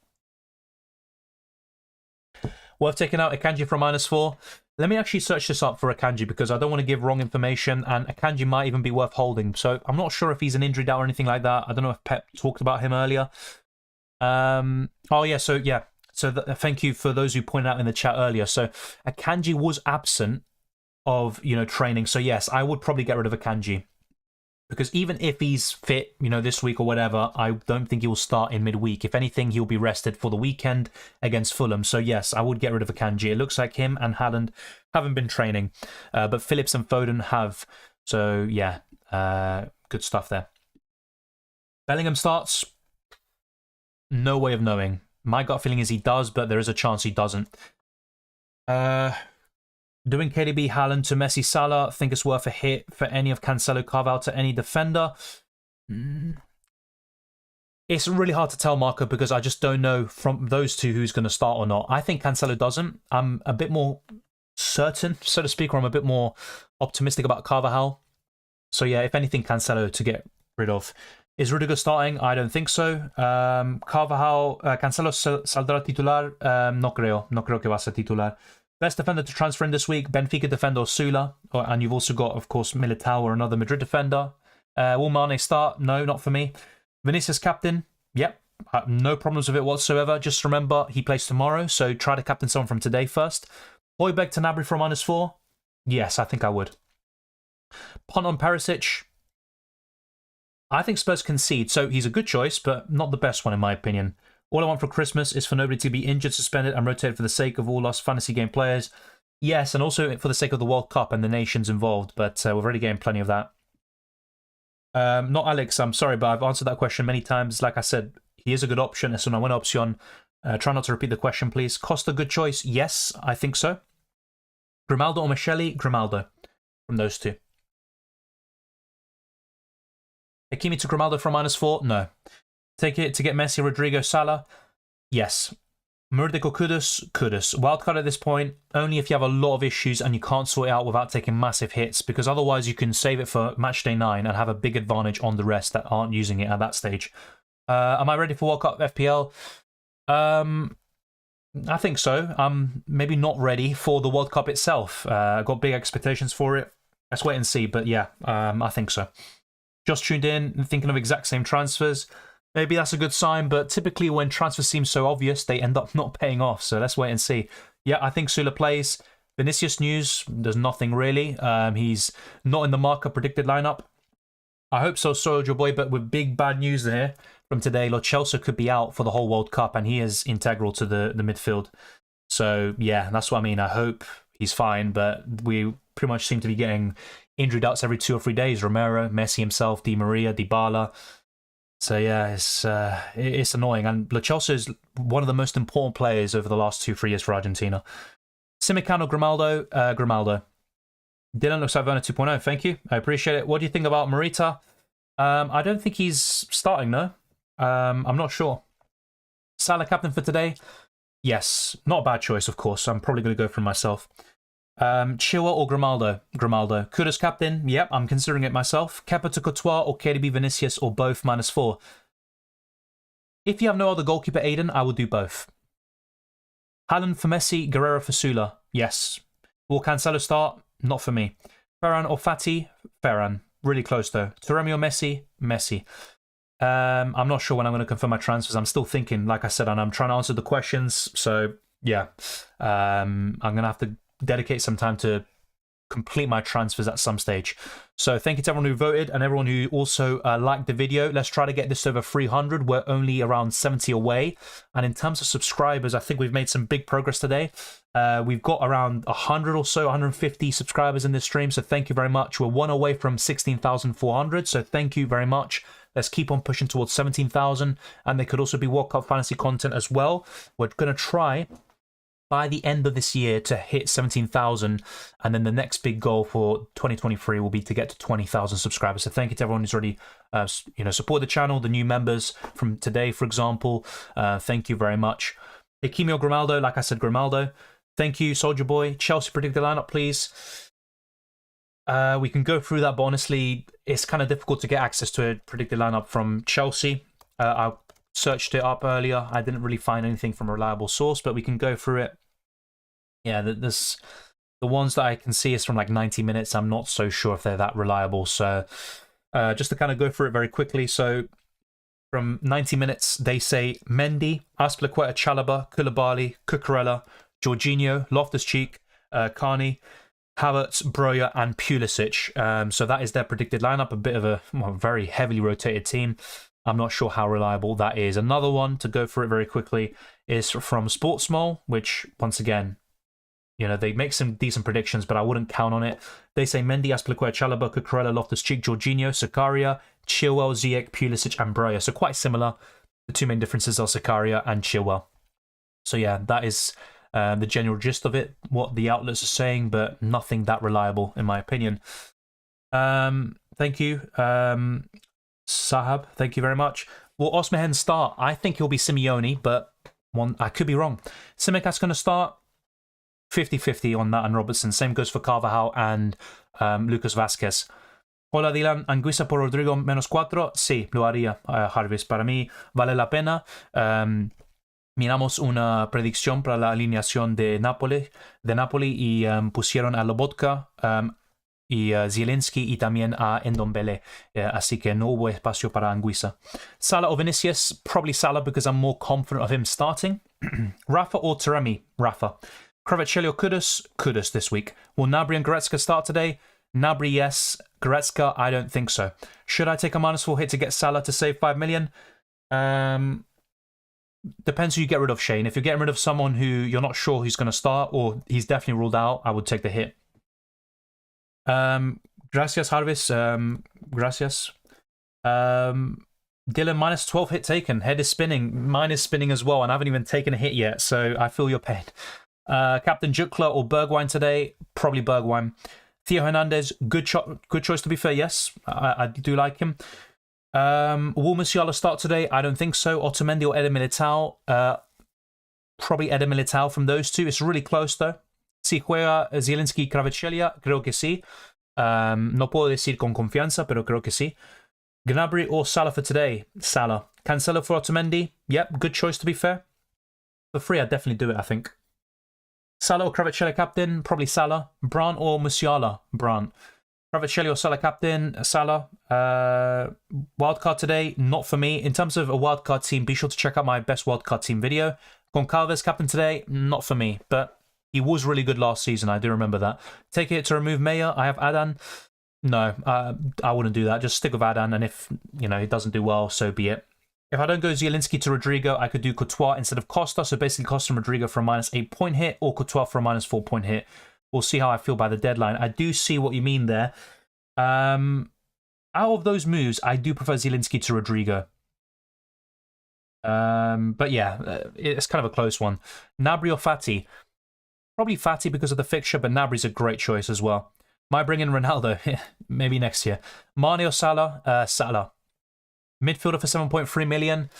Worth taking out Akanji from -4. Let me actually search this up for Akanji because I don't want to give wrong information, and Akanji might even be worth holding. So I'm not sure if he's an injury doubt or anything like that. I don't know if Pep talked about him earlier. Oh yeah, so yeah. So thank you for those who pointed out in the chat earlier. So Akanji was absent of, training. So yes, I would probably get rid of Akanji. Because even if he's fit, this week or whatever, I don't think he will start in midweek. If anything, he'll be rested for the weekend against Fulham. So yes, I would get rid of Akanji. It looks like him and Haaland haven't been training. But Phillips and Foden have. So yeah, good stuff there. Bellingham starts. No way of knowing. My gut feeling is he does, but there is a chance he doesn't. Doing KDB Haaland to Messi Salah, I think it's worth a hit for any of Cancelo Carvalho to any defender. It's really hard to tell, Marco, because I just don't know from those two who's going to start or not. I think Cancelo doesn't. I'm a bit more certain, so to speak, or I'm a bit more optimistic about Carvalho. So yeah, if anything, Cancelo to get rid of. Is Rudiger starting? I don't think so. Carvalho, Cancelo saldrá titular? No creo que va a ser titular. Best defender to transfer in this week, Benfica defender Sula. And you've also got, of course, Militao or another Madrid defender. Will Mane start? No, not for me. Vinicius captain? Yep. No problems with it whatsoever. Just remember, he plays tomorrow, so try to captain someone from today first. Højbjerg to Gnabry for -4? Yes, I think I would. Punt on Perisic? I think Spurs concede, so he's a good choice, but not the best one in my opinion. All I want for Christmas is for nobody to be injured, suspended, and rotated for the sake of all us fantasy game players. Yes, and also for the sake of the World Cup and the nations involved, but we're already getting plenty of that. Not Alex, I'm sorry, but I've answered that question many times. Like I said, he is a good option. Es una buena opción. Try not to repeat the question, please. Costa, good choice? Yes, I think so. Grimaldo or Michele? Grimaldo. From those two. Hakimi to Grimaldo from -4? No. Take it to get Messi, Rodrigo, Salah? Yes. Murdic or Kudus? Kudus. Wildcard at this point, only if you have a lot of issues and you can't sort it out without taking massive hits, because otherwise you can save it for Matchday 9 and have a big advantage on the rest that aren't using it at that stage. Am I ready for World Cup FPL? I think so. I'm maybe not ready for the World Cup itself. I've got big expectations for it. Let's wait and see, but yeah, I think so. Just tuned in, thinking of exact same transfers. Maybe that's a good sign, but typically when transfers seem so obvious, they end up not paying off. So let's wait and see. Yeah, I think Sula plays. Vinicius news, there's nothing really. He's not in the marker predicted lineup. I hope so, Soldier Boy, but with big bad news there from today, Lo Celso could be out for the whole World Cup, and he is integral to the midfield. So yeah, that's what I mean. I hope he's fine, but we pretty much seem to be getting injury doubts every 2 or 3 days. Romero, Messi himself, Di Maria, Dybala. So yeah, it's annoying. And Lo Celso is one of the most important players over the last 2-3 years for Argentina. Simicano, Grimaldo, Grimaldo. Dylan looks like Werner 2.0. Thank you. I appreciate it. What do you think about Morita? I don't think he's starting, no. I'm not sure. Salah captain for today? Yes. Not a bad choice, of course. I'm probably going to go for myself. Chilwell or Grimaldo? Grimaldo. Kudus captain? Yep, I'm considering it myself. Kepa to Courtois or KDB Vinicius or both -4? If you have no other goalkeeper, Aiden, I will do both. Haaland for Messi, Guerrero for Sula? Yes. Will Cancelo start? Not for me. Ferran or Fati? Ferran. Really close though. Taremi or Messi? Messi. I'm not sure when I'm going to confirm my transfers. I'm still thinking, like I said, and I'm trying to answer the questions. So yeah, I'm going to have to dedicate some time to complete my transfers at some stage. So thank you to everyone who voted and everyone who also liked the video. Let's try to get this over 300. We're only around 70 away. And in terms of subscribers, I think we've made some big progress today. We've got around 100 or so, 150 subscribers in this stream. So thank you very much. We're 1 away from 16,400. So thank you very much. Let's keep on pushing towards 17,000. And there could also be World Cup fantasy content as well. We're going to try by the end of this year to hit 17,000, and then the next big goal for 2023 will be to get to 20,000 subscribers. So thank you to everyone who's already supported the channel, the new members from today, for example. Thank you very much. Hakimi or Grimaldo? Like I said, Grimaldo. Thank you, Soldier Boy. Chelsea predicted lineup, please. We can go through that, but honestly, it's kind of difficult to get access to a predicted lineup from Chelsea. I searched it up earlier. I didn't really find anything from a reliable source, but we can go through it. yeah, the ones that I can see is from like 90 minutes. I'm not so sure if they're that reliable. So just to kind of go through it very quickly. So from 90 minutes, they say Mendy, Azpilicueta, Chalobah, Koulibaly, Cucurella, Jorginho, Loftus-Cheek, Carney, Havertz, Broja, and Pulisic. So that is their predicted lineup. A bit of a very heavily rotated team. I'm not sure how reliable that is. Another one to go through it very quickly is from Sportsmole, which once again, you know, they make some decent predictions, but I wouldn't count on it. They say Mendy, Azpilicueta, Chalobah, Cucurella, Loftus-Cheek, Jorginho, Sakaria, Chilwell, Ziyech, Pulisic, and Broja. So quite similar. The two main differences are Sakaria and Chilwell. So yeah, that is the general gist of it, what the outlets are saying, but nothing that reliable in my opinion. Thank you, Sahab. Thank you very much. Will Osmahen start? I think he'll be Simeone, but I could be wrong. Simicast's going to start. 50-50 on that and Robertson. Same goes for Carvajal and Lucas Vázquez. Hola Dylan, Anguissa por Rodrigo -4. Sí, lo haría, Jarvis. Para mí vale la pena. Miramos una predicción para la alineación de Napoli y pusieron a Lobotka y Zielinski y también a Ndombele. Así que no hubo espacio para Anguissa. Salah or Vinicius? Probably Salah because I'm more confident of him starting. Rafa or Taremi? Rafa. Kvaratskhelia or Kudus? Kudus this week. Will Gnabry and Goretzka start today? Gnabry, yes. Goretzka, I don't think so. Should I take a -4 hit to get Salah to save 5 million? Depends who you get rid of, Shane. If you're getting rid of someone who you're not sure who's going to start or he's definitely ruled out, I would take the hit. Gracias, Jarvis. Gracias. Dylan, -12 hit taken. Head is spinning. Mine is spinning as well, and I haven't even taken a hit yet, so I feel your pain. Captain Jutla or Bergwijn today? Probably Bergwijn. Theo Hernandez, good choice to be fair, yes. I do like him. Will Musiala start today? I don't think so. Otamendi or Eder Militao? Probably Eder Militao from those two. It's really close though. Si juega Zielinski y Kvaratskhelia, creo que sí. No puedo decir con confianza, pero creo que sí. Gnabry or Salah for today? Salah. Cancelo for Otamendi? Yep, good choice to be fair. For free, I'd definitely do it, I think. Salah or Kvaratskhelia captain? Probably Salah. Brandt or Musiala? Brandt. Kvaratskhelia or Salah captain? Salah. Wildcard today? Not for me. In terms of a wildcard team, be sure to check out my best wildcard team video. Goncalves captain today? Not for me, but he was really good last season. I do remember that. Take it to remove Meyer. I have Adan. No, I wouldn't do that. Just stick with Adan, and if he doesn't do well, so be it. If I don't go Zielinski to Rodrigo, I could do Courtois instead of Costa. So basically Costa and Rodrigo for a -8 point hit or Courtois for a -4 point hit. We'll see how I feel by the deadline. I do see what you mean there. Out of those moves, I do prefer Zielinski to Rodrigo. But yeah, it's kind of a close one. Gnabry or Fati? Probably Fati because of the fixture, but Gnabry's a great choice as well. Might bring in Ronaldo. Maybe next year. Mane or Salah? Salah. Midfielder for 7.3 million.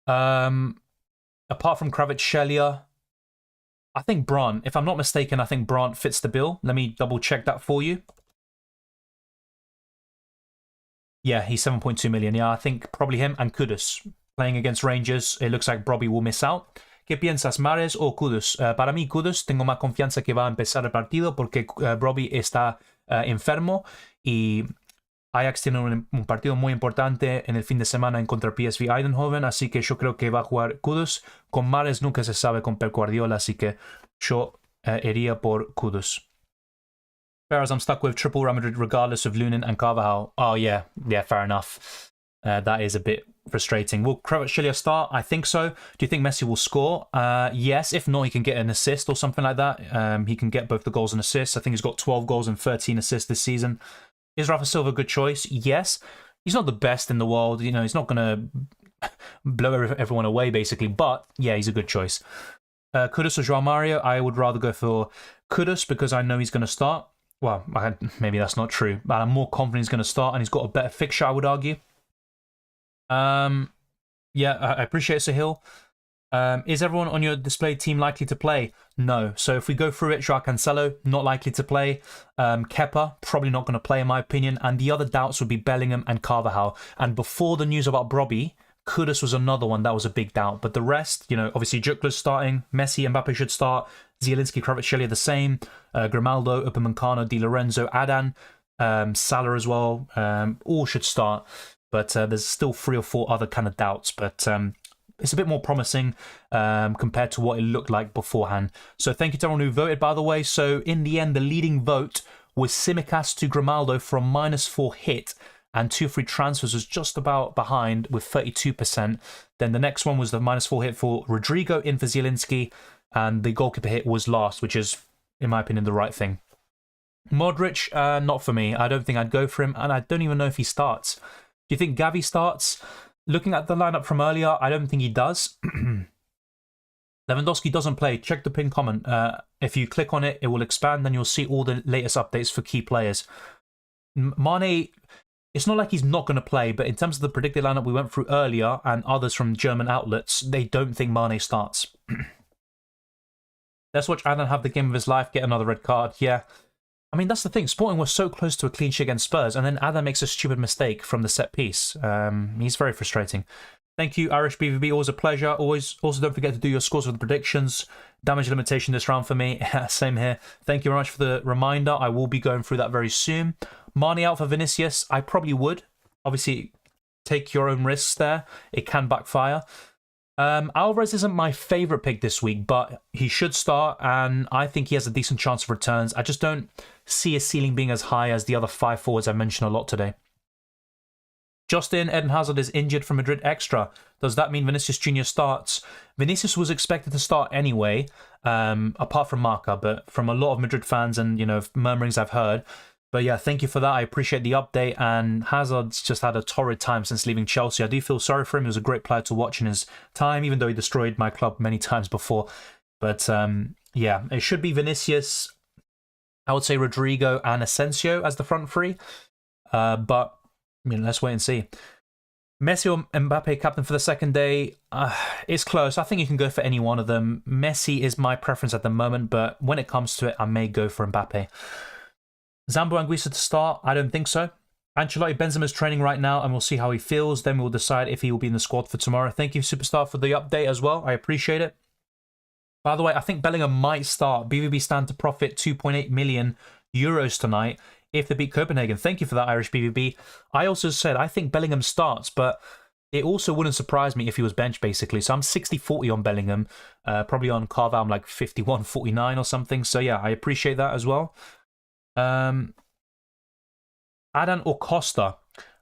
Apart from Kvaratskhelia, I think Brandt. If I'm not mistaken, I think Brandt fits the bill. Let me double check that for you. Yeah, he's 7.2 million. Yeah, I think probably him and Kudus. Playing against Rangers, it looks like Brobbey will miss out. ¿Qué piensas, Mahrez o Kudus? Para mí, Kudus, tengo más confianza que va a empezar el partido porque Brobbey está enfermo y Ajax tiene un partido muy importante en el fin de semana en contra PSV Eindhoven, así que yo creo que va a jugar Kudus. Con Mahrez nunca se sabe con Pep Guardiola, así que yo iría por Kudus. Whereas I'm stuck with triple Real Madrid regardless of Lunin and Carvajal. Oh yeah, fair enough. That is a bit frustrating. Will Kvaratskhelia start? I think so. Do you think Messi will score? Yes. If not, he can get an assist or something like that. He can get both the goals and assists. I think he's got 12 goals and 13 assists this season. Is Rafa Silva a good choice? Yes. He's not the best in the world. He's not going to blow everyone away, basically. But, yeah, he's a good choice. Kudus or Joao Mario? I would rather go for Kudus because I know he's going to start. Well, maybe that's not true. But I'm more confident he's going to start and he's got a better fixture, I would argue. Yeah, I appreciate Sahil. Is everyone on your display team likely to play? No. So if we go through it, Joao Cancelo, not likely to play. Kepa, probably not going to play in my opinion. And the other doubts would be Bellingham and Carvajal. And before the news about Brobbey, Kudus was another one that was a big doubt. But the rest, you know, obviously Jukla's starting. Messi, Mbappe should start. Zielinski, Kvaratskhelia the same. Grimaldo, Upamecano, Di Lorenzo, Adan, Salah as well. All should start. But there's still 3 or 4 other kind of doubts. But it's a bit more promising compared to what it looked like beforehand. So thank you to everyone who voted, by the way. So in the end, the leading vote was Tsimikas to Grimaldo from -4 hit, and 2 free transfers was just about behind with 32%. Then the next one was the -4 hit for Rodrigo in for Zielinski, and the goalkeeper hit was last, which is, in my opinion, the right thing. Modric, not for me. I don't think I'd go for him, and I don't even know if he starts. Do you think Gavi starts? Looking at the lineup from earlier, I don't think he does. Lewandowski doesn't play. Check the pinned comment. If you click on it, it will expand, and you'll see all the latest updates for key players. Mane, it's not like he's not going to play, but in terms of the predicted lineup we went through earlier and others from German outlets, they don't think Mane starts. Let's watch Adan have the game of his life, get another red card. Yeah. I mean, that's the thing. Sporting was so close to a clean sheet against Spurs, and then Adan makes a stupid mistake from the set piece. He's very frustrating. Thank you, Irish BVB. Always a pleasure. Also, don't forget to do your scores for the predictions. Damage limitation this round for me. Same here. Thank you very much for the reminder. I will be going through that very soon. Mane out for Vinicius. I probably would. Obviously, take your own risks there. It can backfire. Alvarez isn't my favourite pick this week, but he should start, and I think he has a decent chance of returns. I just don't see his ceiling being as high as the other 5 forwards I mentioned a lot today. Justin, Eden Hazard is injured from Madrid Extra. Does that mean Vinicius Jr. starts? Vinicius was expected to start anyway, apart from Marca, but from a lot of Madrid fans and, you know, murmurings I've heard. But yeah, thank you for that. I appreciate the update. And Hazard's just had a torrid time since leaving Chelsea. I do feel sorry for him. He was a great player to watch in his time, even though he destroyed my club many times before. But yeah, it should be Vinicius. I would say Rodrigo and Asensio as the front three. But I mean, let's wait and see. Messi or Mbappe captain for the second day? It's close. I think you can go for any one of them. Messi is my preference at the moment, but when it comes to it, I may go for Mbappe. Zambo Anguissa to start? I don't think so. Ancelotti, Benzema's training right now, and we'll see how he feels. Then we'll decide if he will be in the squad for tomorrow. Thank you, Superstar, for the update as well. I appreciate it. By the way, I think Bellingham might start. BVB stand to profit €2.8 million tonight if they beat Copenhagen. Thank you for that, Irish BVB. I also said I think Bellingham starts, but it also wouldn't surprise me if he was benched, basically. So I'm 60-40 on Bellingham. Probably on Carval, I'm like 51-49 or something. So yeah, I appreciate that as well. Adan or Costa?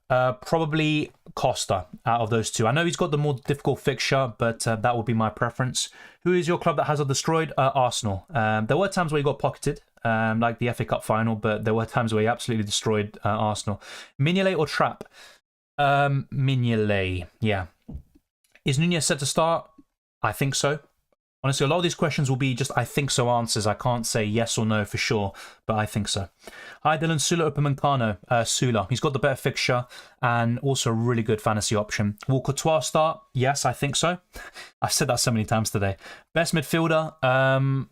Probably Costa out of those two. I know he's got the more difficult fixture, but that would be my preference. Who is your club that has destroyed? Arsenal. There were times where he got pocketed, like the FA Cup final, but there were times where he absolutely destroyed Arsenal. Mignolet or Trapp? Mignolet, yeah. Is Nunez set to start? I think so. Honestly, a lot of these questions will be just I think so answers. I can't say yes or no for sure, but I think so. Hi, Dylan. Sula Upamecano. Sula. He's got the better fixture and also a really good fantasy option. Will Courtois start? Yes, I think so. I've said that so many times today. Best midfielder?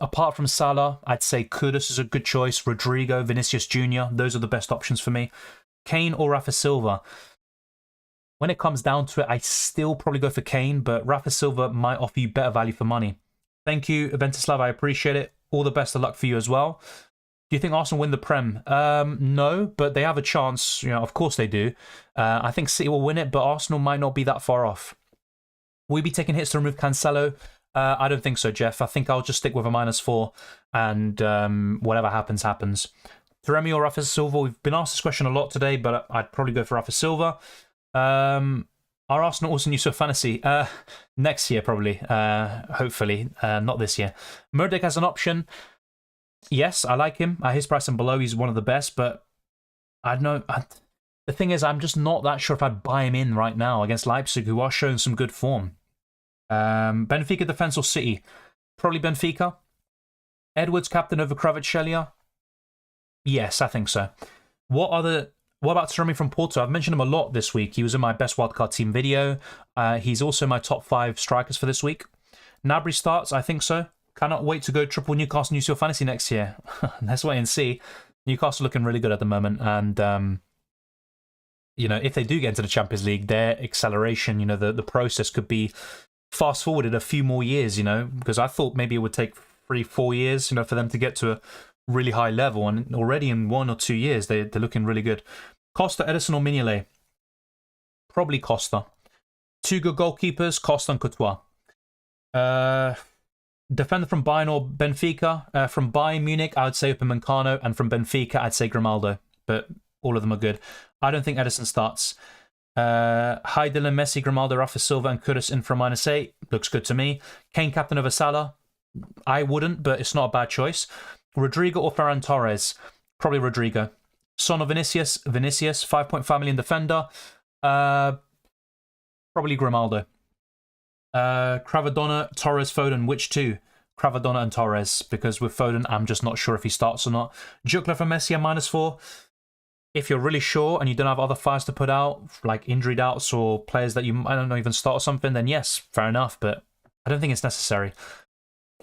Apart from Salah, I'd say Kudus is a good choice. Rodrigo, Vinicius Jr. Those are the best options for me. Kane or Rafa Silva? When it comes down to it, I still probably go for Kane, but Rafa Silva might offer you better value for money. Thank you, Ventislav. I appreciate it. All the best of luck for you as well. Do you think Arsenal win the Prem? No, but they have a chance. You know, of course they do. I think City will win it, but Arsenal might not be that far off. Will we be taking hits to remove Cancelo? I don't think so, Jeff. I think I'll just stick with a -4, and whatever happens, happens. Taremi or Rafa Silva? We've been asked this question a lot today, but I'd probably go for Rafa Silva. Are Arsenal also in UCL Fantasy? Next year, probably. Hopefully. Not this year. Murdick has an option. Yes, I like him. At his price and below, he's one of the best, but I don't know. The thing is, I'm just not that sure if I'd buy him in right now against Leipzig, who are showing some good form. Benfica defense or City? Probably Benfica. Edwards captain over Kvaratskhelia? Yes, I think so. What about Taremi from Porto? I've mentioned him a lot this week. He was in my best wildcard team video. He's also my top 5 strikers for this week. Gnabry starts, I think so. Cannot wait to go triple Newcastle UCL Fantasy next year. Let's wait and see. Newcastle looking really good at the moment. And you know, if they do get into the Champions League, their acceleration, you know, the process could be fast forwarded a few more years, you know, because I thought maybe it would take 3-4 years, you know, for them to get to a really high level, and already in 1 or 2 years, they're looking really good. Costa, Edison, or Mignolet? Probably Costa. 2 good goalkeepers, Costa and Courtois. Defender from Bayern or Benfica? From Bayern Munich, I would say Upamecano, and from Benfica, I'd say Grimaldo, but all of them are good. I don't think Edison starts. Hi Dylan, Messi, Grimaldo, Rafa Silva, and Kudus in for -8. Looks good to me. Kane captain over Salah? I wouldn't, but it's not a bad choice. Rodrigo or Ferran Torres? Probably Rodrigo. Son or Vinicius? Vinicius, 5.5 million defender. Probably Grimaldo. Cravadonna, Torres, Foden, which two? Cravadonna and Torres, because with Foden, I'm just not sure if he starts or not. Jukla for Messi at -4. If you're really sure and you don't have other fires to put out, like injury doubts or players that you, I don't know, even start or something, then yes, fair enough, but I don't think it's necessary.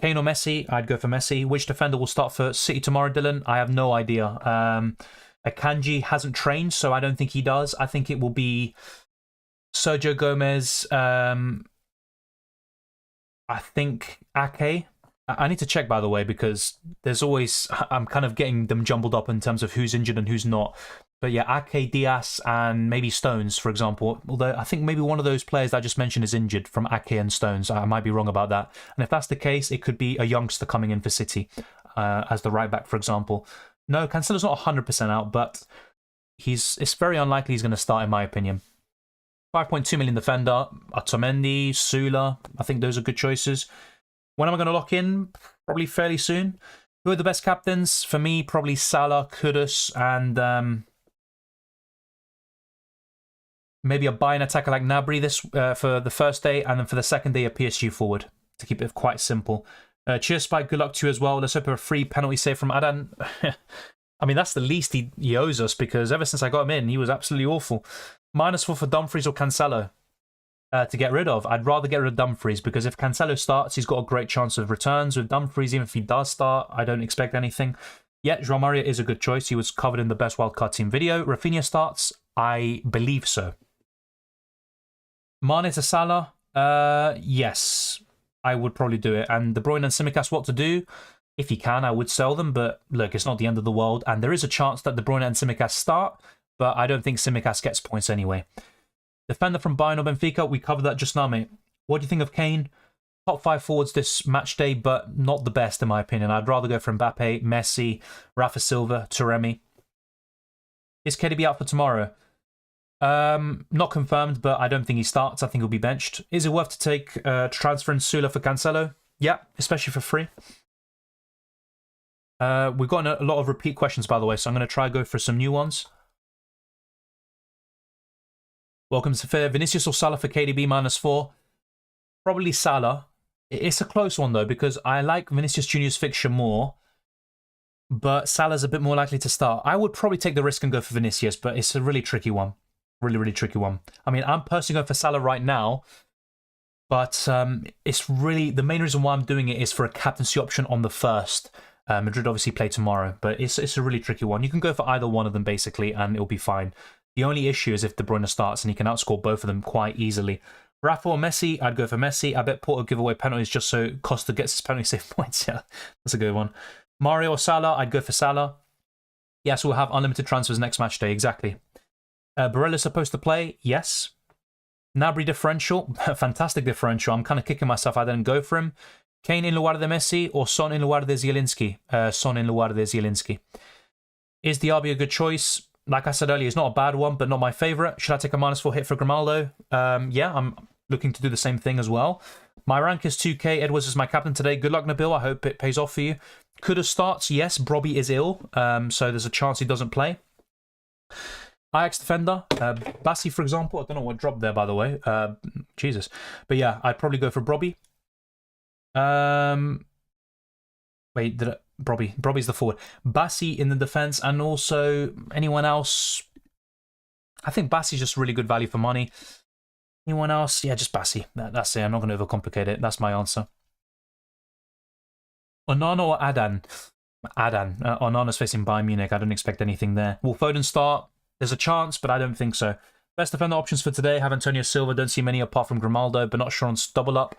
Kane or Messi? I'd go for Messi. Which defender will start for City tomorrow, Dylan? I have no idea. Akanji hasn't trained, so I don't think he does. I think it will be Sergio Gomez. I think Ake. I need to check, by the way, because there's always, I'm kind of getting them jumbled up in terms of who's injured and who's not. But yeah, Ake, Diaz, and maybe Stones, for example. Although I think maybe one of those players that I just mentioned is injured from Ake and Stones. I might be wrong about that. And if that's the case, it could be a youngster coming in for City as the right back, for example. No, Cancelo's not 100% out, but it's very unlikely he's going to start, in my opinion. 5.2 million defender, Otamendi, Sula. I think those are good choices. When am I going to lock in? Probably fairly soon. Who are the best captains? For me, probably Salah, Kudus, and maybe a Bayern attacker like Gnabry for the first day, and then for the second day, a PSG forward, to keep it quite simple. Cheers, Spike. Good luck to you as well. Let's hope a free penalty save from Adan. I mean, that's the least he owes us, because ever since I got him in, he was absolutely awful. -4 for Dumfries or Cancelo to get rid of. I'd rather get rid of Dumfries, because if Cancelo starts, he's got a great chance of returns. With Dumfries, even if he does start, I don't expect anything. Yeah, João Maria is a good choice. He was covered in the best wildcard team video. Rafinha starts? I believe so. Mane to Salah? Yes, I would probably do it. And De Bruyne and Tsimikas, what to do? If you can, I would sell them, but look, it's not the end of the world, and there is a chance that De Bruyne and Tsimikas start, but I don't think Tsimikas gets points anyway. Defender from Bayern or Benfica, we covered that just now, mate. What do you think of Kane? Top 5 forwards this match day, but not the best in my opinion. I'd rather go for Mbappe, Messi, Rafa Silva, Taremi. Is KDB out for tomorrow? Not confirmed, but I don't think he starts. I think he'll be benched. Is it worth to take transferring Sula for Cancelo? Yeah, especially for free. We've got a lot of repeat questions, by the way, so I'm going to try go for some new ones. Welcome to Fair. Vinicius or Salah for KDB -4? Probably Salah. It's a close one, though, because I like Vinicius Jr.'s fixture more, but Salah's a bit more likely to start. I would probably take the risk and go for Vinicius, but it's a really tricky one. Really, really tricky one. I mean, I'm personally going for Salah right now, but it's really, the main reason why I'm doing it is for a captaincy option on the first. Madrid obviously play tomorrow, but it's a really tricky one. You can go for either one of them, basically, and it'll be fine. The only issue is if De Bruyne starts, and he can outscore both of them quite easily. Rafa or Messi? I'd go for Messi. I bet Porto give away penalties just so Costa gets his penalty save points. Yeah, that's a good one. Mario or Salah? I'd go for Salah. Yes, we'll have unlimited transfers next match day, exactly. Barella supposed to play? Yes. Gnabry differential? Fantastic differential. I'm kind of kicking myself I didn't go for him. Kane in lugar de Messi or Son in lugar de Zielinski? Son in lugar de Zielinski. Is Diaby a good choice? Like I said earlier, it's not a bad one, but not my favourite. Should I take a -4 hit for Grimaldo? Yeah, I'm looking to do the same thing as well. My rank is 2k. Edwards is my captain today. Good luck, Nabil. I hope it pays off for you. Coulda starts. Yes, Brobby is ill, so there's a chance he doesn't play. Ajax defender. Bassi, for example. I don't know what dropped there, by the way. Jesus. But yeah, I'd probably go for Brobby. Wait, Brobby's the forward. Bassi in the defense, and also anyone else. I think Bassi's just really good value for money. Anyone else? Yeah, just Bassi. That's it. I'm not going to overcomplicate it. That's my answer. Onana or Adan? Adan. Onana's facing Bayern Munich. I don't expect anything there. Will Foden start? There's a chance, but I don't think so. Best defender options for today have Antonio Silva. Don't see many apart from Grimaldo, but not sure on double up.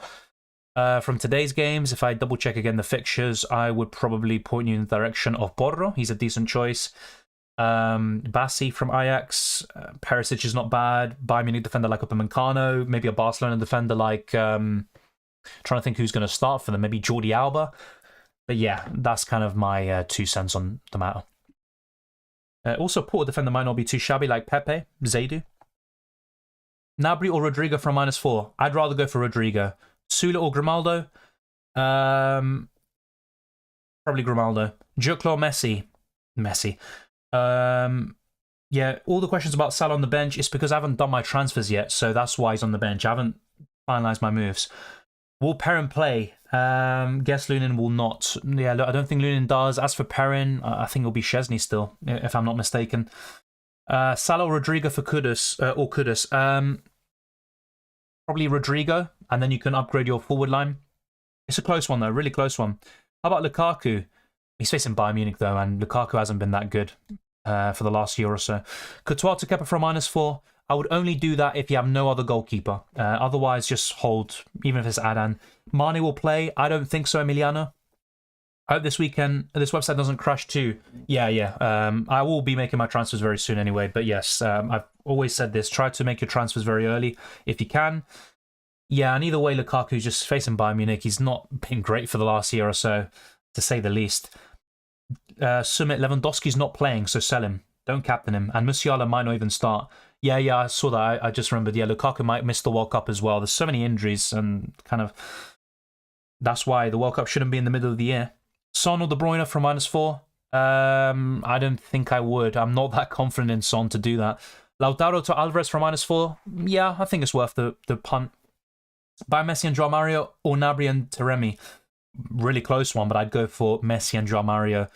From today's games, if I double check again the fixtures, I would probably point you in the direction of Porro. He's a decent choice. Bassi from Ajax. Perisic is not bad. Bayern Munich defender like Upamecano. Maybe a Barcelona defender like... trying to think who's going to start for them. Maybe Jordi Alba. But yeah, that's kind of my 2 cents on the matter. Also, Porto defender might not be too shabby like Pepe, Zaidu. Gnabry or Rodrigo from -4. I'd rather go for Rodrigo. Sula or Grimaldo? Probably Grimaldo. Juklo, Messi. Yeah, all the questions about Salah on the bench is because I haven't done my transfers yet, so that's why he's on the bench. I haven't finalised my moves. Will Perrin play? Guess Lunin will not. Yeah, look, I don't think Lunin does. As for Perrin, I think it'll be Szczesny still, if I'm not mistaken. Salah or Rodrigo for Kudus, or Kudus. Probably Rodrigo, and then you can upgrade your forward line. It's a close one, though, really close one. How about Lukaku? He's facing Bayern Munich, though, and Lukaku hasn't been that good for the last year or so. Courtois to Kepa for -4. I would only do that if you have no other goalkeeper. Otherwise, just hold, even if it's Adan. Mane will play. I don't think so, Emiliano. I hope this weekend, this website doesn't crash too. Yeah. I will be making my transfers very soon anyway. But yes, I've always said this. Try to make your transfers very early if you can. Yeah, and either way, Lukaku's just facing Bayern Munich. He's not been great for the last year or so, to say the least. Sumit Lewandowski's not playing, so sell him. Don't captain him. And Musiala might not even start. Yeah, I saw that. I just remembered. Yeah, Lukaku might miss the World Cup as well. There's so many injuries, and kind of that's why the World Cup shouldn't be in the middle of the year. Son or De Bruyne from -4? I don't think I would. I'm not that confident in Son to do that. Lautaro to Alvarez from -4? Yeah, I think it's worth the punt. Buy Messi and Joao Mario or Gnabry and Taremi? Really close one, but I'd go for Messi and Joao Mario.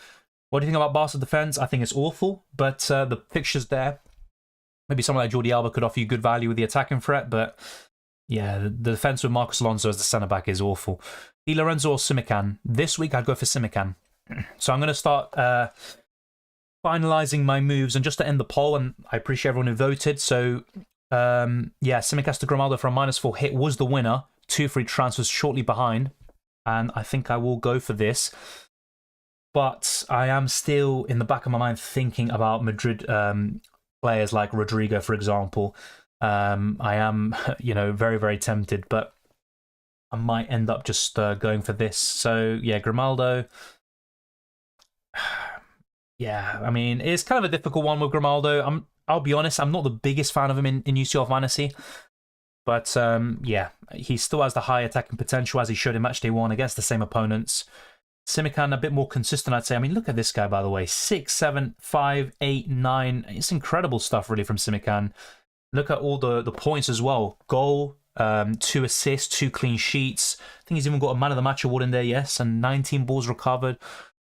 What do you think about Barca defense? I think it's awful, but the fixtures there. Maybe someone like Jordi Alba could offer you good value with the attacking threat, but yeah, the defense with Marcos Alonso as the centre-back is awful. Di Lorenzo or Simican? This week, I'd go for Simican. So I'm going to start finalising my moves, and just to end the poll, and I appreciate everyone who voted. So, yeah, Simicast to Grimaldo from -4 hit was the winner. 2 free transfers shortly behind, and I think I will go for this. But I am still, in the back of my mind, thinking about Madrid players like Rodrigo, for example. I am, very, very tempted, but I might end up just going for this. So, yeah, Grimaldo. Yeah, I mean, it's kind of a difficult one with Grimaldo. I'll be honest, I'm not the biggest fan of him in UCL Fantasy. But, yeah, he still has the high attacking potential as he showed in Matchday 1 against the same opponents. Simican a bit more consistent, I'd say. I mean, look at this guy, by the way. 6, 7, 5, 8, 9. It's incredible stuff, really, from Simican. Look at all the points as well. Goal, 2 assists, 2 clean sheets. I think he's even got a Man of the Match award in there, yes, and 19 balls recovered.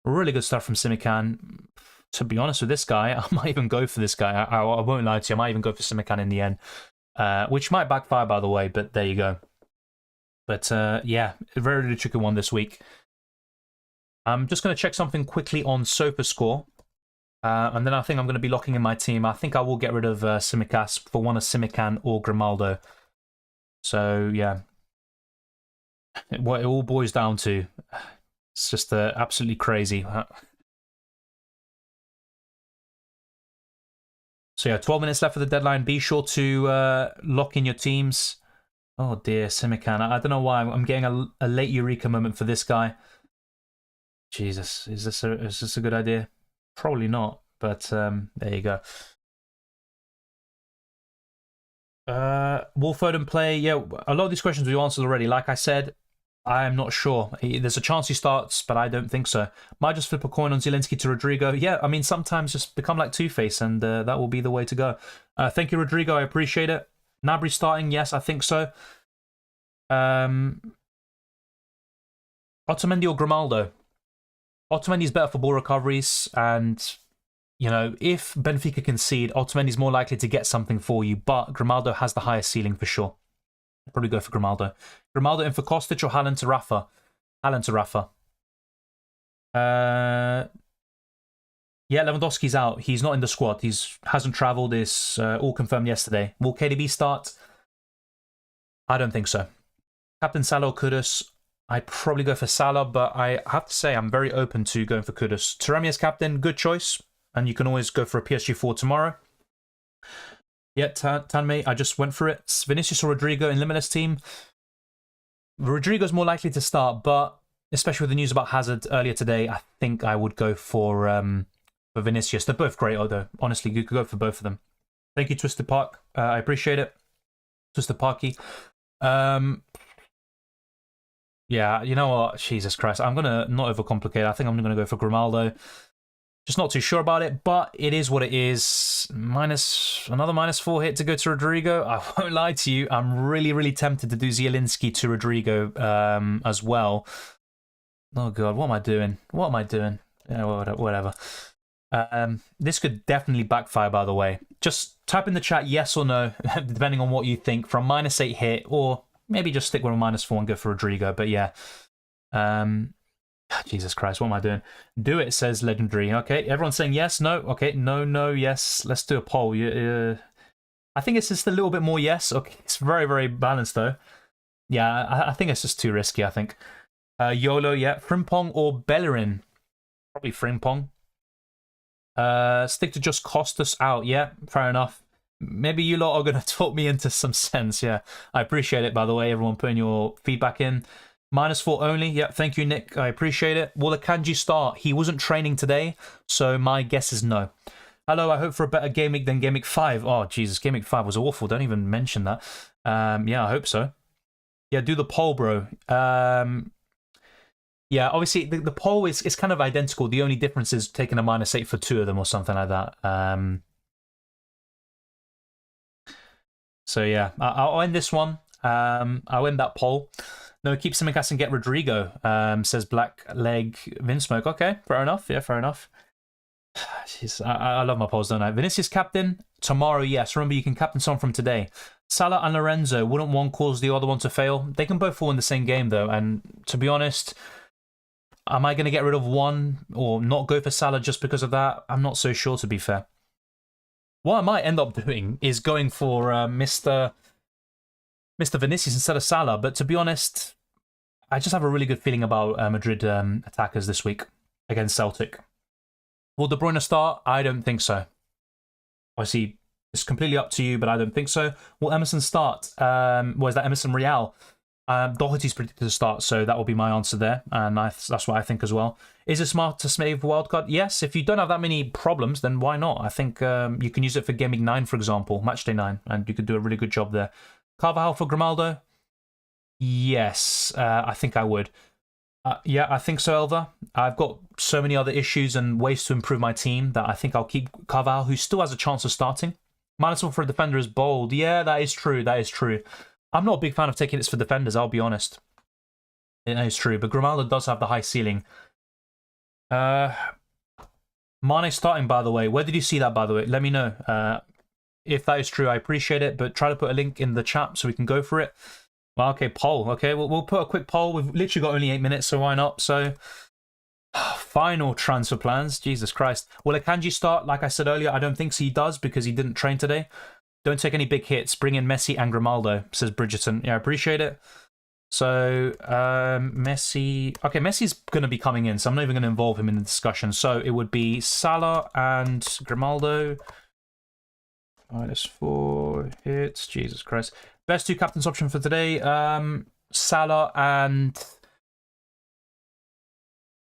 Really good stuff from Simican. To be honest with this guy, I might even go for this guy. I won't lie to you. I might even go for Simican in the end, which might backfire, by the way, but there you go. But, yeah, a very, really tricky one this week. I'm just going to check something quickly on SofaScore, and then I think I'm going to be locking in my team. I think I will get rid of Simicas for one of Simican or Grimaldo. So, yeah. What it all boils down to, it's just absolutely crazy. So, yeah, 12 minutes left for the deadline. Be sure to lock in your teams. Oh, dear, Simican. I don't know why. I'm getting a late eureka moment for this guy. Jesus, is this a good idea? Probably not, but there you go. Will Foden play? Yeah, a lot of these questions we answered already. Like I said, I'm not sure. There's a chance he starts, but I don't think so. Might just flip a coin on Zielinski to Rodrigo. Yeah, I mean, sometimes just become like Two-Face, and that will be the way to go. Thank you, Rodrigo. I appreciate it. Gnabry starting? Yes, I think so. Otamendi or Grimaldo? Otamendi's better for ball recoveries, and, if Benfica concede, Otamendi's more likely to get something for you, but Grimaldo has the highest ceiling for sure. I'd probably go for Grimaldo. Grimaldo in for Kostic or Haaland to Rafa? Haaland to Rafa. Yeah, Lewandowski's out. He's not in the squad. He's hasn't travelled. It's all confirmed yesterday. Will KDB start? I don't think so. Captain Salah or Kudus? I'd probably go for Salah, but I have to say I'm very open to going for Kudus. Taremi as captain, good choice. And you can always go for a PSG4 tomorrow. Yeah, Tanmay, I just went for it. Vinicius or Rodrigo in Limitless team? Rodrigo's more likely to start, but especially with the news about Hazard earlier today, I think I would go for Vinicius. They're both great, although honestly, you could go for both of them. Thank you, Twisted Park. I appreciate it. Twisted Parky. Yeah, you know what? Jesus Christ. I'm going to not overcomplicate. I think I'm going to go for Grimaldo. Just not too sure about it, but it is what it is. Another -4 hit to go to Rodrigo. I won't lie to you. I'm really, really tempted to do Zielinski to Rodrigo as well. Oh, God. What am I doing? What am I doing? Yeah, whatever. This could definitely backfire, by the way. Just type in the chat yes or no, depending on what you think, from -8 hit, or maybe just stick with a -4 and go for Rodrigo. But yeah. Jesus Christ, what am I doing? Do it, says Legendary. Okay, everyone's saying yes, no. Okay, no, yes. Let's do a poll. I think it's just a little bit more yes. Okay, it's very, very balanced, though. Yeah, I think it's just too risky, I think. YOLO, yeah. Frimpong or Bellerin? Probably Frimpong. Stick to just cost us out. Yeah, fair enough. Maybe you lot are going to talk me into some sense. Yeah, I appreciate it, by the way, everyone putting your feedback in. -4 only. Yeah, thank you, Nick. I appreciate it. Will Akanji start? He wasn't training today, so my guess is no. Hello, I hope for a better game week than Game Week 5. Oh, Jesus, Game Week 5 was awful. Don't even mention that. Yeah, I hope so. Yeah, do the poll, bro. Yeah, obviously, the poll is kind of identical. The only difference is taking a -8 for 2 of them or something like that. So, yeah, I'll end this one. I'll end that poll. No, keep Simicast and get Rodrigo, says Black Leg Vinsmoke. Okay, fair enough. Yeah, fair enough. Jeez, I love my polls, don't I? Vinicius captain? Tomorrow, yes. Remember, you can captain someone from today. Salah and Lorenzo, wouldn't one cause the other one to fail? They can both fall in the same game, though. And to be honest, am I going to get rid of one or not go for Salah just because of that? I'm not so sure, to be fair. What I might end up doing is going for Mr. Vinicius instead of Salah, but to be honest, I just have a really good feeling about Madrid attackers this week against Celtic. Will De Bruyne start? I don't think so. Obviously, it's completely up to you, but I don't think so. Will Emerson start? Was that Emerson Real? Doherty's predicted to start, so that will be my answer there, and that's what I think as well. Is it smart to save wildcard? Yes, if you don't have that many problems, then why not? I think you can use it for Game Week 9, for example, Matchday 9, and you could do a really good job there. Carvajal for Grimaldo? Yes, I think I would. Yeah, I think so, Elva. I've got so many other issues and ways to improve my team that I think I'll keep Carvajal, who still has a chance of starting. -1 for a defender is bold. Yeah, that is true. That is true. I'm not a big fan of taking this for defenders, I'll be honest. It is true, but Grimaldo does have the high ceiling. Mane starting, by the way. Where did you see that, by the way? Let me know. If that is true, I appreciate it, but try to put a link in the chat so we can go for it. Well, okay, poll. Okay, we'll put a quick poll. We've literally got only 8 minutes, so why not? So, final transfer plans. Jesus Christ. Will Akanji start? Like I said earlier, I don't think so he does because he didn't train today. Don't take any big hits. Bring in Messi and Grimaldo, says Bridgerton. Yeah, I appreciate it. So, Messi... Okay, Messi's going to be coming in, so I'm not even going to involve him in the discussion. So, it would be Salah and Grimaldo... -4 hits. Jesus Christ. Best 2 captains option for today. Salah and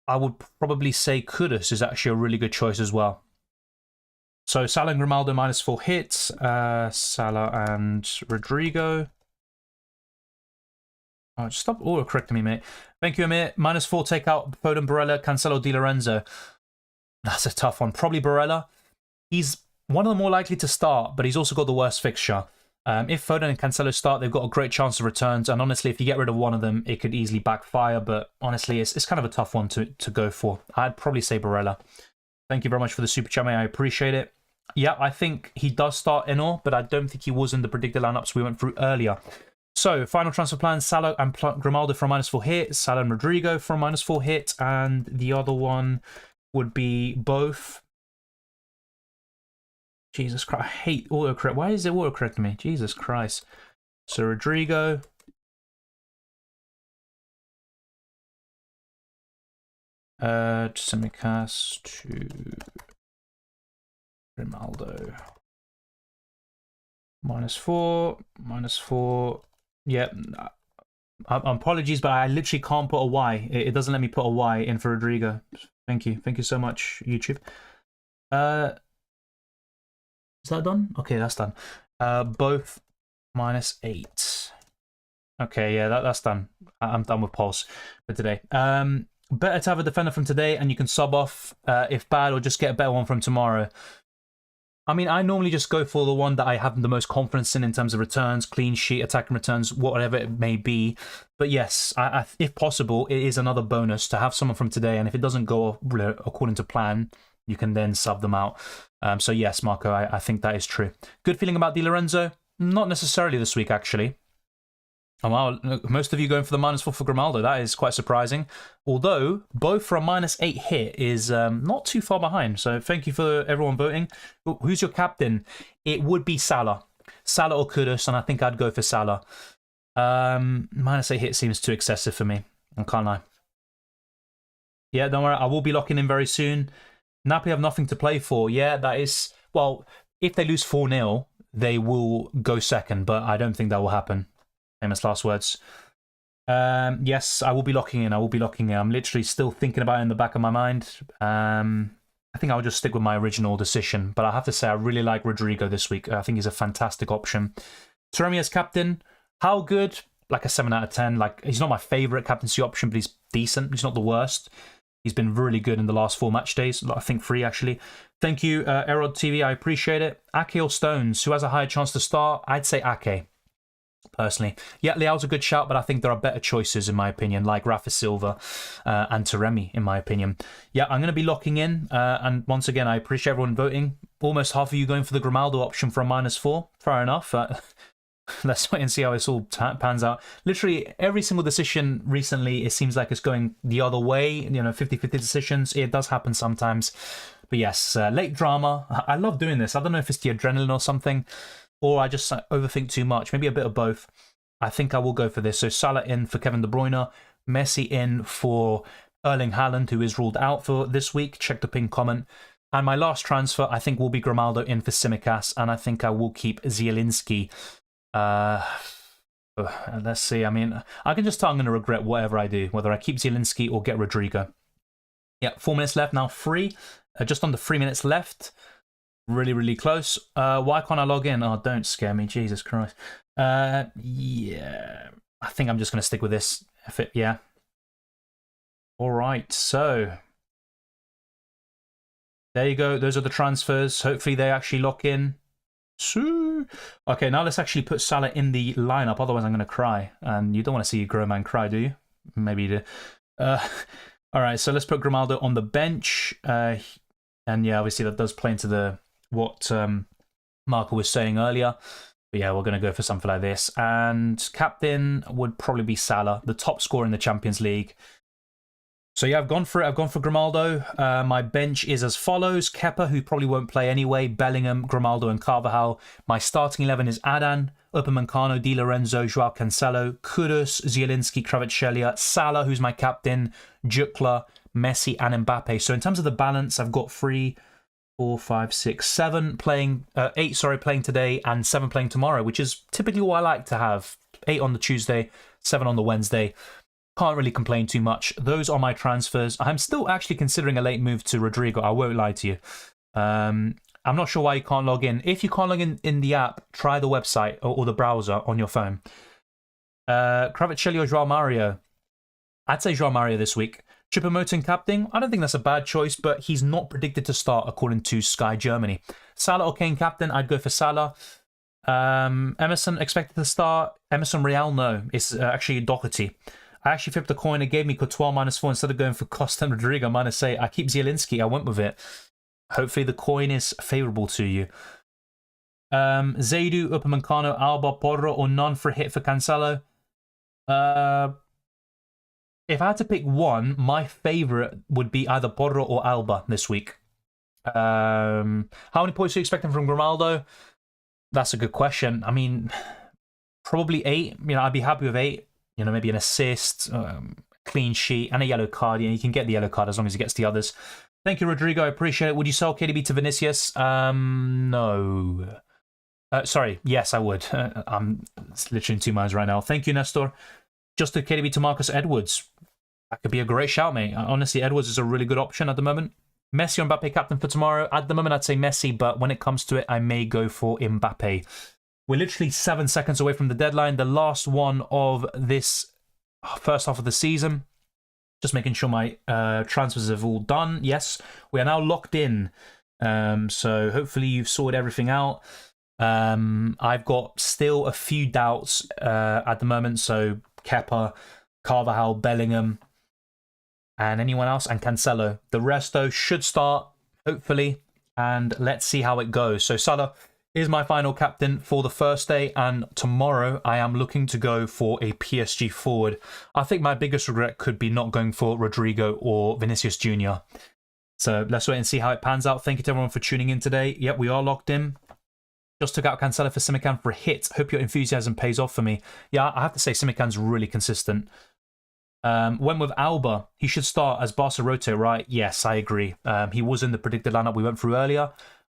I would probably say Kudus is actually a really good choice as well. So Salah and Grimaldo -4 hits. Salah and Rodrigo. Oh, just stop auto-correcting me, mate. Thank you, Amir. -4 take out Foden, Barella, Cancelo, Di Lorenzo. That's a tough one. Probably Barella. He's one of the more likely to start, but he's also got the worst fixture. If Foden and Cancelo start, they've got a great chance of returns. And honestly, if you get rid of one of them, it could easily backfire. But honestly, it's kind of a tough one to go for. I'd probably say Barella. Thank you very much for the super chat, mate. I appreciate it. Yeah, I think he does start Enor, but I don't think he was in the predicted lineups we went through earlier. So, final transfer plans, Salah and Grimaldo for a -4 hit, Salah and Rodrigo for a -4 hit, and the other one would be both Jesus Christ, I hate autocorrect. Why is it autocorrecting me? Jesus Christ. So Rodrigo. Simicast to Grimaldo. -4, -4. Yeah. Apologies, but I literally can't put a Y. It doesn't let me put a Y in for Rodrigo. Thank you. Thank you so much, YouTube. Is that done? Okay, that's done. Both -8. Okay, yeah, that's done. I'm done with polls for today. Better to have a defender from today, and you can sub off if bad, or just get a better one from tomorrow. I mean, I normally just go for the one that I have the most confidence in terms of returns, clean sheet, attacking returns, whatever it may be. But yes, if possible, it is another bonus to have someone from today, and if it doesn't go according to plan, you can then sub them out. So yes, Marco, I think that is true. Good feeling about Di Lorenzo? Not necessarily this week, actually. Oh, wow, most of you going for the -4 for Grimaldo. That is quite surprising. Although, both for a -8 hit is not too far behind. So thank you for everyone voting. Who's your captain? It would be Salah. Salah or Kudus, and I think I'd go for Salah. -8 hit seems too excessive for me. I can't lie. Yeah, don't worry. I will be locking in very soon. Napoli have nothing to play for. Yeah, that is... Well, if they lose 4-0, they will go second, but I don't think that will happen. Famous last words. Yes, I will be locking in. I will be locking in. I'm literally still thinking about it in the back of my mind. I think I'll just stick with my original decision. But I have to say, I really like Rodrigo this week. I think he's a fantastic option. Taremi as captain. How good? Like a 7 out of 10. Like, he's not my favourite captaincy option, but he's decent. He's not the worst. He's been really good in the last 4 match days. I think 3, actually. Thank you, Erod TV. I appreciate it. Ake or Stones? Who has a higher chance to start? I'd say Ake. Personally. Yeah, Leao's a good shout, but I think there are better choices, in my opinion, like Rafa Silva and Taremi, in my opinion. Yeah, I'm going to be locking in, and once again, I appreciate everyone voting. Almost half of you going for the Grimaldo option for a -4. Fair enough. Let's wait and see how this all pans out. Literally, every single decision recently, it seems like it's going the other way. You know, 50-50 decisions. It does happen sometimes. But yes, late drama. I love doing this. I don't know if it's the adrenaline or something, or I just overthink too much. Maybe a bit of both. I think I will go for this. So Salah in for Kevin De Bruyne. Messi in for Erling Haaland, who is ruled out for this week. Check the pinned comment. And my last transfer, I think, will be Grimaldo in for Simicast. And I think I will keep Zielinski. Let's see. I mean, I can just tell I'm going to regret whatever I do, whether I keep Zielinski or get Rodrigo. Yeah, 4 minutes left now. Just under 3 minutes left. Really, really close. Why can't I log in? Oh, don't scare me. Jesus Christ. Yeah. I think I'm just going to stick with this. Yeah. All right. So there you go. Those are the transfers. Hopefully they actually lock in. Okay, now let's actually put Salah in the lineup. Otherwise, I'm going to cry. And you don't want to see a grown man cry, do you? Maybe you do. All right. So let's put Grimaldo on the bench. And yeah, obviously that does play into what Marco was saying earlier. But yeah, we're going to go for something like this. And captain would probably be Salah, the top scorer in the Champions League. So yeah, I've gone for it. I've gone for Grimaldo. My bench is as follows. Kepa, who probably won't play anyway. Bellingham, Grimaldo and Carvajal. My starting 11 is Adan, Upamecano, Di Lorenzo, Joao Cancelo, Kudus, Zielinski, Kvaratskhelia, Salah, who's my captain, Jukla, Messi and Mbappe. So in terms of the balance, I've got 3, 4, 5, 6, 7 playing, 8, sorry, playing today and 7 playing tomorrow, which is typically what I like to have. 8 on the Tuesday, 7 on the Wednesday. Can't really complain too much. Those are my transfers. I'm still actually considering a late move to Rodrigo. I won't lie to you. I'm not sure why you can't log in. If you can't log in the app, try the website or the browser on your phone. Kvaratskhelia or Joao Mario? I'd say Joao Mario this week. Choupo-Moting captain? I don't think that's a bad choice, but he's not predicted to start according to Sky Germany. Salah or Kane captain? I'd go for Salah. Emerson expected to start. Emerson Real? No. It's actually Doherty. I actually flipped a coin. It gave me Courtois -4 instead of going for Costa and Rodrigo -8. I keep Zielinski. I went with it. Hopefully the coin is favourable to you. Zaidu, Upamecano, Alba, Porro, or none for a hit for Cancelo. If I had to pick one, my favourite would be either Porro or Alba this week. How many points are you expecting from Grimaldo? That's a good question. I mean, probably 8. You know, I'd be happy with 8. You know, maybe an assist, clean sheet, and a yellow card. You know, you can get the yellow card as long as he gets the others. Thank you, Rodrigo. I appreciate it. Would you sell KDB to Vinicius? No. Sorry. Yes, I would. I'm literally in 2 minds right now. Thank you, Nestor. Just a KDB to Marcus Edwards. That could be a great shout, mate. Honestly, Edwards is a really good option at the moment. Messi or Mbappe captain for tomorrow? At the moment, I'd say Messi, but when it comes to it, I may go for Mbappe. We're literally 7 seconds away from the deadline, the last one of this first half of the season. Just making sure my transfers have all done. Yes, we are now locked in. So hopefully you've sorted everything out. I've got still a few doubts at the moment. So Kepa, Carvajal, Bellingham, and anyone else, and Cancelo. The rest, though, should start, hopefully, and let's see how it goes. So Salah is my final captain for the first day, and tomorrow I am looking to go for a PSG forward. I think my biggest regret could be not going for Rodrigo or Vinicius Jr. So let's wait and see how it pans out. Thank you to everyone for tuning in today. Yep, we are locked in. Just took out Cancelo for Simican for a hit. Hope your enthusiasm pays off for me. Yeah, I have to say Simican's really consistent. Went with Alba. He should start as Barca Roto, right? Yes, I agree. He was in the predicted lineup we went through earlier.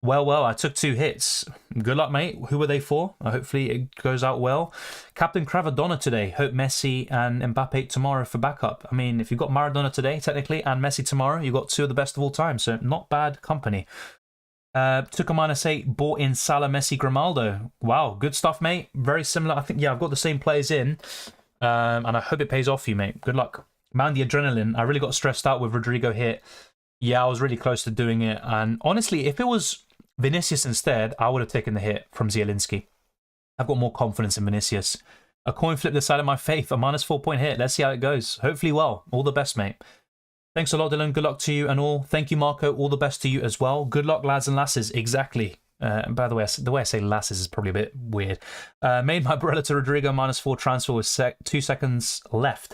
Well, I took 2 hits. Good luck, mate. Who were they for? Hopefully it goes out well. Captain Cravadonna today. Hope Messi and Mbappe tomorrow for backup. I mean, if you've got Maradona today, technically, and Messi tomorrow, you've got 2 of the best of all time. So not bad company. Took a -8, bought in Salah, Messi, Grimaldo. Wow, good stuff, mate. Very similar. I think, yeah, I've got the same players in. And I hope it pays off for you, mate. Good luck. Man, the adrenaline. I really got stressed out with Rodrigo hit. Yeah, I was really close to doing it. And honestly, if it was Vinicius instead, I would have taken the hit from Zielinski. I've got more confidence in Vinicius. A coin flip decided my faith. A -4-point hit. Let's see how it goes. Hopefully well. All the best, mate. Thanks a lot, Dylan. Good luck to you and all. Thank you, Marco. All the best to you as well. Good luck, lads and lasses. Exactly. By the way I say lasses is probably a bit weird. Made my Barella to Rodrigo -4 transfer with 2 seconds left.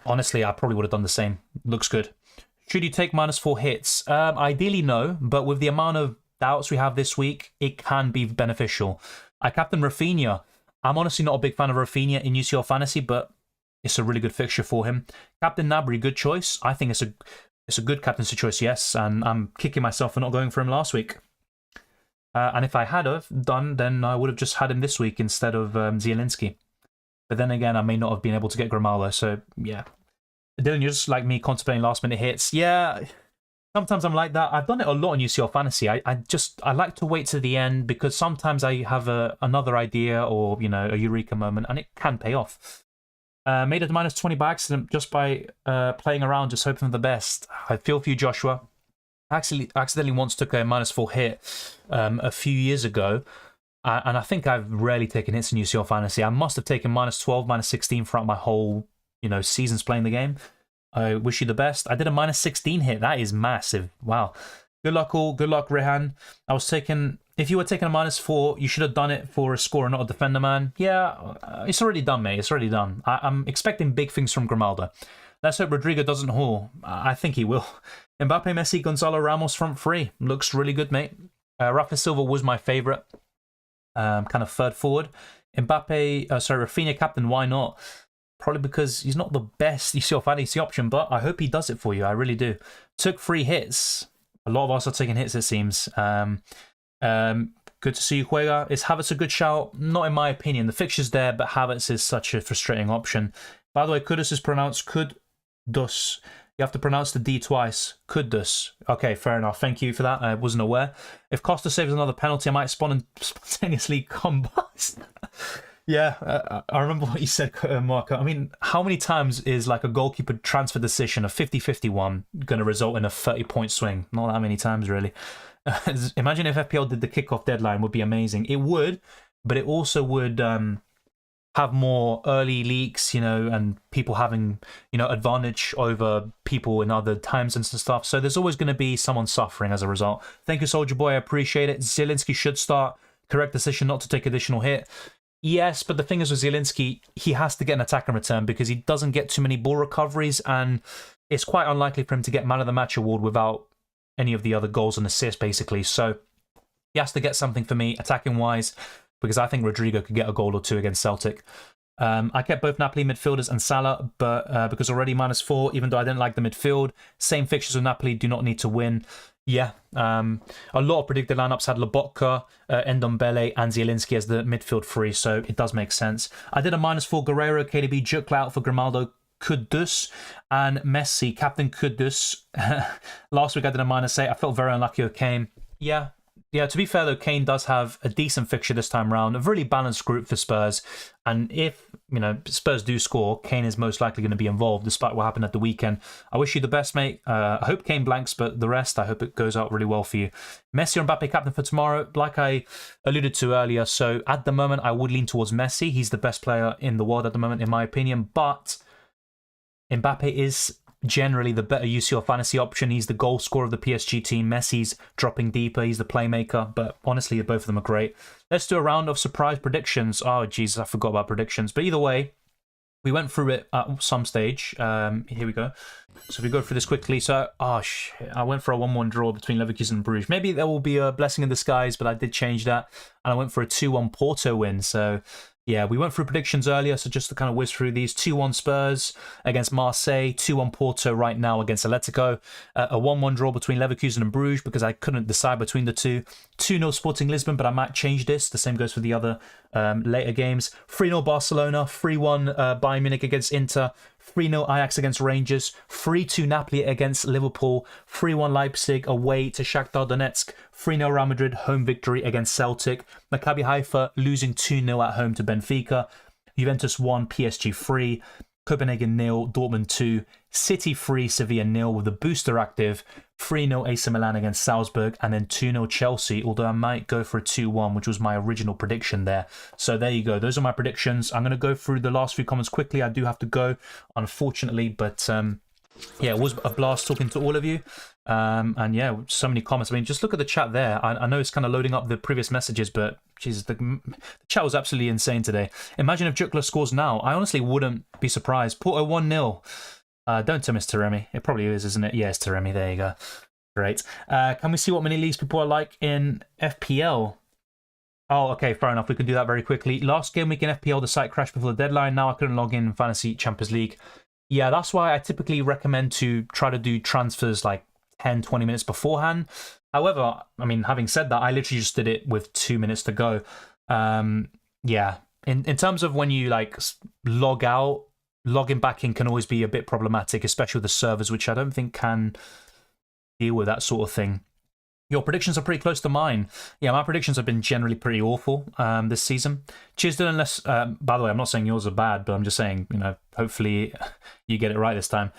Honestly, I probably would have done the same. Looks good. Should you take -4 hits? Ideally, no. But with the amount of doubts we have this week, it can be beneficial. I captain Rafinha. I'm honestly not a big fan of Rafinha in UCL Fantasy, but it's a really good fixture for him. Captain Gnabry, good choice. I think it's a good captaincy choice, yes. And I'm kicking myself for not going for him last week. And if I had have done, then I would have just had him this week instead of Zielinski. But then again, I may not have been able to get Grimaldo, so yeah. Dylan, you're just like me contemplating last-minute hits. Yeah, sometimes I'm like that. I've done it a lot in UCL Fantasy. I like to wait to the end because sometimes I have another idea or, you know, a eureka moment, and it can pay off. Made it to -20 by accident just by playing around, just hoping for the best. I feel for you, Joshua. I accidentally once took a -4 hit a few years ago, and I think I've rarely taken hits in UCL Fantasy. I must have taken -12, -16 throughout my whole, you know, seasons playing the game. I wish you the best. I did a -16 hit. That is massive. Wow. Good luck, all. Good luck, Rehan. I was taking. If you were taking a -4, you should have done it for a scorer, not a defender, man. Yeah, it's already done, mate. It's already done. I'm expecting big things from Grimaldo. Let's hope Rodrigo doesn't haul. I think he will. Mbappe, Messi, Gonzalo Ramos front 3. Looks really good, mate. Rafa Silva was my favourite. Kind of third forward. Rafinha captain, why not? Probably because he's not the best UCL Fantasy option, but I hope he does it for you. I really do. Took 3 hits. A lot of us are taking hits, it seems. Good to see you, Juega. Is Havertz a good shout? Not in my opinion. The fixture's there, but Havertz is such a frustrating option. By the way, Kudus is pronounced Kudus. You have to pronounce the D twice. Kudus. Okay, fair enough. Thank you for that. I wasn't aware. If Costa saves another penalty, I might spontaneously combust. Yeah, I remember what you said, Marco. I mean, how many times is like a goalkeeper transfer decision, a 50-50 going to result in a 30-point swing? Not that many times, really. Imagine if FPL did the kickoff deadline, would be amazing. It would, but it also would have more early leaks, you know, and people having, you know, advantage over people in other times and stuff. So there's always going to be someone suffering as a result. Thank you, Soldier Boy. I appreciate it. Zielinski should start. Correct decision not to take additional hit. Yes, but the thing is with Zielinski, he has to get an attack in return because he doesn't get too many ball recoveries, and it's quite unlikely for him to get Man of the Match award without any of the other goals and assists, basically. So he has to get something for me, attacking-wise, because I think Rodrigo could get a goal or two against Celtic. I kept both Napoli midfielders and Salah, but because already -4, even though I didn't like the midfield. Same fixtures with Napoli, do not need to win. Yeah, a lot of predicted lineups had Lobotka, Ndombele, and Zielinski as the midfield three, so it does make sense. I did a -4 Guerrero, KDB, Jukla out for Grimaldo, Kudus, and Messi, captain Kudus. Last week I did a -8. I felt very unlucky with Kane. Yeah, to be fair though, Kane does have a decent fixture this time round, a really balanced group for Spurs. And if, Spurs do score, Kane is most likely going to be involved, despite what happened at the weekend. I wish you the best, mate. I hope Kane blanks, but the rest, I hope it goes out really well for you. Messi or Mbappe captain for tomorrow, like I alluded to earlier. So at the moment, I would lean towards Messi. He's the best player in the world at the moment, in my opinion. But Mbappe is generally the better UCL Fantasy option. He's the goal scorer of the PSG team. Messi's dropping deeper. He's the playmaker. But honestly, both of them are great. Let's do a round of surprise predictions. Oh, Jesus, I forgot about predictions. But either way, we went through it at some stage. Here we go. So if we go through this quickly. So, I went for a 1-1 draw between Leverkusen and Bruges. Maybe there will be a blessing in disguise, but I did change that. And I went for a 2-1 Porto win. So yeah, we went through predictions earlier, so just to kind of whiz through these. 2-1 Spurs against Marseille, 2-1 Porto right now against Atletico, a 1-1 draw between Leverkusen and Bruges because I couldn't decide between the two. 2-0 Sporting Lisbon, but I might change this. The same goes for the other later games. 3-0 Barcelona, 3-1 Bayern Munich against Inter, 3-0 Ajax against Rangers, 3-2 Napoli against Liverpool, 3-1 Leipzig away to Shakhtar Donetsk, 3-0 Real Madrid home victory against Celtic, Maccabi Haifa losing 2-0 at home to Benfica, Juventus 1, PSG 3, Copenhagen 0, Dortmund 2, City 3, Sevilla 0 with the booster active, 3-0 AC Milan against Salzburg, and then 2-0 Chelsea, although I might go for a 2-1, which was my original prediction there. So there you go. Those are my predictions. I'm going to go through the last few comments quickly. I do have to go, unfortunately, but yeah, it was a blast talking to all of you. And yeah, so many comments. I mean, just look at the chat there. I know it's kind of loading up the previous messages, but Jesus, the chat was absolutely insane today. Imagine if Jukla scores now. I honestly wouldn't be surprised. Porto 1-0. Don't tell me it's Taremi. It probably is, isn't it? Yeah, it's Taremi. There you go. Great. Can we see what mini leagues people are like in FPL? Oh, okay, fair enough. We can do that very quickly. Last game week in FPL, the site crashed before the deadline. Now I couldn't log in Fantasy Champions League. Yeah, that's why I typically recommend to try to do transfers like 10, 20 minutes beforehand. However, I mean, having said that, I literally just did it with 2 minutes to go. Yeah, in terms of when you like log out, logging back in can always be a bit problematic, especially with the servers, which I don't think can deal with that sort of thing. Your predictions are pretty close to mine. Yeah, my predictions have been generally pretty awful this season. Cheers, Dylan. Unless, by the way, I'm not saying yours are bad, but I'm just saying, hopefully you get it right this time.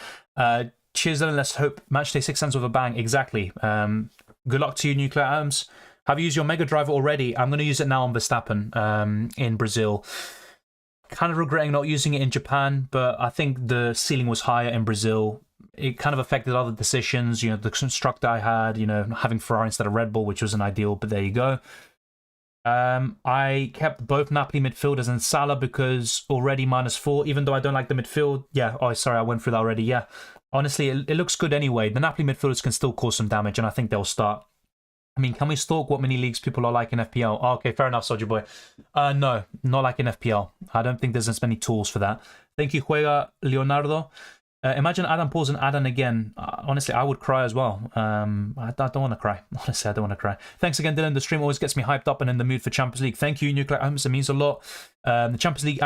Cheers, Dylan. Let's hope Matchday 6 ends with a bang. Exactly. Good luck to you, Nuclear Atoms. Have you used your Mega Driver already? I'm going to use it now on Verstappen in Brazil. Kind of regretting not using it in Japan, but I think the ceiling was higher in Brazil. It kind of affected other decisions, the constructor I had, having Ferrari instead of Red Bull, which wasn't ideal, but there you go. I kept both Napoli midfielders and Salah because already -4, even though I don't like the midfield. Yeah, sorry, I went through that already. Yeah, honestly, it looks good anyway. The Napoli midfielders can still cause some damage, and I think they'll start. I mean, can we stalk what mini leagues people are like in FPL? Oh, okay, fair enough, Soldier Boy. No, not like in FPL. I don't think there's as many tools for that. Thank you, Juega Leonardo. Imagine Adam pulls an Adan again. Honestly, I would cry as well. I don't want to cry. Honestly, I don't want to cry. Thanks again, Dylan. The stream always gets me hyped up and in the mood for Champions League. Thank you, Nuclear Atoms. It means a lot. The Champions League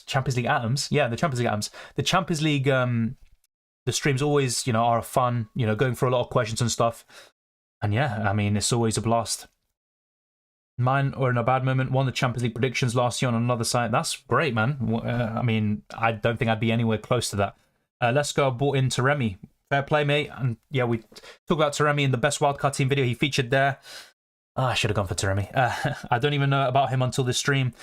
Champions League Atoms. Yeah, the Champions League Atoms. The Champions League the streams always, are fun, going for a lot of questions and stuff. And yeah, I mean, it's always a blast. Mine are in a bad moment. Won the Champions League predictions last year on another site. That's great, man. I mean, I don't think I'd be anywhere close to that. Let's go. I bought in Taremi. Fair play, mate. And yeah, we talk about Taremi in the best wildcard team video he featured there. I should have gone for Taremi. I don't even know about him until this stream.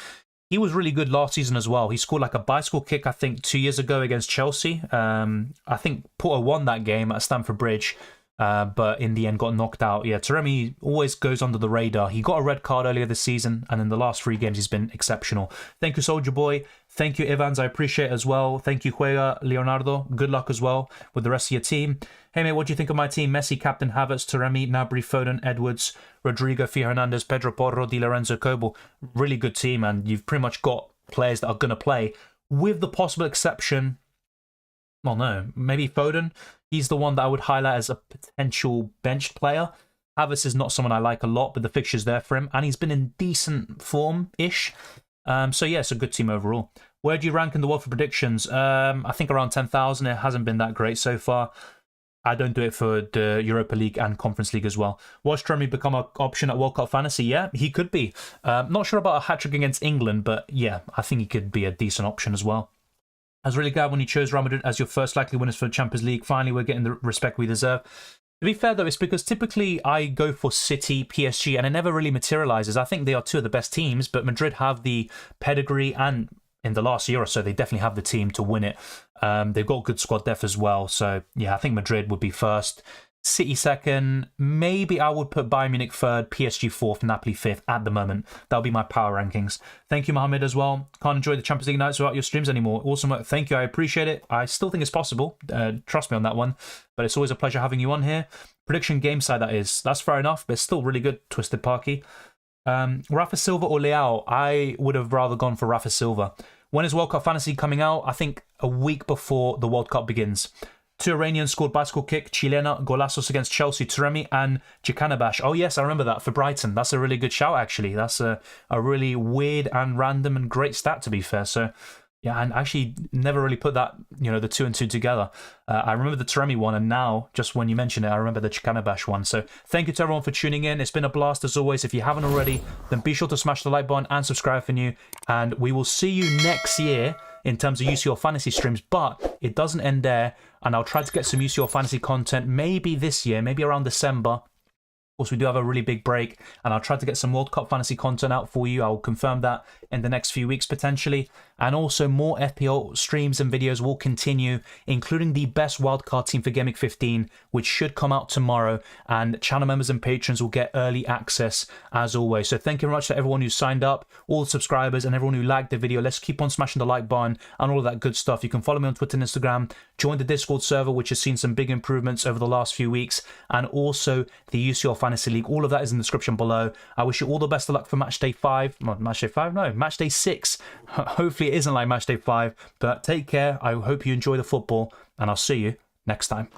He was really good last season as well. He scored like a bicycle kick, I think, 2 years ago against Chelsea. I think Porto won that game at Stamford Bridge. but in the end got knocked out. Yeah, Taremi always goes under the radar. He got a red card earlier this season, and in the last 3 games he's been exceptional. Thank you, Soldier Boy. Thank you, Evans. I appreciate it as well. Thank you, Juega, Leonardo. Good luck as well with the rest of your team. Hey, mate, what do you think of my team? Messi, Captain Havertz, Taremi, Gnabry, Foden, Edwards, Rodrigo, Fio Hernandez, Pedro Porro, Di Lorenzo, Coble. Really good team, and you've pretty much got players that are going to play, with the possible exception, well, no, maybe Foden. He's the one that I would highlight as a potential benched player. Havertz is not someone I like a lot, but the fixture's there for him, and he's been in decent form-ish. So yeah, it's a good team overall. Where do you rank in the world for predictions? I think around 10,000. It hasn't been that great so far. I don't do it for the Europa League and Conference League as well. Watch Tremi become an option at World Cup Fantasy? Yeah, he could be. Not sure about a hat-trick against England, but yeah, I think he could be a decent option as well. I was really glad when you chose Real Madrid as your first likely winners for the Champions League. Finally, we're getting the respect we deserve. To be fair, though, it's because typically I go for City, PSG, and it never really materialises. I think they are 2 of the best teams, but Madrid have the pedigree, and in the last year or so, they definitely have the team to win it. They've got good squad depth as well. So, yeah, I think Madrid would be first. City second. Maybe I would put Bayern Munich third, PSG fourth, Napoli fifth at the moment. That'll be my power rankings. Thank you, Mohammed, as well. Can't enjoy the Champions League nights without your streams anymore. Awesome work. Thank you. I appreciate it. I still think it's possible. Trust me on that one. But it's always a pleasure having you on here. Prediction game side, that is. That's fair enough, but it's still really good, Twisted Parky. Rafa Silva or Leao? I would have rather gone for Rafa Silva. When is World Cup Fantasy coming out? I think a week before the World Cup begins. 2 Iranians scored bicycle kick, Chilena, golazos against Chelsea, Taremi and Jekanabash. Oh yes, I remember that for Brighton. That's a really good shout, actually. That's a really weird and random and great stat, to be fair. So, yeah, and actually never really put that, the 2 and 2 together. I remember the Taremi one, and now, just when you mention it, I remember the Jekanabash one. So thank you to everyone for tuning in. It's been a blast as always. If you haven't already, then be sure to smash the like button and subscribe for new. And we will see you next year in terms of UCL Fantasy streams, but it doesn't end there, and I'll try to get some UCL Fantasy content maybe this year, maybe around December. Of course, we do have a really big break, and I'll try to get some World Cup Fantasy content out for you. I'll confirm that in the next few weeks, potentially. And also, more FPL streams and videos will continue, including the best wildcard team for Game Week 15, which should come out tomorrow. And channel members and patrons will get early access, as always. So thank you very much to everyone who signed up, all the subscribers, and everyone who liked the video. Let's keep on smashing the like button and all of that good stuff. You can follow me on Twitter and Instagram. Join the Discord server, which has seen some big improvements over the last few weeks. And also the UCL Fantasy League. All of that is in the description below. I wish you all the best of luck for Matchday 5. Well, Matchday 5? No, Matchday 6. Hopefully it isn't like Matchday 5. But take care. I hope you enjoy the football. And I'll see you next time.